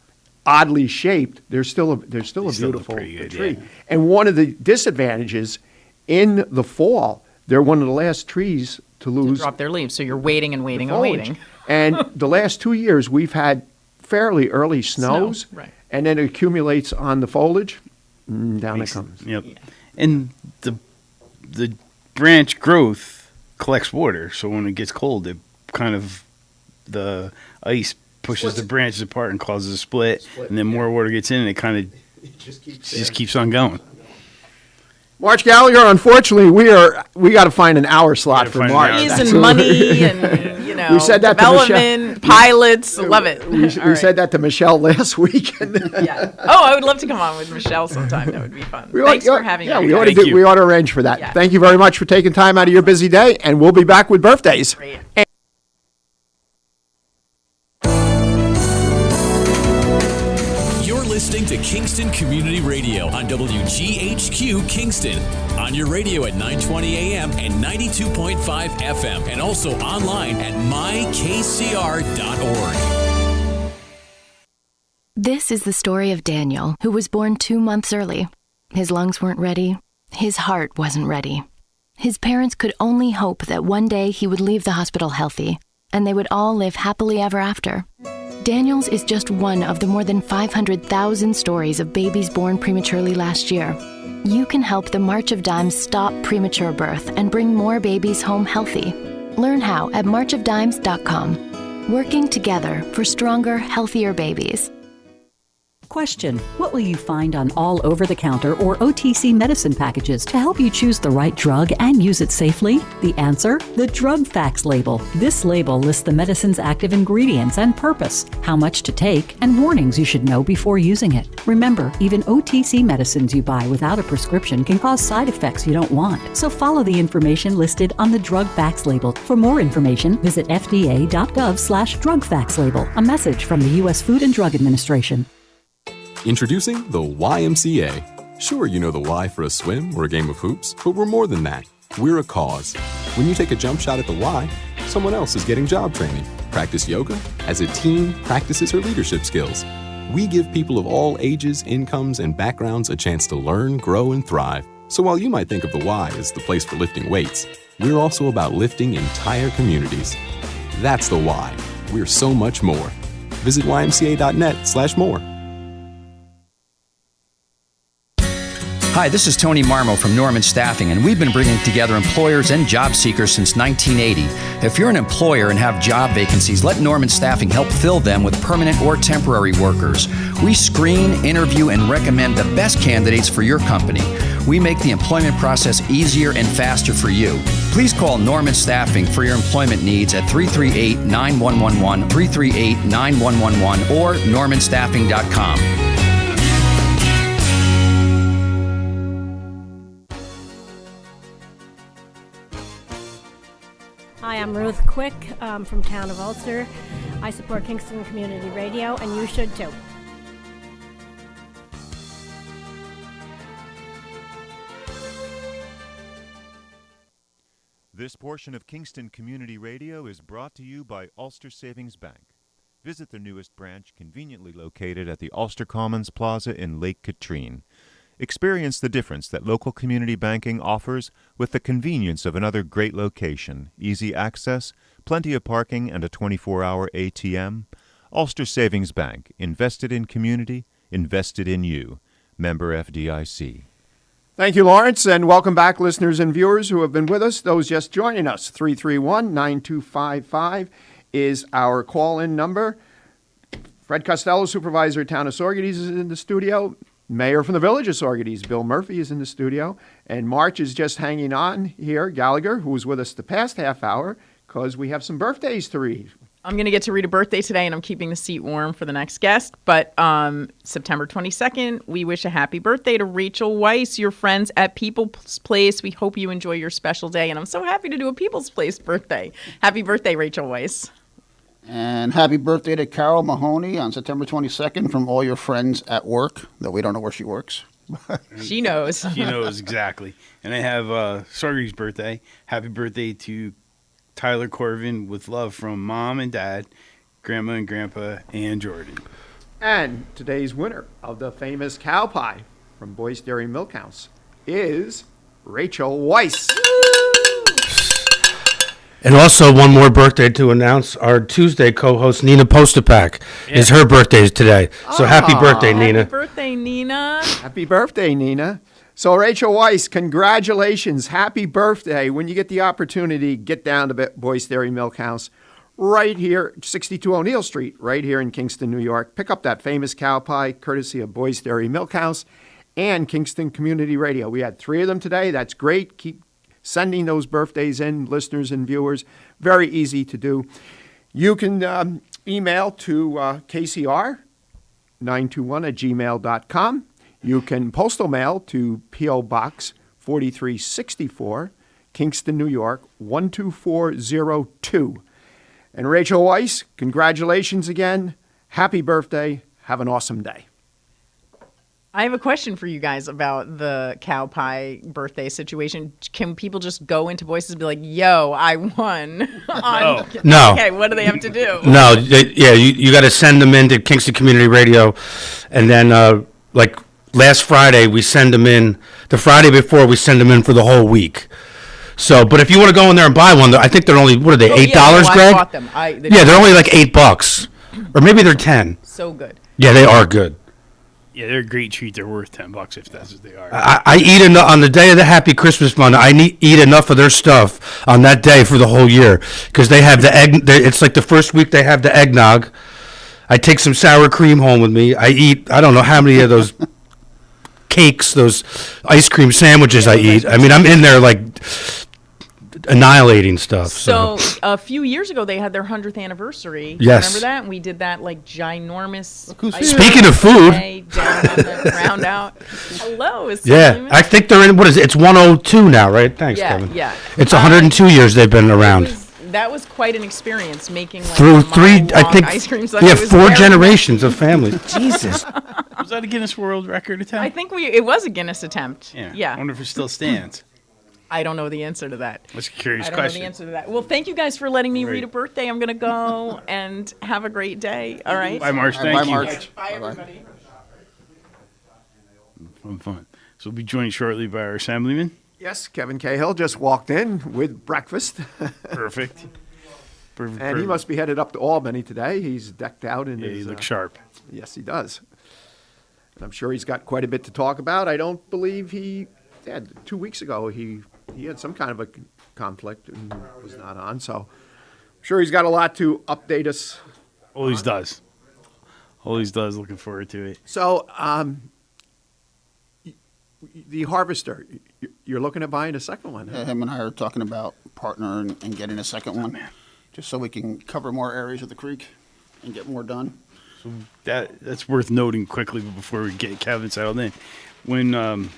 S27: oddly shaped, there's still a beautiful
S29: good,
S27: tree.
S29: yeah.
S27: And one of the disadvantages in the fall, they're one of the last trees to lose
S3: Drop their leaves. So you're waiting and waiting and
S27: foliage.
S3: waiting.
S27: And the last 2 years, we've had fairly early snows,
S3: right.
S27: and then it accumulates on the foliage. Down it comes.
S29: Yep. And the branch growth collects water, so when it gets cold, the ice pushes the branches apart and causes a split, and then more water gets in, and it kind of just keeps on going.
S27: March Gallagher, unfortunately, we got to find an hour slot for March.
S3: Fees and money and,
S27: we said that
S3: development, pilots. Love it.
S27: We said that to Michelle last week.
S3: Yeah. Oh, I would love to come on with Michelle sometime. That would be fun. Thanks for having me.
S27: we ought to arrange for that.
S3: Yeah.
S27: Thank you very much for taking time out of your busy day, and we'll be back with birthdays.
S3: Great.
S6: You're listening to Kingston Community Radio on WGHQ Kingston. On your radio at 920 AM and 92.5 FM, and also online at mykcr.org.
S2: This is the story of Daniel, who was born 2 months early. His lungs weren't ready. His heart wasn't ready. His parents could only hope that one day he would leave the hospital healthy, and they would all live happily ever after. Daniel's is just one of the more than 500,000 stories of babies born prematurely last year. You can help the March of Dimes stop premature birth and bring more babies home healthy. Learn how at marchofdimes.com. Working together for stronger, healthier babies.
S8: Question: what will you find on all over-the-counter or OTC medicine packages to help you choose the right drug and use it safely? The answer? The Drug Facts label. This label lists the medicine's active ingredients and purpose, how much to take, and warnings you should know before using it. Remember, even OTC medicines you buy without a prescription can cause side effects you don't want. So follow the information listed on the Drug Facts label. For more information, visit fda.gov/Drug Facts label. A message from the U.S. Food and Drug Administration.
S14: Introducing the YMCA. Sure, you know the Y for a swim or a game of hoops, but we're more than that. We're a cause. When you take a jump shot at the Y, someone else is getting job training. Practice yoga as a team practices her leadership skills. We give people of all ages, incomes, and backgrounds a chance to learn, grow, and thrive. So while you might think of the Y as the place for lifting weights, we're also about lifting entire communities. That's the Y. We're so much more. Visit ymca.net/more.
S15: Hi, this is Tony Marmo from Norman Staffing, and we've been bringing together employers and job seekers since 1980. If you're an employer and have job vacancies, let Norman Staffing help fill them with permanent or temporary workers. We screen, interview, and recommend the best candidates for your company. We make the employment process easier and faster for you. Please call Norman Staffing for your employment needs at 338-9111, 338-9111, or normanstaffing.com.
S7: Hi, I'm Ruth Quick from Town of Ulster. I support Kingston Community Radio, and you should too.
S26: This portion of Kingston Community Radio is brought to you by Ulster Savings Bank. Visit their newest branch, conveniently located at the Ulster Commons Plaza in Lake Katrine. Experience the difference that local community banking offers with the convenience of another great location, easy access, plenty of parking, and a 24-hour ATM. Ulster Savings Bank, invested in community, invested in you. Member FDIC.
S27: Thank you, Lawrence, and welcome back, listeners and viewers who have been with us. Those just joining us, 331-9255 is our call-in number. Fred Costello, Supervisor of Town of Saugerties, is in the studio. Mayor from the Village of Saugerties, Bill Murphy, is in the studio. And March is just hanging on here, Gallagher, who was with us the past half hour, because we have some birthdays to read.
S3: I'm going to get to read a birthday today, and I'm keeping the seat warm for the next guest. But September 22nd, we wish a happy birthday to Rachel Weiss, your friends at People's Place. We hope you enjoy your special day, and I'm so happy to do a People's Place birthday. Happy birthday, Rachel Weiss.
S1: And happy birthday to Carol Mahoney on September 22nd from all your friends at work, though we don't know where she works.
S3: She knows.
S29: She knows exactly. And I have Sargi's birthday. Happy birthday to Tyler Corvin, with love from Mom and Dad, Grandma and Grandpa, and Jordan.
S27: And today's winner of the famous cow pie from Boyce Dairy Milk House is Rachel Weiss.
S4: And also one more birthday to announce. Our Tuesday co-host, Nina Postapak, is her birthday today. So happy birthday, Nina.
S3: Happy birthday, Nina.
S27: Happy birthday, Nina. So Rachel Weiss, congratulations. Happy birthday. When you get the opportunity, get down to Boyce Dairy Milk House right here, 62 O'Neill Street, right here in Kingston, New York. Pick up that famous cow pie, courtesy of Boyce Dairy Milk House and Kingston Community Radio. We had 3 of them today. That's great. Keep sending those birthdays in, listeners and viewers. Very easy to do. You can email to kcr921@gmail.com. You can postal mail to P.O. Box 4364, Kingston, New York, 12402. And Rachel Weiss, congratulations again. Happy birthday. Have an awesome day.
S3: I have a question for you guys about the cow pie birthday situation. Can people just go into Voices and be like, yo, I won?
S4: No.
S3: Okay, what do they have to do?
S4: No, you got to send them into Kingston Community Radio, and then like last Friday we send them in. The Friday before we send them in for the whole week. So, but if you want to go in there and buy one, I think they're only $8, Greg?
S3: I bought them.
S4: They're only like $8, or maybe they're 10.
S3: So good.
S4: Yeah, they are good.
S29: Yeah, they're a great treat. They're worth $10 if that's what they are.
S4: I eat enough on the day of the Happy Christmas Fund. Eat enough of their stuff on that day for the whole year, because they have the egg. It's like the first week they have the eggnog. I take some sour cream home with me. I eat. I don't know how many of those cakes, those ice cream sandwiches I eat. I mean, I'm in there like annihilating stuff.
S3: So a few years ago, they had their 100th anniversary.
S4: Yes.
S3: Remember that? And we did that like ginormous.
S4: Speaking of food.
S3: Down on the round out. Hello.
S4: Yeah, I think they're in. What is it? It's 102 now, right? Thanks, Kevin.
S3: Yeah.
S4: It's 102 years they've been around.
S3: That was quite an experience making like
S4: Through
S3: ice cream sundae.
S4: we have 4 generations of families. Jesus.
S29: Was that a Guinness World Record attempt?
S3: I think it was a Guinness attempt.
S29: Yeah. I wonder if it still stands.
S3: I don't know the answer to that.
S29: That's a curious
S3: I don't know
S29: question.
S3: the answer to that. Well, thank you guys for letting me read a birthday. I'm going to go and have a great day. All right?
S29: Bye, March. Thank you.
S3: March. Bye, everybody.
S29: Fun. So we'll be joined shortly by our assemblyman.
S27: Yes, Kevin Cahill just walked in with breakfast.
S29: Perfect.
S27: And he must be headed up to Albany today. He's decked out in his...
S29: he looks sharp.
S27: Yes, he does. And I'm sure he's got quite a bit to talk about. I don't believe he... 2 weeks ago, he had some kind of a conflict and was not on. So I'm sure he's got a lot to update us.
S29: Always does. Looking forward to it.
S27: So the Harvester, you're looking at buying a second one.
S1: Yeah, him and I are talking about partnering and getting a second one, just so we can cover more areas of the creek and get more done.
S29: So that's worth noting quickly before we get Kevin settled in. When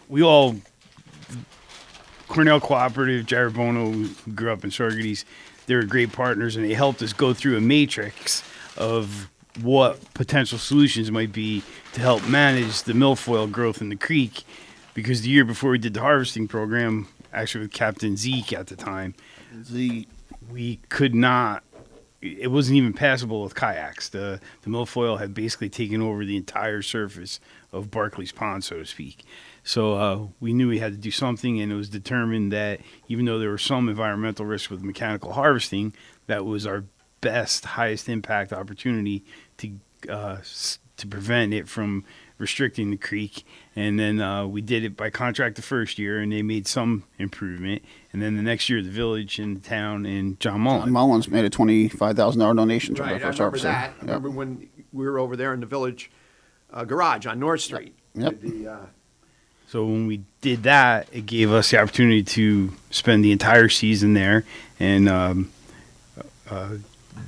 S29: we all Cornell Cooperative, Jared Bono, who grew up in Saugerties, they were great partners, and they helped us go through a matrix of what potential solutions might be to help manage the milfoil growth in the creek. Because the year before we did the harvesting program, actually with Captain Zeke at the time, we could not. It wasn't even passable with kayaks. The milfoil had basically taken over the entire surface of Barclays Pond, so to speak. So we knew we had to do something, and it was determined that even though there were some environmental risks with mechanical harvesting, that was our best, highest impact opportunity to prevent it from restricting the creek. And then we did it by contract the first year, and they made some improvement. And then the next year, the village and the town and John
S1: Mullins made a $25,000 donation to
S27: Right,
S1: our
S27: I
S1: first
S27: remember
S1: harvester.
S27: that. I remember when we were over there in the village garage on North Street.
S1: Yep.
S27: With the,
S29: So when we did that, it gave us the opportunity to spend the entire season there, and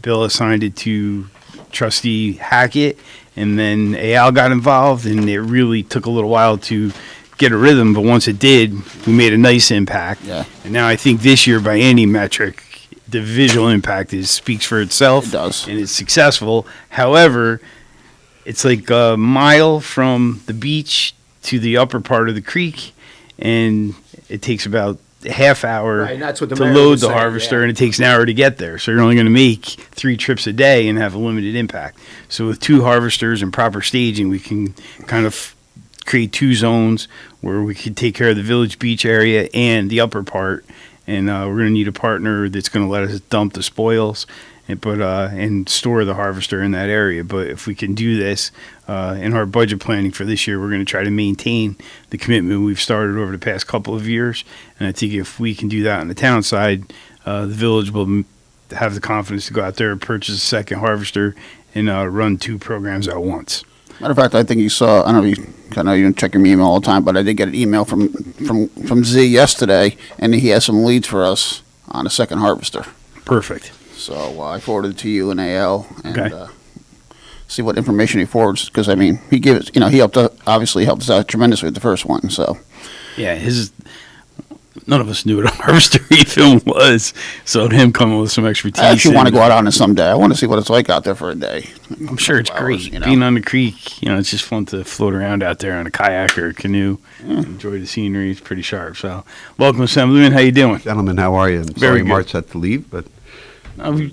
S29: Bill assigned it to Trustee Hackett, and then Al got involved, and it really took a little while to get a rhythm, but once it did, we made a nice impact.
S1: Yeah.
S29: And now I think this year, by any metric, the visual impact speaks for itself.
S1: It does.
S29: And it's successful. However, it's like a mile from the beach to the upper part of the creek, and it takes about a half hour
S27: Right, and that's what the
S29: to
S27: mayor
S29: load
S27: was
S29: the
S27: saying,
S29: harvester,
S27: yeah.
S29: and it takes an hour to get there. So you're only going to make 3 trips a day and have a limited impact. So with 2 harvesters and proper staging, we can kind of create 2 zones where we could take care of the village beach area and the upper part. And we're going to need a partner that's going to let us dump the spoils and store the harvester in that area. But if we can do this in our budget planning for this year, we're going to try to maintain the commitment we've started over the past couple of years. And I think if we can do that on the town side, the village will have the confidence to go out there and purchase a second harvester and run 2 programs at once.
S1: Matter of fact, I think you saw, I don't know if I know you don't check your email all the time, but I did get an email from Z yesterday, and he has some leads for us on a second harvester.
S29: Perfect.
S1: So I forwarded it to you and AL, and
S29: Okay.
S1: see what information he forwards, because, I mean, he gives, he helped, obviously helped us out tremendously with the first one, so.
S29: Yeah, none of us knew what a harvester even was, so him coming with some expertise.
S1: I actually want to
S29: and-
S1: go out on it someday. I want to see what it's like out there for a day.
S29: I'm sure it's
S1: Couple hours,
S29: great.
S1: you know.
S29: Being on the creek, it's just fun to float around out there on a kayak or a canoe. Enjoy the scenery. It's pretty sharp. So, welcome, Assemblyman. How you doing?
S16: Gentlemen, how are you? I'm
S29: Very
S16: sorry
S29: good.
S16: March had to leave, but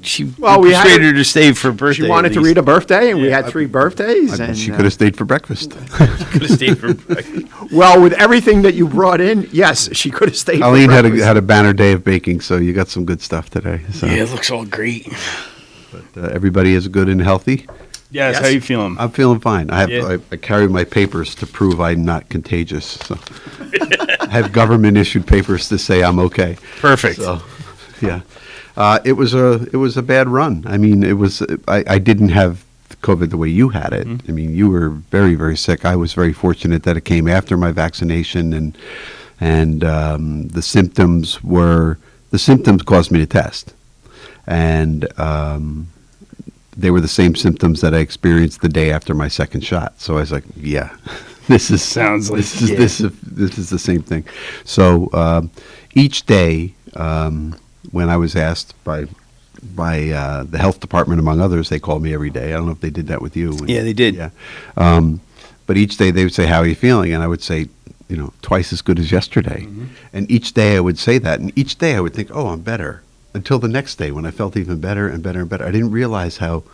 S29: She
S27: Well, we had
S29: persuaded
S27: her-
S29: her to stay for her birthday.
S27: She wanted
S29: at
S27: to
S29: least.
S27: read a birthday, and we had 3 birthdays. And
S16: she could have stayed for breakfast.
S29: Could have stayed for breakfast.
S27: well, with everything that you brought in, yes, she could have stayed.
S16: Colleen
S27: for
S16: had
S27: breakfast.
S16: a banner day of baking, so you got some good stuff today. So.
S29: Yeah, it looks all great.
S16: But everybody is good and healthy.
S29: Yes, how you feeling?
S16: I'm feeling fine.
S29: Yeah.
S16: I carry my papers to prove I'm not contagious. So. I have government issued papers to say I'm okay.
S29: Perfect.
S16: So, yeah. It was a bad run. I mean, I didn't have COVID the way you had it. I mean, you were very, very sick. I was very fortunate that it came after my vaccination, and the symptoms caused me to test, and they were the same symptoms that I experienced the day after my second shot. So I was like, yeah, this is the same thing. So each day. When I was asked by the health department, among others, they called me every day. I don't know if they did that with you.
S29: Yeah, they did.
S16: Yeah. But each day they would say, how are you feeling? And I would say, twice as good as yesterday.
S29: Mm-hmm.
S16: And each day I would say that. And each day I would think, oh, I'm better. Until the next day when I felt even better and better and better. I didn't realize how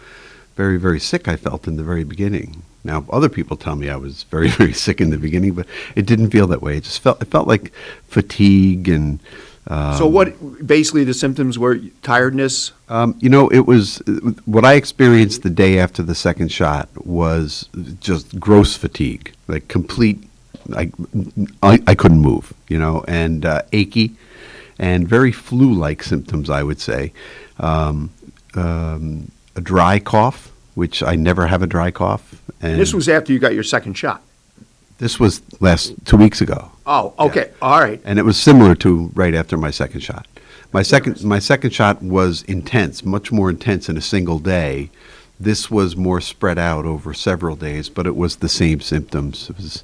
S16: very, very sick I felt in the very beginning. Now, other people tell me I was very, very sick in the beginning, but it didn't feel that way. It felt like fatigue and...
S27: So what, basically the symptoms were tiredness?
S16: It was, what I experienced the day after the second shot was just gross fatigue, like complete, I couldn't move, and achy and very flu-like symptoms, I would say. A dry cough, which I never have a dry cough. And
S27: This was after you got your second shot.
S16: This was 2 weeks ago.
S27: Oh, okay. All right.
S16: And it was similar to right after my second shot. My second shot was intense, much more intense in a single day. This was more spread out over several days, but it was the same symptoms. It was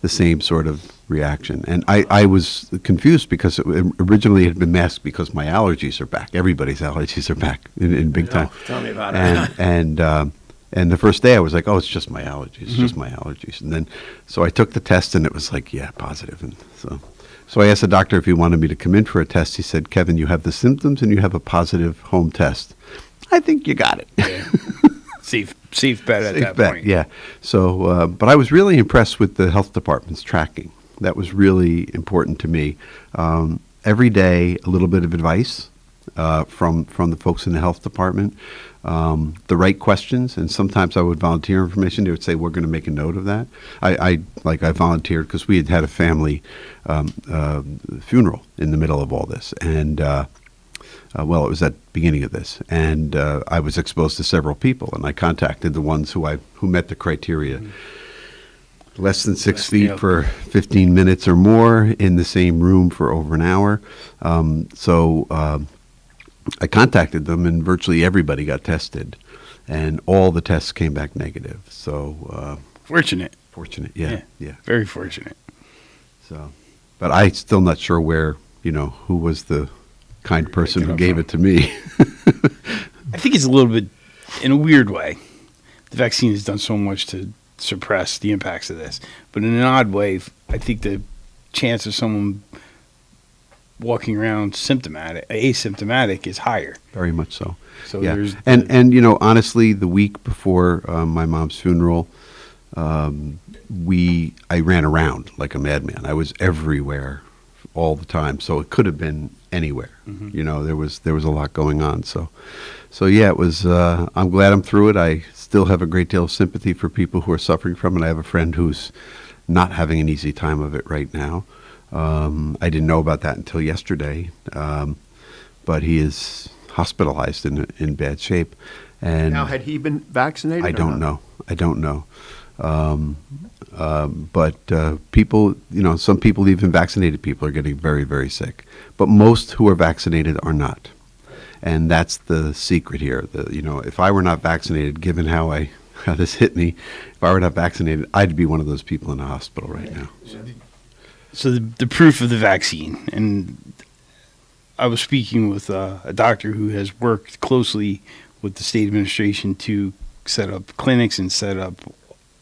S16: the same sort of reaction. And I was confused because originally it had been masked because my allergies are back. Everybody's allergies are back in big time.
S27: Tell me about it.
S16: And the first day I was like, oh, it's just my allergies. It's just my allergies. And then, so I took the test and it was like, yeah, positive. And so I asked the doctor if he wanted me to come in for a test. He said, Kevin, you have the symptoms and you have a positive home test. I think you got it.
S29: Yeah. Safe bet at that point.
S16: Yeah. So, but I was really impressed with the health department's tracking. That was really important to me. Every day, a little bit of advice from the folks in the health department, the right questions, and sometimes I would volunteer information. They would say, "We're going to make a note of that." I volunteered because we had a family funeral in the middle of all this, and well, it was at the beginning of this, and I was exposed to several people, and I contacted the ones who met the criteria. Less than 6 feet for 15 minutes or more, in the same room for over an hour. So I contacted them, and virtually everybody got tested, and all the tests came back negative. So
S29: fortunate,
S16: yeah.
S29: Very fortunate.
S16: So, but I'm still not sure who was the kind person who gave it to me.
S29: I think it's a little bit, in a weird way, the vaccine has done so much to suppress the impacts of this, but in an odd way, I think the chance of someone walking around asymptomatic is higher.
S16: Very much so.
S29: So
S16: yeah.
S29: there's
S16: and honestly, the week before my mom's funeral, I ran around like a madman. I was everywhere all the time, so it could have been anywhere.
S29: Mm-hmm.
S16: There was a lot going on. So yeah, it was. I'm glad I'm through it. I still have a great deal of sympathy for people who are suffering from it. I have a friend who's not having an easy time of it right now. I didn't know about that until yesterday, but he is hospitalized in bad shape. And
S27: now, had he been vaccinated?
S16: I don't know. But people, some people, even vaccinated people, are getting very, very sick. But most who are vaccinated are not. And that's the secret here. If I were not vaccinated, given how this hit me, if I were not vaccinated, I'd be one of those people in the hospital right now.
S29: So the proof of the vaccine, and I was speaking with a doctor who has worked closely with the state administration to set up clinics and set up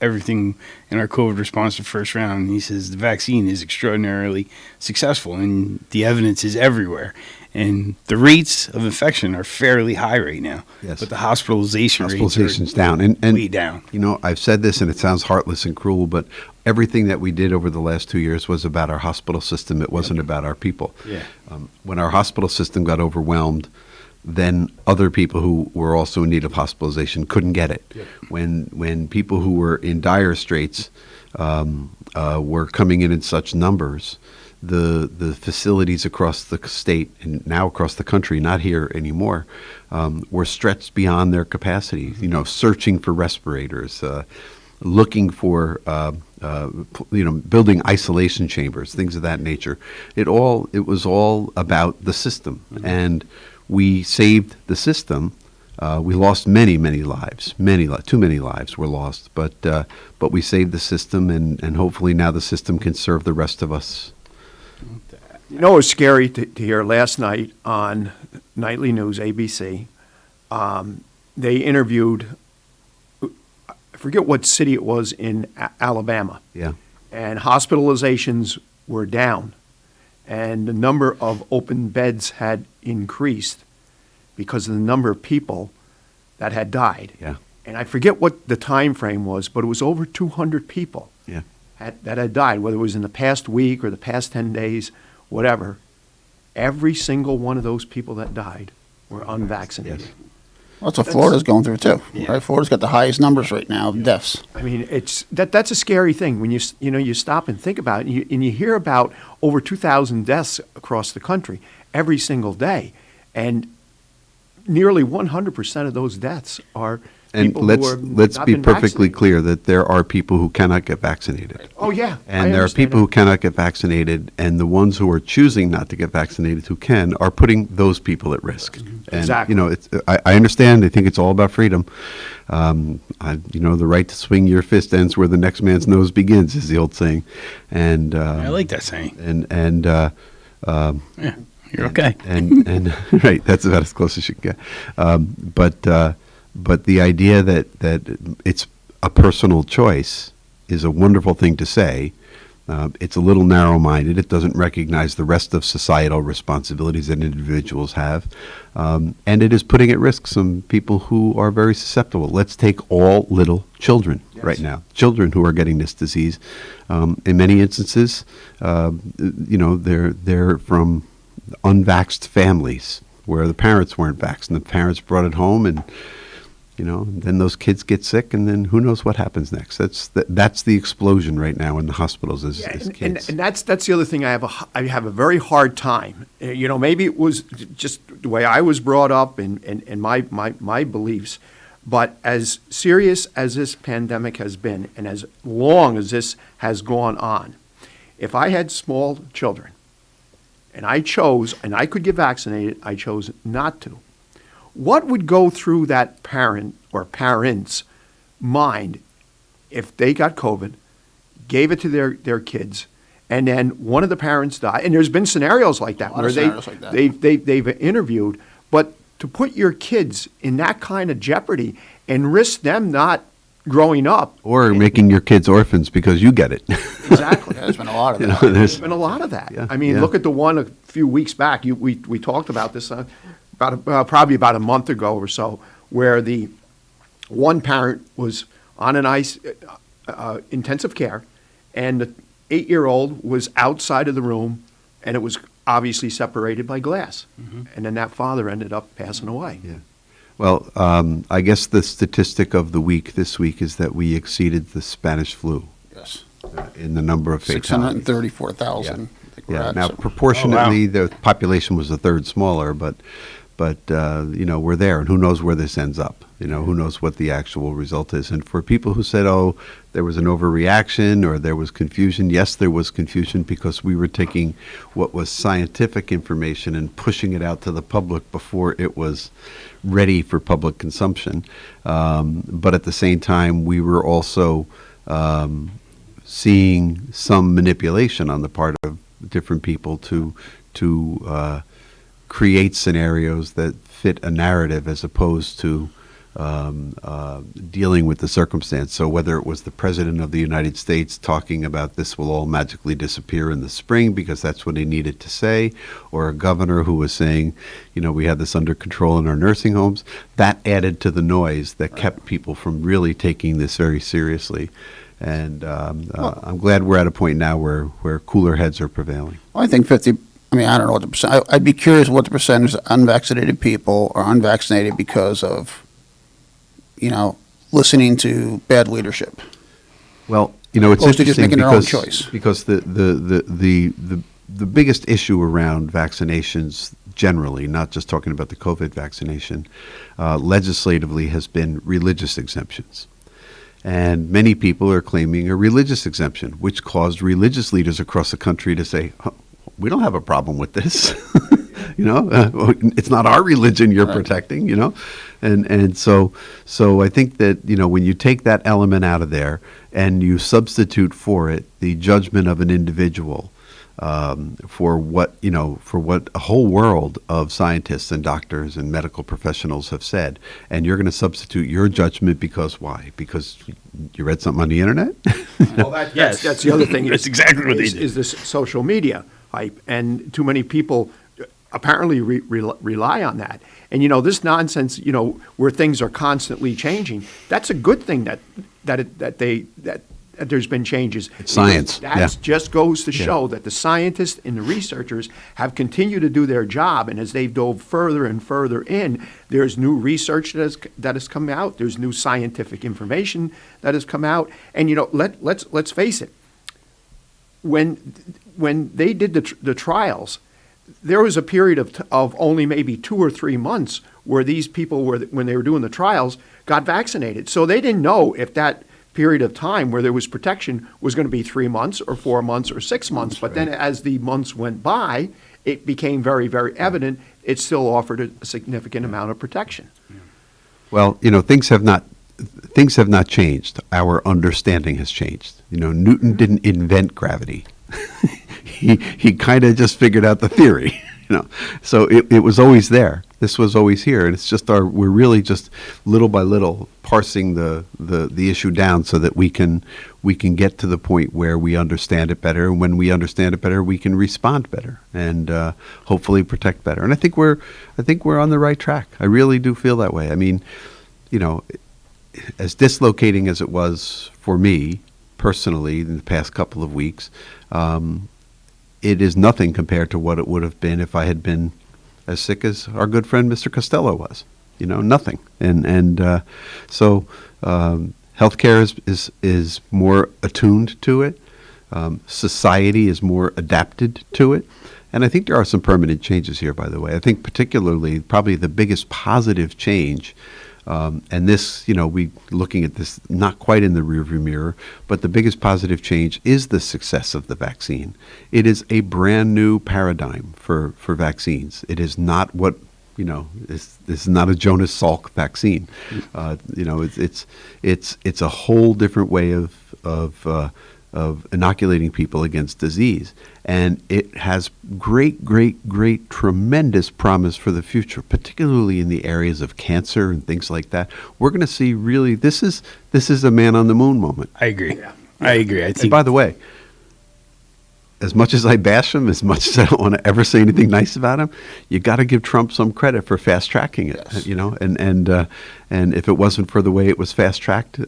S29: everything in our COVID response to first round. And he says the vaccine is extraordinarily successful, and the evidence is everywhere. And the rates of infection are fairly high right now.
S16: Yes.
S29: But the hospitalization's
S16: down. And
S29: way down.
S16: I've said this, and it sounds heartless and cruel, but everything that we did over the last 2 years was about our hospital system. It wasn't about our people.
S29: Yeah.
S16: When our hospital system got overwhelmed, then other people who were also in need of hospitalization couldn't get it.
S29: Yep.
S16: When people who were in dire straits were coming in such numbers, the facilities across the state and now across the country, not here anymore, were stretched beyond their capacity. Searching for respirators, looking for building isolation chambers, things of that nature. It was all about the system, and we saved the system. We lost many lives. Too many lives were lost, but we saved the system, and hopefully now the system can serve the rest of us.
S27: It was scary to hear last night on Nightly News, ABC. They interviewed, I forget what city it was in Alabama.
S16: Yeah.
S27: And hospitalizations were down, and the number of open beds had increased because of the number of people that had died.
S16: Yeah.
S27: And I forget what the time frame was, but it was over 200 people that had died, whether it was in the past week or the past 10 days, whatever. Every single one of those people that died were unvaccinated.
S16: Yes.
S1: Well, that's what Florida's going through too. Yeah. Right? Florida's got the highest numbers right now of deaths.
S27: I mean, that's a scary thing when you stop and think about it, and you hear about over 2,000 deaths across the country every single day, and nearly 100% of those deaths are
S16: And
S27: people
S16: let's
S27: who are
S16: let's
S27: not
S16: be
S27: been
S16: perfectly
S27: vaccinated.
S16: clear that there are people who cannot get vaccinated.
S27: Oh, yeah.
S16: And there are people who cannot get vaccinated, and the ones who are choosing not to get vaccinated who can are putting those people at risk. And,
S27: Exactly.
S16: you know, I understand. I think it's all about freedom. The right to swing your fist ends where the next man's nose begins is the old saying. And
S29: I like that saying.
S16: Yeah,
S29: you're okay.
S16: And right, that's about as close as you can get. But the idea that it's a personal choice is a wonderful thing to say. It's a little narrow-minded. It doesn't recognize the rest of societal responsibilities that individuals have. And it is putting at risk some people who are very susceptible. Let's take all little children right now, children who are getting this disease. In many instances, they're from unvaxxed families where the parents weren't vaxxed, and the parents brought it home, and then those kids get sick, and then who knows what happens next. That's the explosion right now in the hospitals is kids.
S27: And that's the other thing I have a very hard time. Maybe it was just the way I was brought up and my beliefs, but as serious as this pandemic has been, and as long as this has gone on, if I had small children and I could get vaccinated, I chose not to. What would go through that parent or parents' mind if they got COVID, gave it to their kids, and then one of the parents died? And there's been scenarios like that where they've interviewed, but to put your kids in that kind of jeopardy and risk them not growing up.
S16: Or making your kids orphans because you get it.
S27: Exactly.
S1: There's been a lot of that.
S27: There's been a lot of that.
S16: Yeah,
S27: I mean,
S16: yeah.
S27: look at the one a few weeks back. We talked about this probably about a month ago or so, where the one parent was on an intensive care, and the 8-year-old was outside of the room, and it was obviously separated by glass. And then that father ended up passing away.
S16: Yeah. Well, I guess the statistic of the week this week is that we exceeded the Spanish flu.
S1: Yes.
S16: In the number of fatalities.
S1: 634,000.
S16: Yeah. Now, proportionately, the population was a third smaller, but we're there, and who knows where this ends up? Who knows what the actual result is? And for people who said, "Oh, there was an overreaction or there was confusion," yes, there was confusion because we were taking what was scientific information and pushing it out to the public before it was ready for public consumption. But at the same time, we were also seeing some manipulation on the part of different people to create scenarios that fit a narrative as opposed to dealing with the circumstance. So whether it was the President of the United States talking about this will all magically disappear in the spring because that's what he needed to say, or a governor who was saying, we have this under control in our nursing homes, that added to the noise that kept people from really taking this very seriously. And I'm glad we're at a point now where cooler heads are prevailing.
S1: I think I don't know what the percent. I'd be curious what the percentage of unvaccinated people are unvaccinated because of, listening to bad leadership.
S16: Well, it's
S1: Opposed to
S16: interesting
S1: just making their own choice.
S16: because the biggest issue around vaccinations generally, not just talking about the COVID vaccination, legislatively has been religious exemptions. And many people are claiming a religious exemption, which caused religious leaders across the country to say, we don't have a problem with this. It's not our religion you're protecting, and so I think that, when you take that element out of there and you substitute for it the judgment of an individual, for what a whole world of scientists and doctors and medical professionals have said, and you're going to substitute your judgment because why? Because you read something on the internet?
S27: Well, that's the other thing.
S29: That's exactly what they did.
S27: Is this social media hype, and too many people apparently rely on that. And this nonsense, where things are constantly changing. That's a good thing that there's been changes.
S16: It's science.
S27: That just goes to show that the scientists and the researchers have continued to do their job, and as they've dove further and further in, there's new research that has come out. There's new scientific information that has come out, and let's face it. When they did the trials, there was a period of only maybe 2 or 3 months where these people were, when they were doing the trials, got vaccinated. So they didn't know if that period of time where there was protection was going to be 3 months or 4 months or 6 months. But then as the months went by, it became very, very evident it still offered a significant amount of protection.
S16: Well, things have not changed. Our understanding has changed. Newton didn't invent gravity. he kind of just figured out the theory. So it was always there. This was always here, and it's just we're really just little by little parsing the issue down so that we can get to the point where we understand it better, and when we understand it better, we can respond better and hopefully protect better. And I think we're on the right track. I really do feel that way. I mean, as dislocating as it was for me personally in the past couple of weeks, it is nothing compared to what it would have been if I had been as sick as our good friend Mr. Costello was. Nothing. So healthcare is more attuned to it. Society is more adapted to it. And I think there are some permanent changes here, by the way. I think particularly probably the biggest positive change, and this, we looking at this not quite in the rearview mirror, but the biggest positive change is the success of the vaccine. It is a brand new paradigm for vaccines. It is not what, this is not a Jonas Salk vaccine. It's a whole different way of inoculating people against disease. And it has great, tremendous promise for the future, particularly in the areas of cancer and things like that. We're going to see really, this is a man on the moon moment.
S29: I agree. I agree. I think.
S16: And by the way, as much as I bash him, as much as I don't want to ever say anything nice about him, you got to give Trump some credit for fast tracking it. Yes. And if it wasn't for the way it was fast tracked,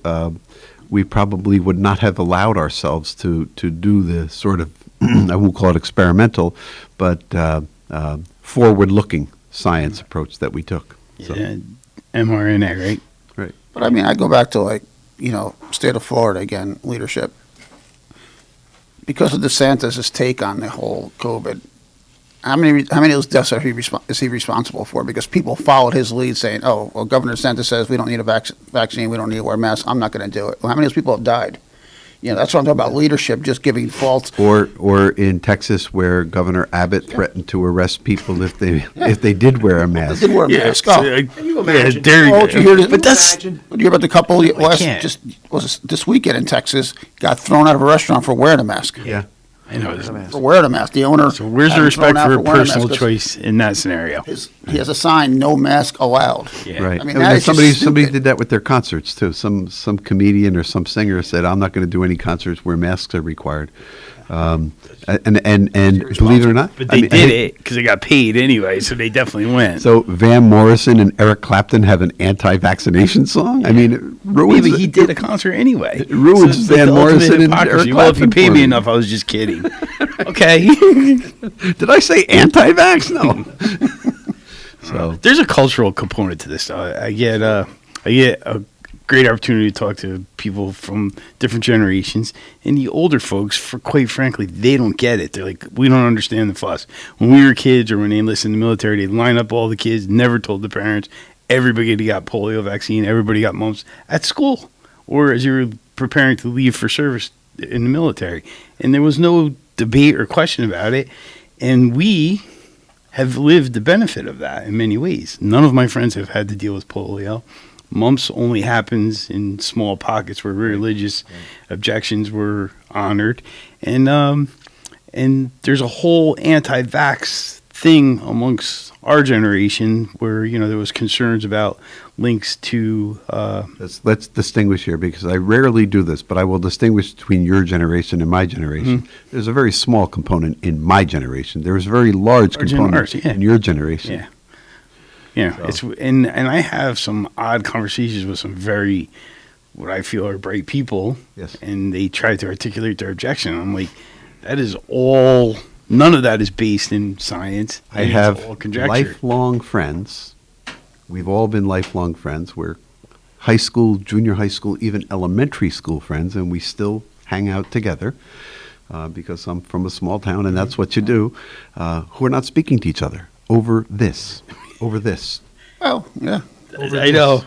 S16: we probably would not have allowed ourselves to do the sort of, I won't call it experimental, but forward-looking science approach that we took. So.
S29: Yeah, mRNA, right?
S16: Right.
S1: But I mean, I go back to state of Florida again, leadership. Because of DeSantis' take on the whole COVID, how many of those deaths is he responsible for? Because people followed his lead saying, oh, well, Governor DeSantis says we don't need a vaccine, we don't need to wear masks, I'm not going to do it. Well, how many of those people have died? That's what I'm talking about, leadership, just giving false.
S16: Or in Texas, where Governor Abbott threatened to arrest people if they did wear a mask.
S1: They did wear a mask.
S27: Can you imagine?
S1: Did you hear about the couple this weekend in Texas got thrown out of a restaurant for wearing a mask?
S16: Yeah.
S29: I know.
S1: For wearing a mask. The owner.
S29: So where's the respect for personal choice in that scenario?
S1: He has a sign, no mask allowed.
S29: Yeah.
S16: Right.
S1: I mean,
S16: somebody did that with their concerts too. Some comedian or some singer said, "I'm not going to do any concerts where masks are required." And believe it or not,
S29: But they did it because they got paid anyway, so they definitely went.
S16: So Van Morrison and Eric Clapton have an anti-vaccination song. Yeah. I mean, it ruins.
S29: Yeah, but he did a concert anyway.
S16: It ruins Van Morrison and Eric Clapton.
S29: Well, if you pay me enough, I was just kidding. Okay.
S16: Did I say anti-vax? No.
S29: So there's a cultural component to this. I get a great opportunity to talk to people from different generations, and the older folks, quite frankly, they don't get it. They're like, we don't understand the fuss. When we were kids, or when they enlisted in the military, they'd line up all the kids, never told the parents. Everybody got polio vaccine, everybody got mumps at school, or as you were preparing to leave for service in the military. And there was no debate or question about it, and we have lived the benefit of that in many ways. None of my friends have had to deal with polio. Mumps only happens in small pockets where religious objections were honored, and there's a whole anti-vax thing amongst our generation where there was concerns about links to.
S16: Let's distinguish here, because I rarely do this, but I will distinguish between your generation and my generation. Mm-hmm. There's a very small component in my generation. There's a very large component in your generation.
S29: Yeah. Yeah, so. And I have some odd conversations with some very, what I feel are bright people.
S16: Yes.
S29: And they try to articulate their objection. I'm like, that is all, none of that is based in science.
S16: I have lifelong friends. We've all been lifelong friends. We're high school, junior high school, even elementary school friends, and we still hang out together. because I'm from a small town, and that's what you do, who are not speaking to each other over this.
S1: Well, yeah.
S29: I know.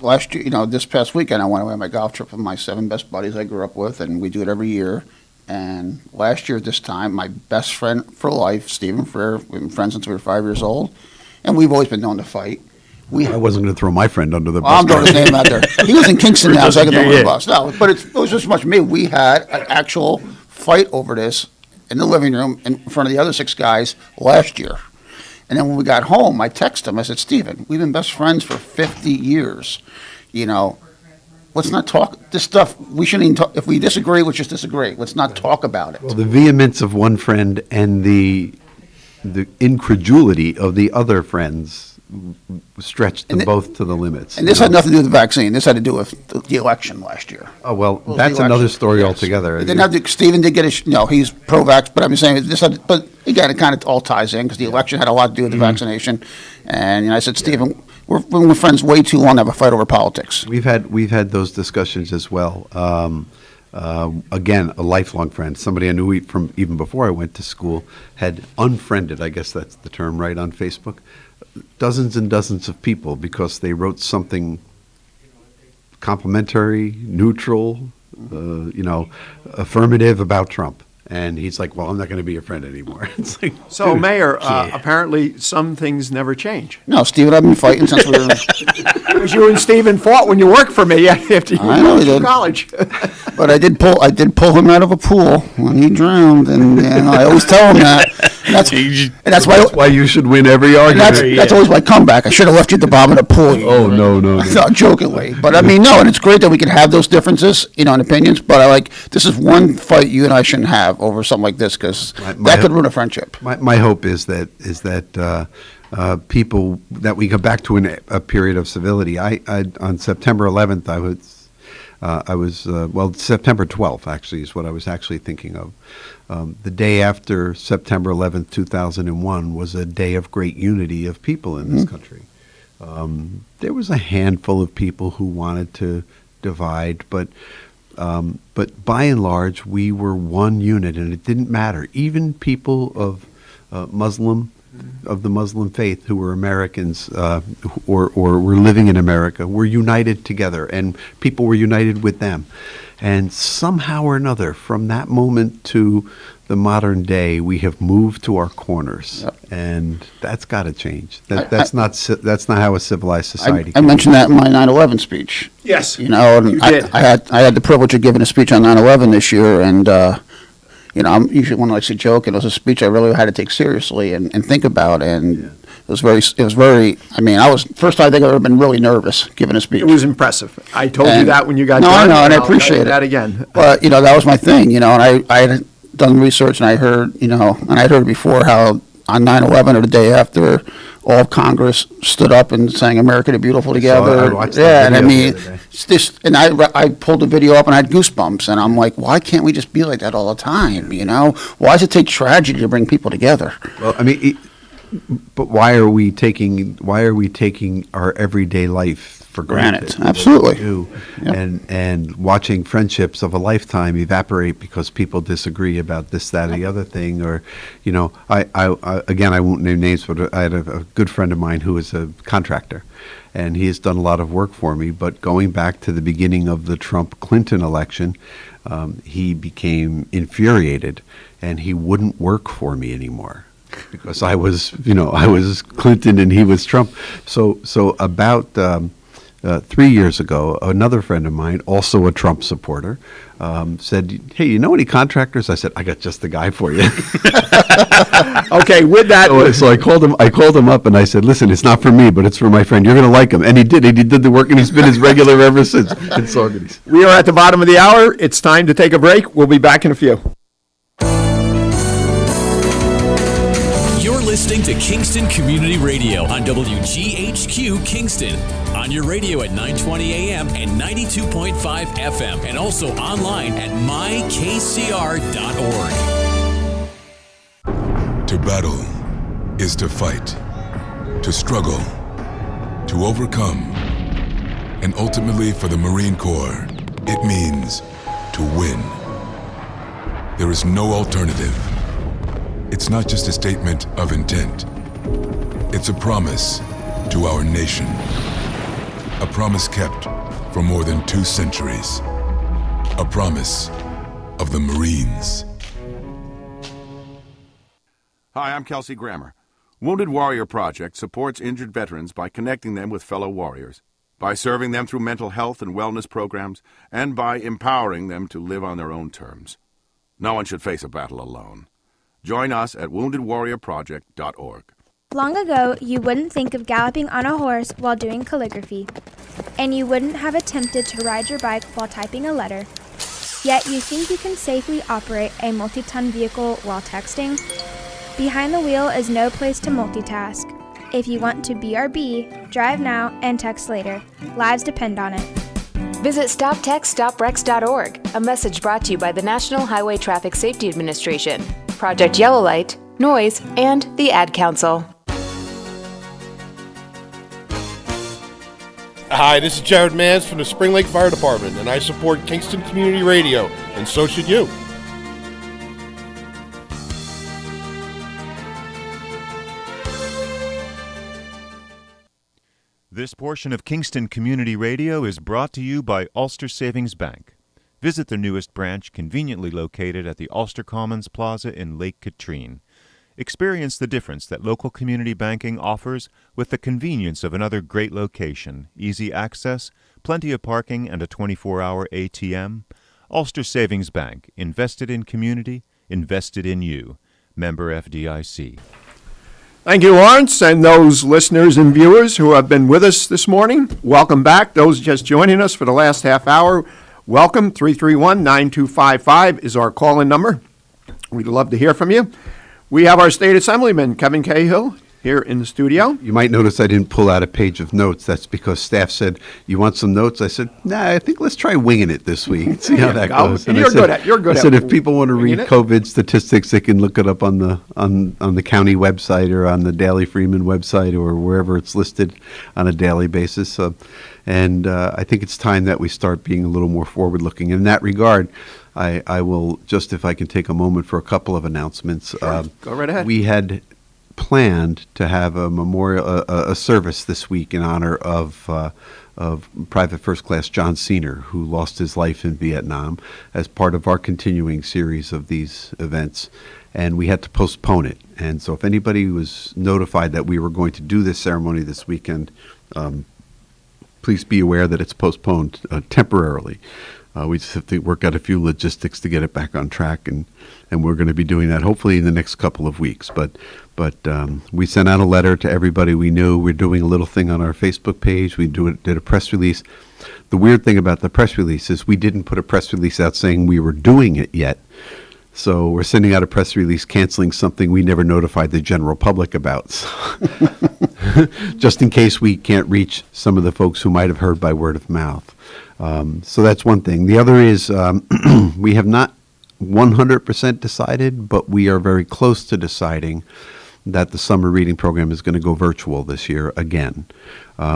S1: Last year, this past weekend, I went away on my golf trip with my 7 best buddies I grew up with, and we do it every year. And last year at this time, my best friend for life, Stephen Freer, we've been friends since we were 5 years old, and we've always been known to fight.
S16: I wasn't going to throw my friend under the bus.
S1: I'm throwing his name out there. He was in Kingston now, so I can throw him under the bus. No, but it was just as much me. We had an actual fight over this in the living room in front of the other 6 guys last year. And then when we got home, I texted him. I said, Stephen, we've been best friends for 50 years. Let's not talk this stuff. We shouldn't even talk. If we disagree, let's just disagree. Let's not talk about it.
S16: Well, the vehemence of one friend and the incredulity of the other friends stretched them both to the limits.
S1: And this had nothing to do with the vaccine. This had to do with the election last year.
S16: Oh, well, that's another story altogether.
S1: It didn't have to, Stephen did get he's pro-vax, but I'm saying but again, it kind of all ties in because the election had a lot to do with the vaccination. And I said, Stephen, we're friends way too long to have a fight over politics.
S16: We've had those discussions as well. Again, a lifelong friend, somebody I knew from even before I went to school, had unfriended, I guess that's the term, right, on Facebook, dozens and dozens of people because they wrote something complimentary, neutral, affirmative about Trump. And he's like, well, I'm not going to be your friend anymore. It's like,
S27: So,
S16: dude,
S27: Mayor, apparently some things never change.
S1: No, Steve and I have been fighting since we were...
S27: Because you and Stephen fought when you worked for me after you went to college.
S1: But I did pull him out of a pool when he drowned, and I always tell him that. And that's why
S16: you should win every argument.
S1: That's always my comeback. I should have left you at the bottom of the pool.
S16: Oh, no.
S1: No, jokingly. But I mean, no, and it's great that we can have those differences, in opinions, but this is one fight you and I shouldn't have over something like this, because that could ruin a friendship.
S16: My hope is that people, that we go back to a period of civility. I on September 11th, September 12th actually is what I was actually thinking of. The day after September 11th, 2001 was a day of great unity of people in this country. There was a handful of people who wanted to divide, but by and large, we were one unit, and it didn't matter. Even people of the Muslim faith who were Americans or were living in America were united together, and people were united with them. And somehow or another, from that moment to the modern day, we have moved to our corners, and that's got to change. That's not how a civilized society.
S1: I mentioned that in my 9/11 speech.
S27: Yes,
S1: you did. I had the privilege of giving a speech on 9/11 this year, and I'm usually one that likes to joke, and it was a speech I really had to take seriously and think about, and it was very. I mean, first time I think I've ever been really nervous giving a speech.
S27: It was impressive. I told you that when you got
S1: done.
S27: No,
S1: I know, and I
S27: I'll
S1: appreciate
S27: tell you
S1: it.
S27: that again.
S1: But that was my thing, and I had done research, and I heard, and I heard before how on 9/11 or the day after, all of Congress stood up and sang "America the Beautiful" together.
S16: I watched that
S1: and I
S16: video
S1: mean,
S16: the other day.
S1: it's this, and I pulled the video up and I had goosebumps, and I'm like, why can't we just be like that all the time? Why does it take tragedy to bring people together?
S16: Well, I mean, but why are we taking our everyday life for granted?
S1: Absolutely.
S16: And watching friendships of a lifetime evaporate because people disagree about this, that, or the other thing. Or, I won't name names, but I had a good friend of mine who is a contractor, and he has done a lot of work for me. But going back to the beginning of the Trump-Clinton election, he became infuriated, and he wouldn't work for me anymore. Because I was Clinton and he was Trump. So about 3 years ago, another friend of mine, also a Trump supporter, said, "Hey, you know any contractors?" I said, "I got just the guy for you."
S27: Okay, with that,
S16: so I called him up and I said, "Listen, it's not for me, but it's for my friend. You're going to like him." And he did. He did the work, and he's been his regular ever since in Saugerties.
S27: We are at the bottom of the hour. It's time to take a break. We'll be back in a few.
S6: You're listening to Kingston Community Radio on WGHQ Kingston. On your radio at 920 AM and 92.5 FM, and also online at mykcr.org.
S17: To battle is to fight, to struggle, to overcome, and ultimately for the Marine Corps, it means to win. there is no alternative. It's not just a statement of intent. It's a promise to our nation. A promise kept for more than 2 centuries. A promise of the Marines.
S5: Hi, I'm Kelsey Grammer. Wounded Warrior Project supports injured veterans by connecting them with fellow warriors, by serving them through mental health and wellness programs, and by empowering them to live on their own terms. No one should face a battle alone. Join us at woundedwarriorproject.org.
S18: Long ago, you wouldn't think of galloping on a horse while doing calligraphy, and you wouldn't have attempted to ride your bike while typing a letter. Yet you think you can safely operate a multi-ton vehicle while texting? Behind the wheel is no place to multitask. If you want to BRB, drive now and text later. Lives depend on it.
S19: Visit StopTextStopWrecks.org, a message brought to you by the National Highway Traffic Safety Administration, Project Yellow Light, Noise, and the Ad Council.
S20: Hi, this is Jared Mans from the Spring Lake Fire Department, and I support Kingston Community Radio, and so should you.
S26: This portion of Kingston Community Radio is brought to you by Ulster Savings Bank. Visit their newest branch, conveniently located at the Ulster Commons Plaza in Lake Katrine. Experience the difference that local community banking offers with the convenience of another great location, easy access, plenty of parking, and a 24-hour ATM. Ulster Savings Bank, invested in community, invested in you. Member FDIC.
S27: Thank you, Lawrence, and those listeners and viewers who have been with us this morning. Welcome back. Those just joining us for the last half hour, welcome. 331-9255 is our call-in number. We'd love to hear from you. We have our State Assemblyman, Kevin Cahill, here in the studio.
S16: You might notice I didn't pull out a page of notes. That's because staff said, "You want some notes?" I said, "Nah, I think let's try winging it this week and see how that goes."
S27: And you're good at
S16: I said, if people want to read COVID statistics, they can look it up on the county website or on the Daily Freeman website or wherever it's listed on a daily basis. And I think it's time that we start being a little more forward-looking. In that regard, I will just, if I can take a moment for a couple of announcements.
S27: Sure. Go right ahead.
S16: We had planned to have a memorial, a service this week in honor of Private First Class John Cena, who lost his life in Vietnam, as part of our continuing series of these events, and we had to postpone it. And so if anybody was notified that we were going to do this ceremony this weekend, please be aware that it's postponed temporarily. We just have to work out a few logistics to get it back on track, and we're going to be doing that hopefully in the next couple of weeks. But we sent out a letter to everybody we knew. We're doing a little thing on our Facebook page. We did a press release. The weird thing about the press release is we didn't put a press release out saying we were doing it yet. So we're sending out a press release canceling something we never notified the general public about. Just in case we can't reach some of the folks who might have heard by word of mouth. So that's one thing. The other is we have not 100% decided, but we are very close to deciding that the summer reading program is going to go virtual this year again.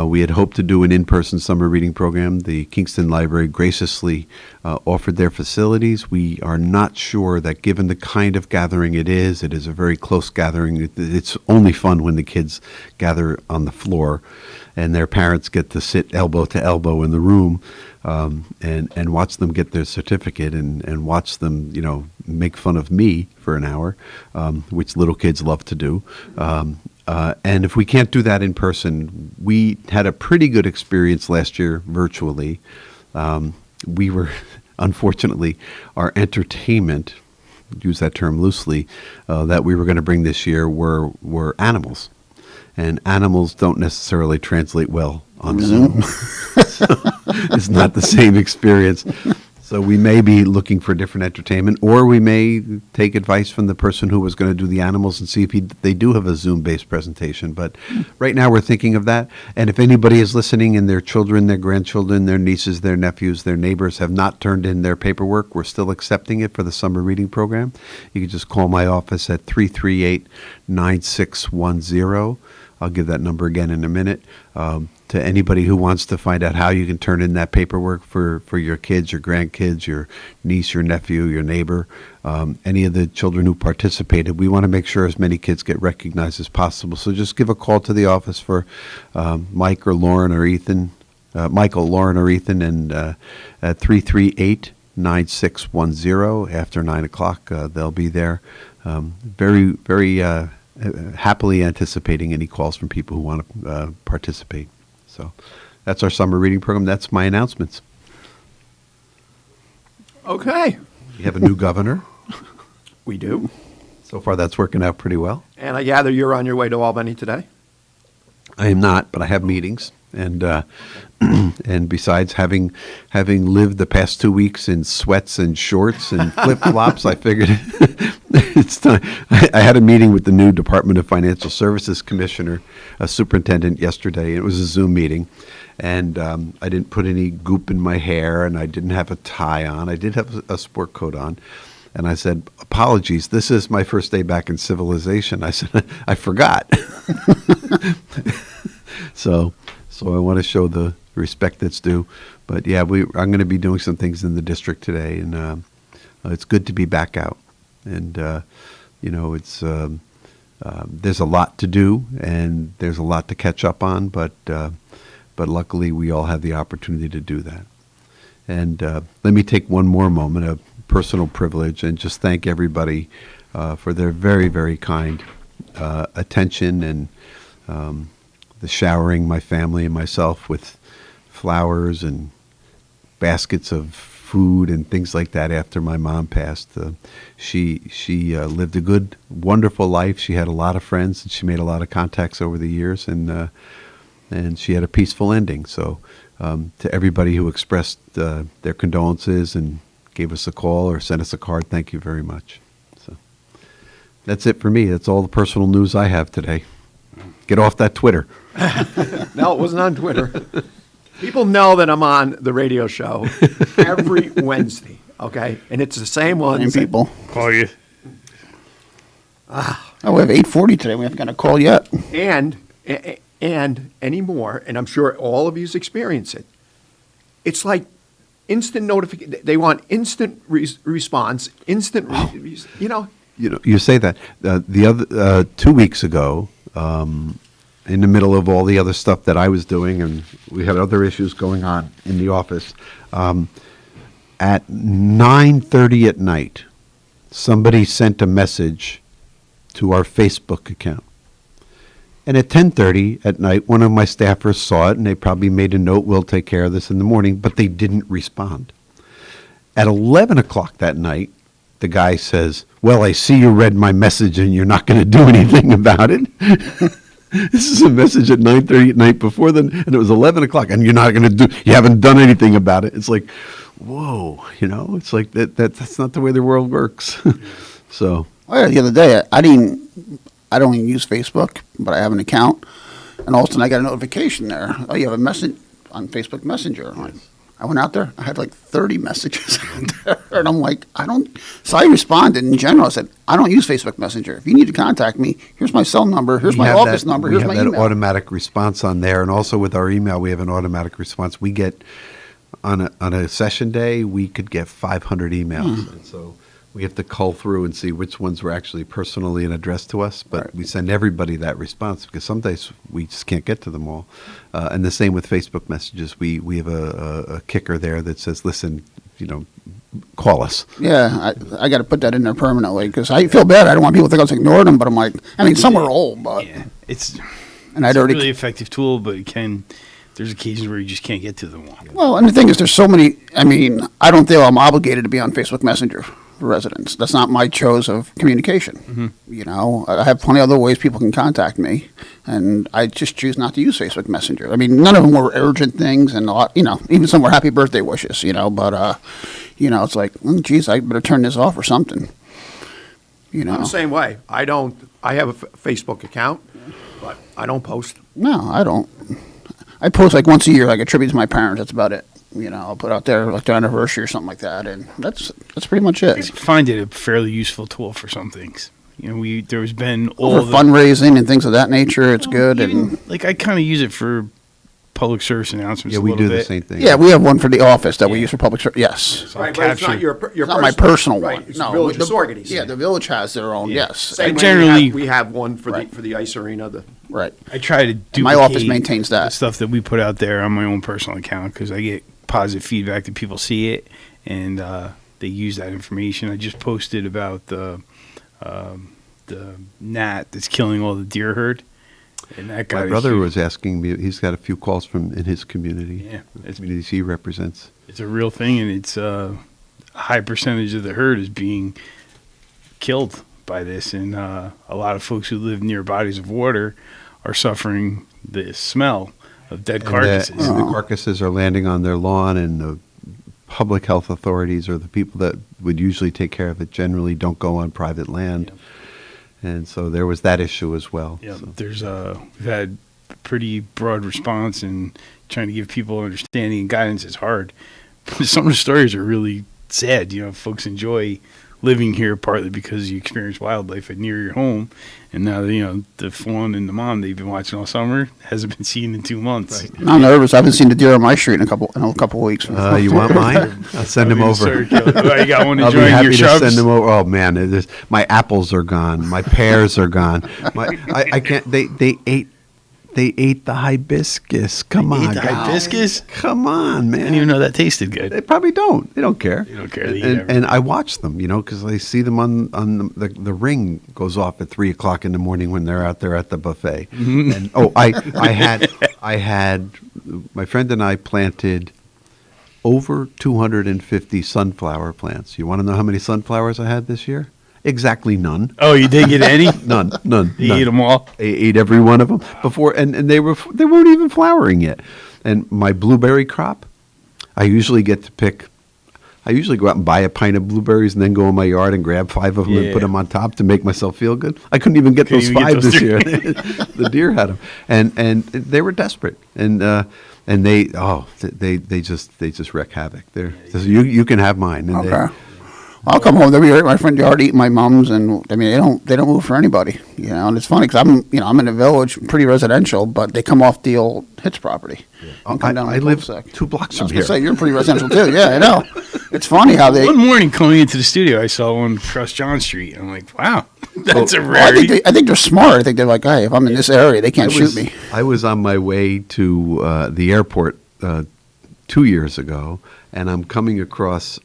S16: We had hoped to do an in-person summer reading program. The Kingston Library graciously offered their facilities. We are not sure that given the kind of gathering it is a very close gathering. It's only fun when the kids gather on the floor and their parents get to sit elbow to elbow in the room and watch them get their certificate and watch them, make fun of me for an hour, which little kids love to do. And if we can't do that in person, we had a pretty good experience last year virtually. We were, unfortunately, our entertainment, use that term loosely, that we were going to bring this year were animals. And animals don't necessarily translate well on Zoom. It's not the same experience. So we may be looking for different entertainment, or we may take advice from the person who was going to do the animals and see if they do have a Zoom-based presentation. But right now we're thinking of that. And if anybody is listening and their children, their grandchildren, their nieces, their nephews, their neighbors have not turned in their paperwork, we're still accepting it for the summer reading program. You can just call my office at 338-9610. I'll give that number again in a minute. To anybody who wants to find out how you can turn in that paperwork for your kids, your grandkids, your niece, your nephew, your neighbor, any of the children who participated, we want to make sure as many kids get recognized as possible. So just give a call to the office for Mike or Lauren or Ethan, Michael, Lauren, or Ethan, and at 338-9610 after 9 o'clock. They'll be there. Very, very happily anticipating any calls from people who want to participate. So that's our summer reading program. That's my announcements.
S27: Okay.
S16: We have a new governor.
S27: We do.
S16: So far, that's working out pretty well.
S27: And I gather you're on your way to Albany today?
S16: I am not, but I have meetings, and and besides having lived the past 2 weeks in sweats and shorts and flip flops, I figured it's time. I had a meeting with the new Department of Financial Services Commissioner, superintendent, yesterday. It was a Zoom meeting, and I didn't put any goop in my hair, and I didn't have a tie on. I did have a sport coat on. And I said, apologies, this is my first day back in civilization. I said, I forgot. So I want to show the respect that's due. But yeah, I'm going to be doing some things in the district today, and it's good to be back out. And it's there's a lot to do, and there's a lot to catch up on. But luckily, we all have the opportunity to do that. And let me take one more moment of personal privilege and just thank everybody for their very, very kind attention and the showering my family and myself with flowers and baskets of food and things like that after my mom passed. She lived a good, wonderful life. She had a lot of friends, and she made a lot of contacts over the years, and she had a peaceful ending. So to everybody who expressed their condolences and gave us a call or sent us a card, thank you very much. So that's it for me. That's all the personal news I have today. Get off that Twitter.
S27: No, it wasn't on Twitter. People know that I'm on the radio show every Wednesday, okay? And it's the same ones.
S1: Same people.
S29: Call you.
S1: We have 8:40 today. We haven't got a call yet.
S27: And anymore, and I'm sure all of you's experience it, it's like instant notification. They want instant response, instant,
S16: You say that. The other 2 weeks ago, in the middle of all the other stuff that I was doing, and we had other issues going on in the office, at 9:30 at night, somebody sent a message to our Facebook account. And at 10:30 at night, one of my staffers saw it, and they probably made a note, we'll take care of this in the morning, but they didn't respond. At 11 o'clock that night, the guy says, well, I see you read my message and you're not going to do anything about it. This is a message at 9:30 at night before then, and it was 11 o'clock, and you haven't done anything about it. It's like, whoa, it's like that's not the way the world works. So.
S1: Oh, yeah, the other day, I don't even use Facebook, but I have an account, and all of a sudden I got a notification there. Oh, you have a message on Facebook Messenger. I went out there, I had like 30 messages out there, and I'm like, so I responded in general. I said, I don't use Facebook Messenger. If you need to contact me, here's my cell number, here's my office number, here's my email.
S16: We have that automatic response on there, and also with our email, we have an automatic response. We get, on a session day, we could get 500 emails, and so we have to cull through and see which ones were actually personally and addressed to us, but we send everybody that response because some days we just can't get to them all. And the same with Facebook messages. We have a kicker there that says, listen, call us.
S1: Yeah, I got to put that in there permanently because I feel bad. I don't want people to think I was ignoring them, but I'm like, some are old, but.
S29: Yeah, it's
S1: a
S29: really effective tool, but there's occasions where you just can't get to them all.
S1: Well, and the thing is, there's so many, I don't feel I'm obligated to be on Facebook Messenger for residents. That's not my choice of communication. Mm-hmm. I have plenty of other ways people can contact me, and I just choose not to use Facebook Messenger. None of them were urgent things, and a lot, even some were happy birthday wishes, but, it's like, geez, I better turn this off or something.
S27: I'm the same way. I have a Facebook account, but I don't post.
S1: No, I don't. I post like once a year, like a tribute to my parents. That's about it. I'll put out there like their anniversary or something like that, and that's pretty much it.
S29: I find it a fairly useful tool for some things. there's been all
S1: For fundraising and things of that nature, it's good.
S29: And like I kind of use it for public service announcements.
S16: Yeah,
S29: a
S16: we
S29: little
S16: do the
S29: bit.
S16: same thing.
S1: Yeah, we have one for the office that we use for public service. Yes.
S27: Right, but it's not your
S1: It's not my personal one.
S27: Right, it's
S1: No,
S27: village
S1: the-
S27: organization.
S1: Yeah, the village has their own. Yes.
S27: Same way
S29: generally-
S27: we have one for the ice arena.
S1: Right.
S29: I try to duplicate
S1: My office maintains that.
S29: the stuff that we put out there on my own personal account because I get positive feedback that people see it and they use that information. I just posted about the gnat that's killing all the deer herd. And that guy
S16: My brother was asking me, he's got a few calls from in his community.
S29: Yeah.
S16: The communities he represents.
S29: It's a real thing, and it's a high percentage of the herd is being killed by this, and a lot of folks who live near bodies of water are suffering the smell of dead carcasses.
S16: And the carcasses are landing on their lawn, and the public health authorities or the people that would usually take care of it generally don't go on private land. And so there was that issue as well.
S29: Yeah,
S16: So.
S29: there's we've had a pretty broad response, and trying to give people understanding and guidance is hard. Some of the stories are really sad. Folks enjoy living here partly because you experience wildlife near your home, and now the fawn and the mom they've been watching all summer hasn't been seen in 2 months.
S1: I'm nervous. I haven't seen the deer on my street in a couple of weeks.
S16: You want mine? I'll send them over.
S29: You got one
S16: I'll be
S29: enjoying
S16: happy
S29: your
S16: to
S29: shrubs?
S16: send them over. Oh man, my apples are gone. My pears are gone. I can't. They ate the hibiscus. Come on,
S29: ate the
S16: guys.
S29: hibiscus?
S16: Come on, man.
S29: I didn't even know that tasted good.
S16: They probably don't. They don't care.
S29: They don't care. They eat everything.
S16: And I watch them, because I see them on the ring goes off at 3:00 in the morning when they're out there at the buffet.
S29: Mhm.
S16: And I had my friend and I planted over 250 sunflower plants. You want to know how many sunflowers I had this year? Exactly none.
S29: Oh, you didn't get any?
S16: None.
S29: You ate them all?
S16: I ate every one of them before, and they weren't even flowering yet. And my blueberry crop, I usually go out and buy a pint of blueberries and then go in my yard and grab 5 of them and put them on top to make myself feel good. I couldn't even get those 5 this year. The deer had them, and they were desperate, and they just wreak havoc. You can have mine. And
S1: Okay. I'll come home. They'll be right in my front yard eating my mums, and I mean they don't move for anybody, And it's funny because I'm in a village, pretty residential, but they come off the old Hitz property.
S16: I live 2 blocks from
S1: I was
S16: here.
S1: gonna say you're pretty residential too. Yeah, I know. It's funny how they.
S29: One morning coming into the studio, I saw one across John Street. I'm like, wow, that's a
S1: Well,
S29: rarity.
S1: I think they're smart. I think they're like, hey, if I'm in this area, they can't shoot me.
S16: I was on my way to the airport 2 years ago, and I'm coming across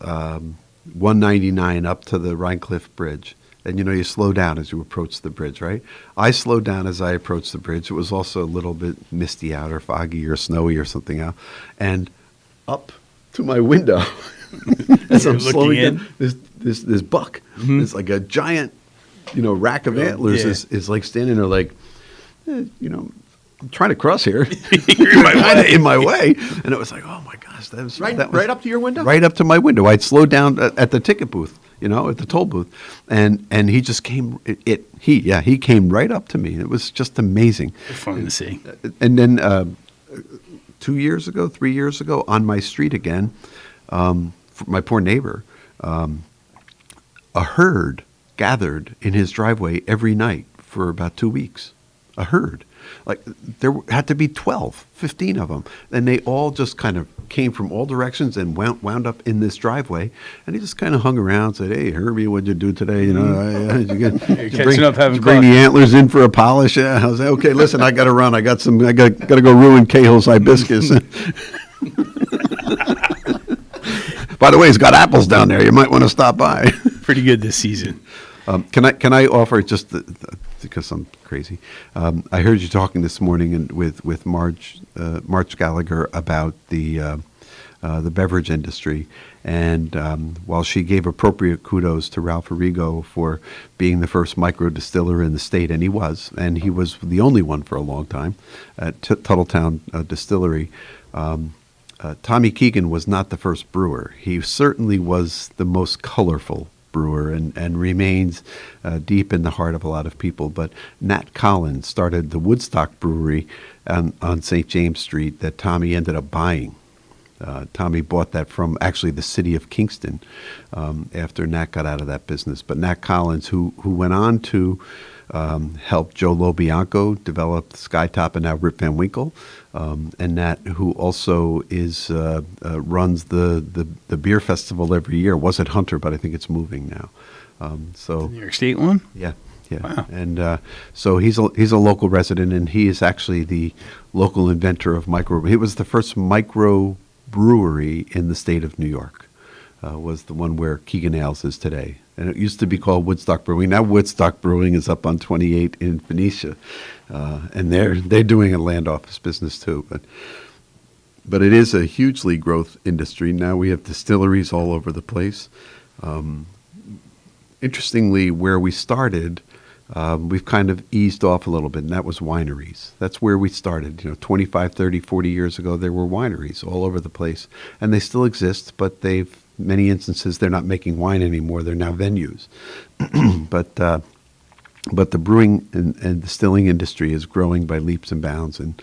S16: 199 up to the Rhinecliff Bridge. And you slow down as you approach the bridge, right? I slowed down as I approached the bridge. It was also a little bit misty out or foggy or snowy or something out. And up to my window, as I'm
S29: Looking
S16: slowing
S29: in?
S16: down, this buck, it's like a giant, rack of antlers is like standing there like, I'm trying to cross here. You're in my way. And it was like, oh my gosh, that was
S27: Right up to your window?
S16: Right up to my window. I'd slowed down at the ticket booth, at the toll booth, and he just came. He came right up to me. It was just amazing.
S29: Fun to see.
S16: And then 3 years ago, on my street again, my poor neighbor, a herd gathered in his driveway every night for about 2 weeks. A herd. Like there had to be 12, 15 of them. And they all just kind of came from all directions and wound up in this driveway. And he just kind of hung around, said, "Hey, Herbie, what'd you do today? Did you bring the antlers in for a polish?" Yeah. I was like, "Okay, listen, I got to run. I got to go ruin Cahill's hibiscus." By the way, he's got apples down there. You might want to stop by.
S29: Pretty good this season.
S16: Can I offer just because I'm crazy? I heard you talking this morning with Marge Gallagher about the beverage industry, and while she gave appropriate kudos to Ralph Arrigo for being the first micro distiller in the state, and he was the only one for a long time at Tuttletown Distillery. Tommy Keegan was not the first brewer. He certainly was the most colorful brewer and remains deep in the heart of a lot of people. But Nat Collins started the Woodstock Brewery on St. James Street that Tommy ended up buying. Tommy bought that from actually the city of Kingston after Nat got out of that business. But Nat Collins, who went on to help Joe Lobianco develop Skytop and now Rip Van Winkle, and Nat, who also is runs the beer festival every year. Was at Hunter, but I think it's moving now.
S29: The New York State one?
S16: Yeah. Yeah,
S29: wow.
S16: And so he's a local resident, and he is actually the local inventor of micro. He was the first micro brewery in the state of New York. Was the one where Keegan Ales is today, and it used to be called Woodstock Brewing. Now Woodstock Brewing is up on 28 in Phoenicia, and they're doing a land office business too. But it is a hugely growth industry. Now we have distilleries all over the place. Interestingly, where we started. We've kind of eased off a little bit, and that was wineries. That's where we started. 25, 30, 40 years ago, there were wineries all over the place, and they still exist, but many instances, they're not making wine anymore. They're now venues. But the brewing and distilling industry is growing by leaps and bounds, and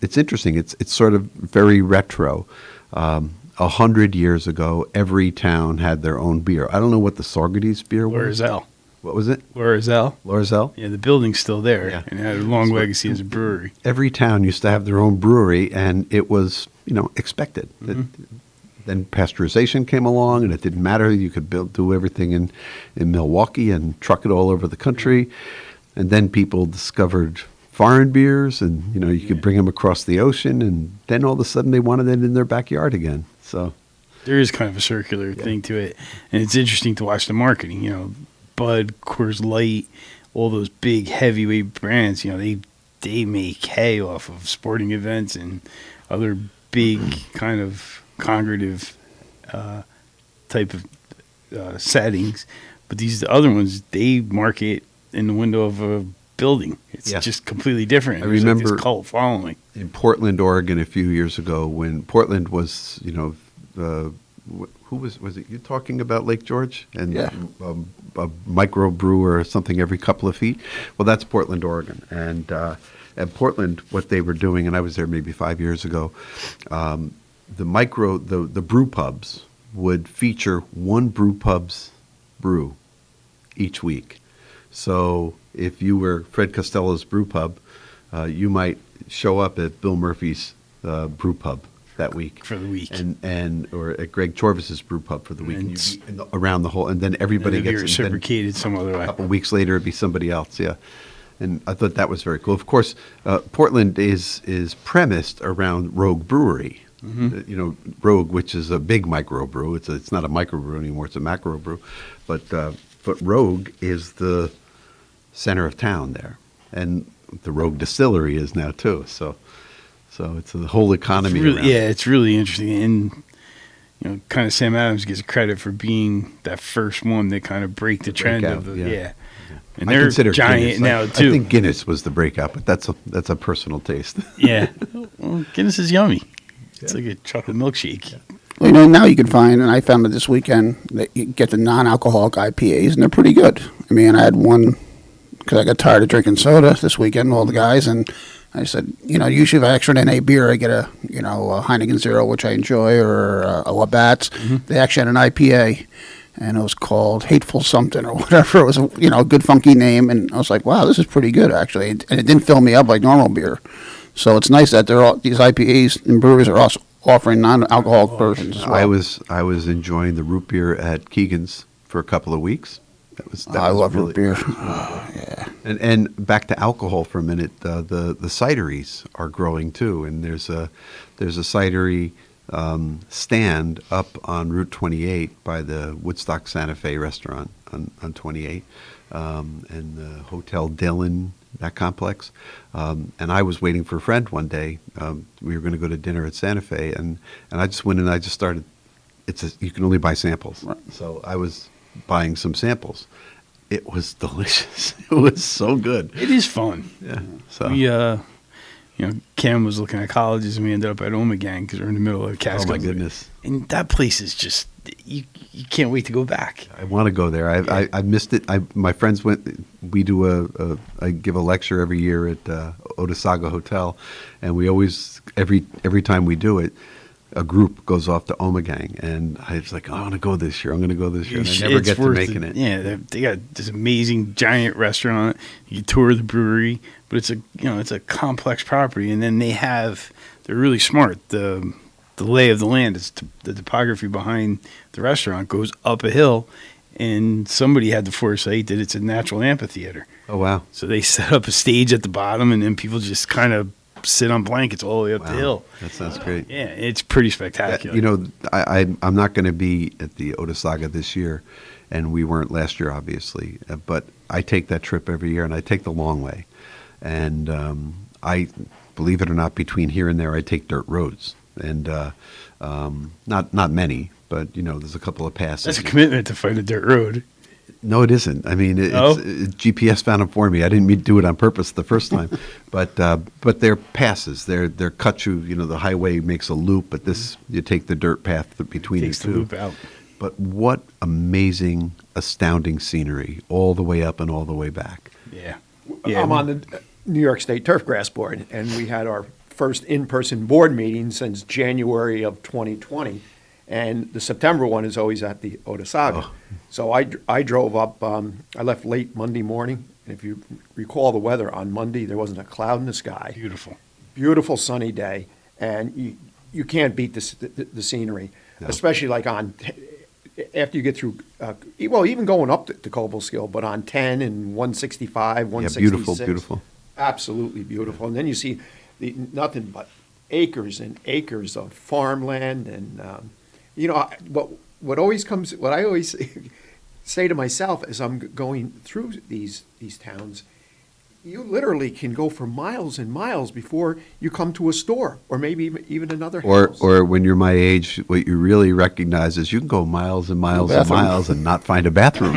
S16: it's interesting. It's sort of very retro. 100 years ago, every town had their own beer. I don't know what the Sorgeties beer was.
S29: Lorizell.
S16: What was it?
S29: Lorizell. Yeah, the building's still there,
S16: Yeah.
S29: and it had a long legacy as a brewery.
S16: Every town used to have their own brewery, and it was, expected. Then pasteurization came along, and it didn't matter. You could do everything in Milwaukee and truck it all over the country. And then people discovered foreign beers, and you could bring them across the ocean, and then all of a sudden they wanted it in their backyard again. So
S29: there is kind of a circular thing to it, and it's interesting to watch the marketing. Bud, Coors Light, all those big heavyweight brands, they make hay off of sporting events and other big kind of congregative type of settings. But the other ones, they market in the window of a building. It's just completely different.
S16: I remember
S29: this cult following
S16: in Portland, Oregon, a few years ago when Portland was, who was it you talking about Lake George and a micro brewer or something every couple of feet? Well, that's Portland, Oregon, and at Portland, what they were doing, and I was there maybe 5 years ago. The brew pubs would feature one brew pub's brew each week. So if you were Fred Costello's brew pub, you might show up at Bill Murphy's brew pub that week
S29: for the week,
S16: or at Greg Chorvis's brew pub for the week, and around the whole, and then everybody gets
S29: reciprocated some other way.
S16: A couple weeks later, it'd be somebody else, And I thought that was very cool. Of course, Portland is premised around Rogue Brewery. Rogue, which is a big microbrew. It's not a microbrew anymore; it's a macrobrew. But Rogue is the center of town there, and the Rogue Distillery is now too. So it's the whole economy.
S29: It's really interesting, and kind of Sam Adams gets credit for being that first one that kind of break the trend
S16: breakout,
S29: of the And
S16: I
S29: they're
S16: consider
S29: giant
S16: Guinness,
S29: now too.
S16: I think Guinness was the breakout, but that's a personal taste.
S29: Yeah, well, Guinness is yummy. It's like a chocolate milkshake.
S1: Well, now you can find, and I found it this weekend, that you get the non-alcoholic IPAs, and they're pretty good. I mean, I had one because I got tired of drinking soda this weekend, all the guys, and I said, usually if I extra in a beer, I get a Heineken Zero, which I enjoy, or a Labatt's. They actually had an IPA, and it was called Hateful Something or whatever. It was a good funky name, and I was like, wow, this is pretty good, actually. And it didn't fill me up like normal beer. So it's nice that these IPAs and breweries are also offering non-alcoholic versions as well.
S16: I was enjoying the root beer at Keegan's for a couple of weeks.
S1: I love root beer.
S16: Yeah. And back to alcohol for a minute. The cideries are growing too, and there's a cidery stand up on Route 28 by the Woodstock Santa Fe restaurant on 28, and the Hotel Dillon, that complex. And I was waiting for a friend one day. We were going to go to dinner at Santa Fe, and I just went and I just started. You can only buy samples, so I was buying some samples. It was delicious. It was so good.
S29: It is fun.
S16: Yeah. So
S29: we, Cam was looking at colleges, and we ended up at Omegang because we're in the middle of Cascade.
S16: Oh my goodness!
S29: And that place is just you can't wait to go back.
S16: I want to go there. I missed it. My friends went. We do I give a lecture every year at Otasaga Hotel, and we always every time we do it, a group goes off to Omegang, and I was like, I want to go this year. I'm going to go this year. And I
S29: It's
S16: never get to
S29: worth
S16: making it.
S29: Yeah, they got this amazing giant restaurant. You tour the brewery, but it's a complex property, and then they're really smart. The lay of the land is the topography behind the restaurant goes up a hill, and somebody had the foresight that it's a natural amphitheater.
S16: Oh wow!
S29: So they set up a stage at the bottom, and then people just kind of sit on blankets all the way up the hill.
S16: That sounds great.
S29: Yeah, it's pretty spectacular.
S16: I'm not going to be at the Otesaga this year, and we weren't last year, obviously. But I take that trip every year, and I take the long way. And I, believe it or not, between here and there, I take dirt roads, and not many, but there's a couple of passes.
S29: That's a commitment to find a dirt road.
S16: No, it isn't. I mean, GPS found it for me. I didn't do it on purpose the first time, but they're passes. They're cut through. The highway makes a loop, but you take the dirt path between
S29: Takes
S16: the two.
S29: the loop out.
S16: But what amazing, astounding scenery all the way up and all the way back.
S29: Yeah.
S27: I'm on the New York State Turfgrass Board, and we had our first in-person board meeting since January of 2020. And the September one is always at the Otesaga.
S16: Oh.
S27: So I drove up, I left late Monday morning. And if you recall the weather on Monday, there wasn't a cloud in the sky.
S29: Beautiful.
S27: Beautiful sunny day. And you can't beat the scenery, especially like after you get through, even going up to Cobleskill, but on 10 and 165, 166.
S16: Beautiful.
S27: Absolutely beautiful. And then you see nothing but acres and acres of farmland, and what I always say to myself as I'm going through these towns, you literally can go for miles and miles before you come to a store, or maybe even another house.
S16: Or when you're my age, what you really recognize is you can go miles and miles and miles and not find a bathroom.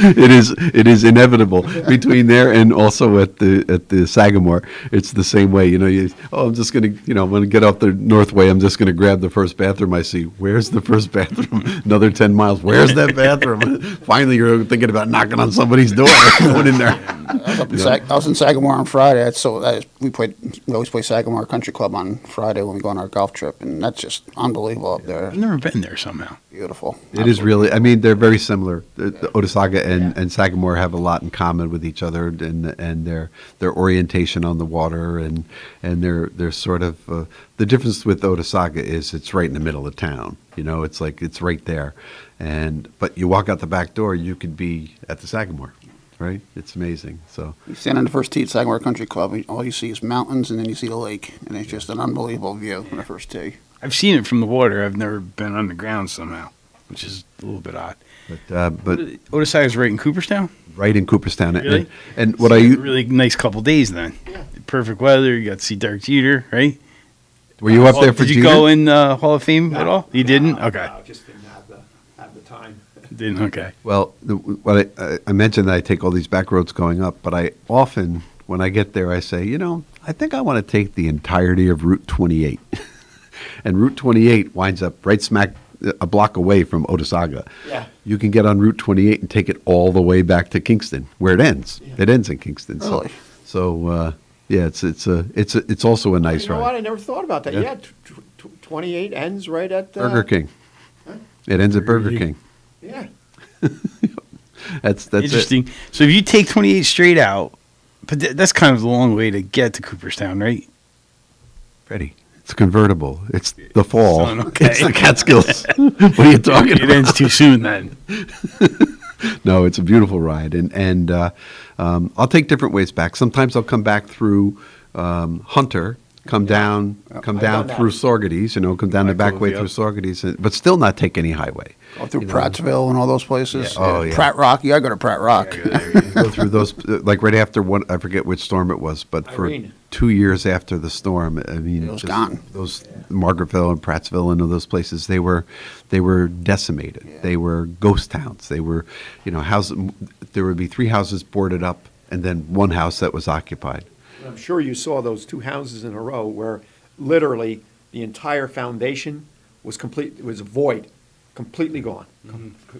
S16: It is inevitable between there and also at the Sagamore. It's the same way. I'm just going to, I'm going to get off the North Way. I'm just going to grab the first bathroom I see. Where's the first bathroom? Another 10 miles. Where's that bathroom? Finally, you're thinking about knocking on somebody's door, going in there.
S1: I was in Sagamore on Friday. We always play Sagamore Country Club on Friday when we go on our golf trip, and that's just unbelievable up there.
S29: I've never been there somehow.
S1: Beautiful.
S16: It is really. I mean, they're very similar. The Otesaga and Sagamore have a lot in common with each other, and their orientation on the water, and their sort of the difference with Otesaga is it's right in the middle of town. It's like it's right there, but you walk out the back door, you could be at the Sagamore. Right? It's amazing. So
S1: you stand on the first tee at Sagamore Country Club, all you see is mountains, and then you see the lake, and it's just an unbelievable view on the first tee.
S29: I've seen it from the water. I've never been on the ground somehow, which is a little bit odd.
S16: But
S29: Otesaga is right in Cooperstown?
S16: Right in Cooperstown.
S29: Really?
S16: And what
S29: really nice couple days then. Yeah. Perfect weather. You got to see Derek Jeter, right?
S16: Were you up there for
S29: Did
S16: Jeter?
S29: you go in Hall of Fame at all? You didn't? Okay.
S27: I just didn't have the time.
S29: Didn't? Okay.
S16: Well, I mentioned that I take all these back roads going up, but I often, when I get there, I say, I think I want to take the entirety of Route 28. And Route 28 winds up right smack a block away from Otesaga.
S27: Yeah.
S16: You can get on Route 28 and take it all the way back to Kingston, where it ends. Yeah. It ends in Kingston.
S1: Really?
S16: So it's also a nice
S27: You know
S16: ride.
S27: what? I never thought about that.
S16: Yeah.
S27: Yeah, 28 ends right at
S16: Burger King.
S27: Huh?
S16: It ends at Burger King.
S27: Yeah.
S16: That's
S29: interesting.
S16: It.
S29: So if you take 28 straight out, but that's kind of the long way to get to Cooperstown, right?
S16: Freddie, it's convertible. It's the fall.
S29: Okay.
S16: It's the Catskills. What are you talking about?
S29: It ends too soon then.
S16: No, it's a beautiful ride, and I'll take different ways back. Sometimes I'll come back through Hunter. Come down through Saugerties, come down the back way through Saugerties, but still not take any highway.
S1: Go through Prattsville and all those places.
S16: Yeah. Oh, yeah.
S1: Pratt Rock. You got to go to Pratt Rock.
S16: Go through those, like right after one, I forget which storm it was, but
S27: Irene.
S16: for 2 years after the storm, I mean,
S1: it was gone.
S16: Those Margaretville and Prattsville and all those places, they were decimated. Yeah. They were ghost towns. They were, houses. There would be 3 houses boarded up, and then 1 house that was occupied.
S27: I'm sure you saw those 2 houses in a row where literally the entire foundation was complete. It was void, completely gone.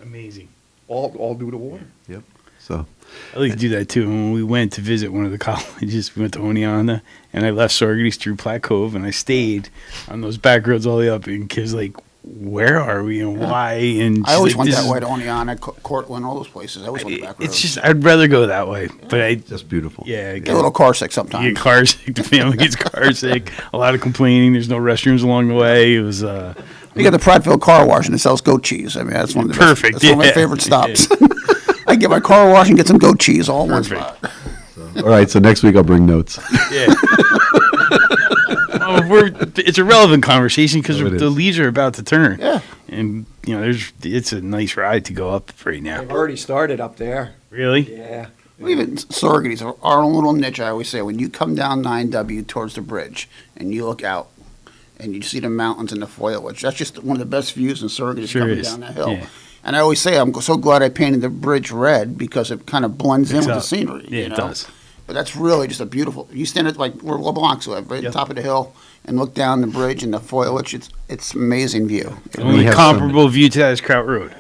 S29: Amazing.
S27: All due to water.
S16: Yep. So
S29: I like to do that too. When we went to visit one of the colleges, we went to Oneonta, and I left Saugerties through Platte Cove, and I stayed on those back roads all the way up. And kids like, where are we and why? And
S1: I always
S29: like,
S1: went
S29: this
S1: that
S29: is-
S1: way to Oneonta, Cortland, all those places. I always went the back roads.
S29: It's just I'd rather go that way, but I
S16: just beautiful.
S29: Yeah,
S1: Get a little car sick sometimes.
S29: You get car sick. The family gets car sick. A lot of complaining. There's no restrooms along the way. It was.
S1: You got the Prattville car wash and it sells goat cheese. I mean, that's one of the
S29: Perfect,
S1: Best, that's one of my
S29: yeah.
S1: favorite stops. I get my car wash and get some goat cheese all in one spot.
S16: all right, so next week I'll bring notes.
S29: Yeah. It's a relevant conversation because the leaves are about to turn.
S1: Yeah.
S29: And it's a nice ride to go up right now.
S27: They've already started up there.
S29: Really?
S27: Yeah.
S1: Even Saugerties, our own little niche, I always say, when you come down 9W towards the bridge and you look out and you see the mountains and the foliage, that's just one of the best views in Saugerties
S29: Sure
S1: coming
S29: is.
S1: down that hill.
S29: Yeah.
S1: And I always say, I'm so glad I painted the bridge red because it kind of blends in
S29: Mix
S1: with the
S29: up.
S1: scenery.
S29: Yeah,
S1: you
S29: it
S1: know?
S29: does.
S1: But that's really just a beautiful. You stand at like where LeBlanc's live, right at the top of the hill, and look down the bridge and the foliage. It's amazing view.
S29: The only comparable view to that is Kraut Road.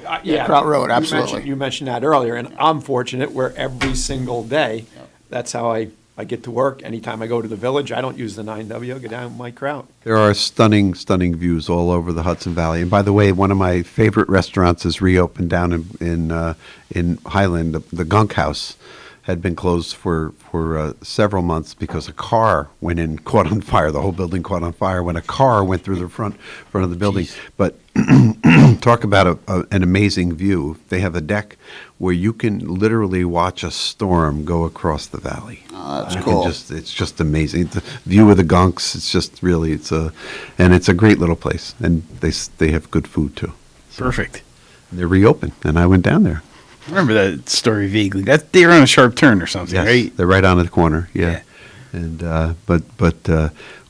S1: Kraut Road, absolutely.
S27: You mentioned that earlier, and I'm fortunate where every single day, that's how I get to work. Anytime I go to the village, I don't use the 9W. I go down my Kraut.
S16: There are stunning views all over the Hudson Valley. And by the way, one of my favorite restaurants is reopened down in Highland. The Gunk House had been closed for several months because a car went in, caught on fire. The whole building caught on fire when a car went through the front of the building. But talk about an amazing view. They have a deck where you can literally watch a storm go across the valley.
S1: That's
S16: You
S1: cool.
S16: can it's just amazing. The view of the Gunks, it's just really, it's a great little place. And they have good food too.
S29: Perfect.
S16: They're reopened, and I went down there.
S29: I remember that story vaguely. They're on a sharp turn or something,
S16: Yes,
S29: right?
S16: they're right on the corner. Yeah, and but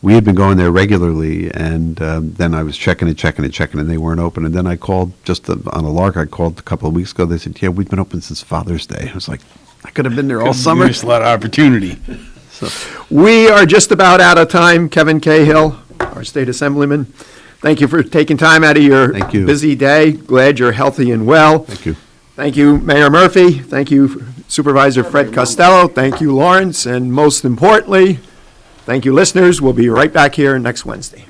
S16: we had been going there regularly, and then I was checking, and they weren't open. And then I called just on a lark. I called a couple of weeks ago. They said, "Yeah, we've been open since Father's Day." I was like, I could have been there all summer.
S29: There's a lot of opportunity.
S27: We are just about out of time. Kevin Cahill, our state assemblyman, thank you for taking time out of your busy day. Glad you're healthy and well.
S16: Thank you.
S27: Thank you, Mayor Murphy. Thank you, Supervisor Fred Costello. Thank you, Lawrence. And most importantly, thank you, listeners. We'll be right back here next Wednesday.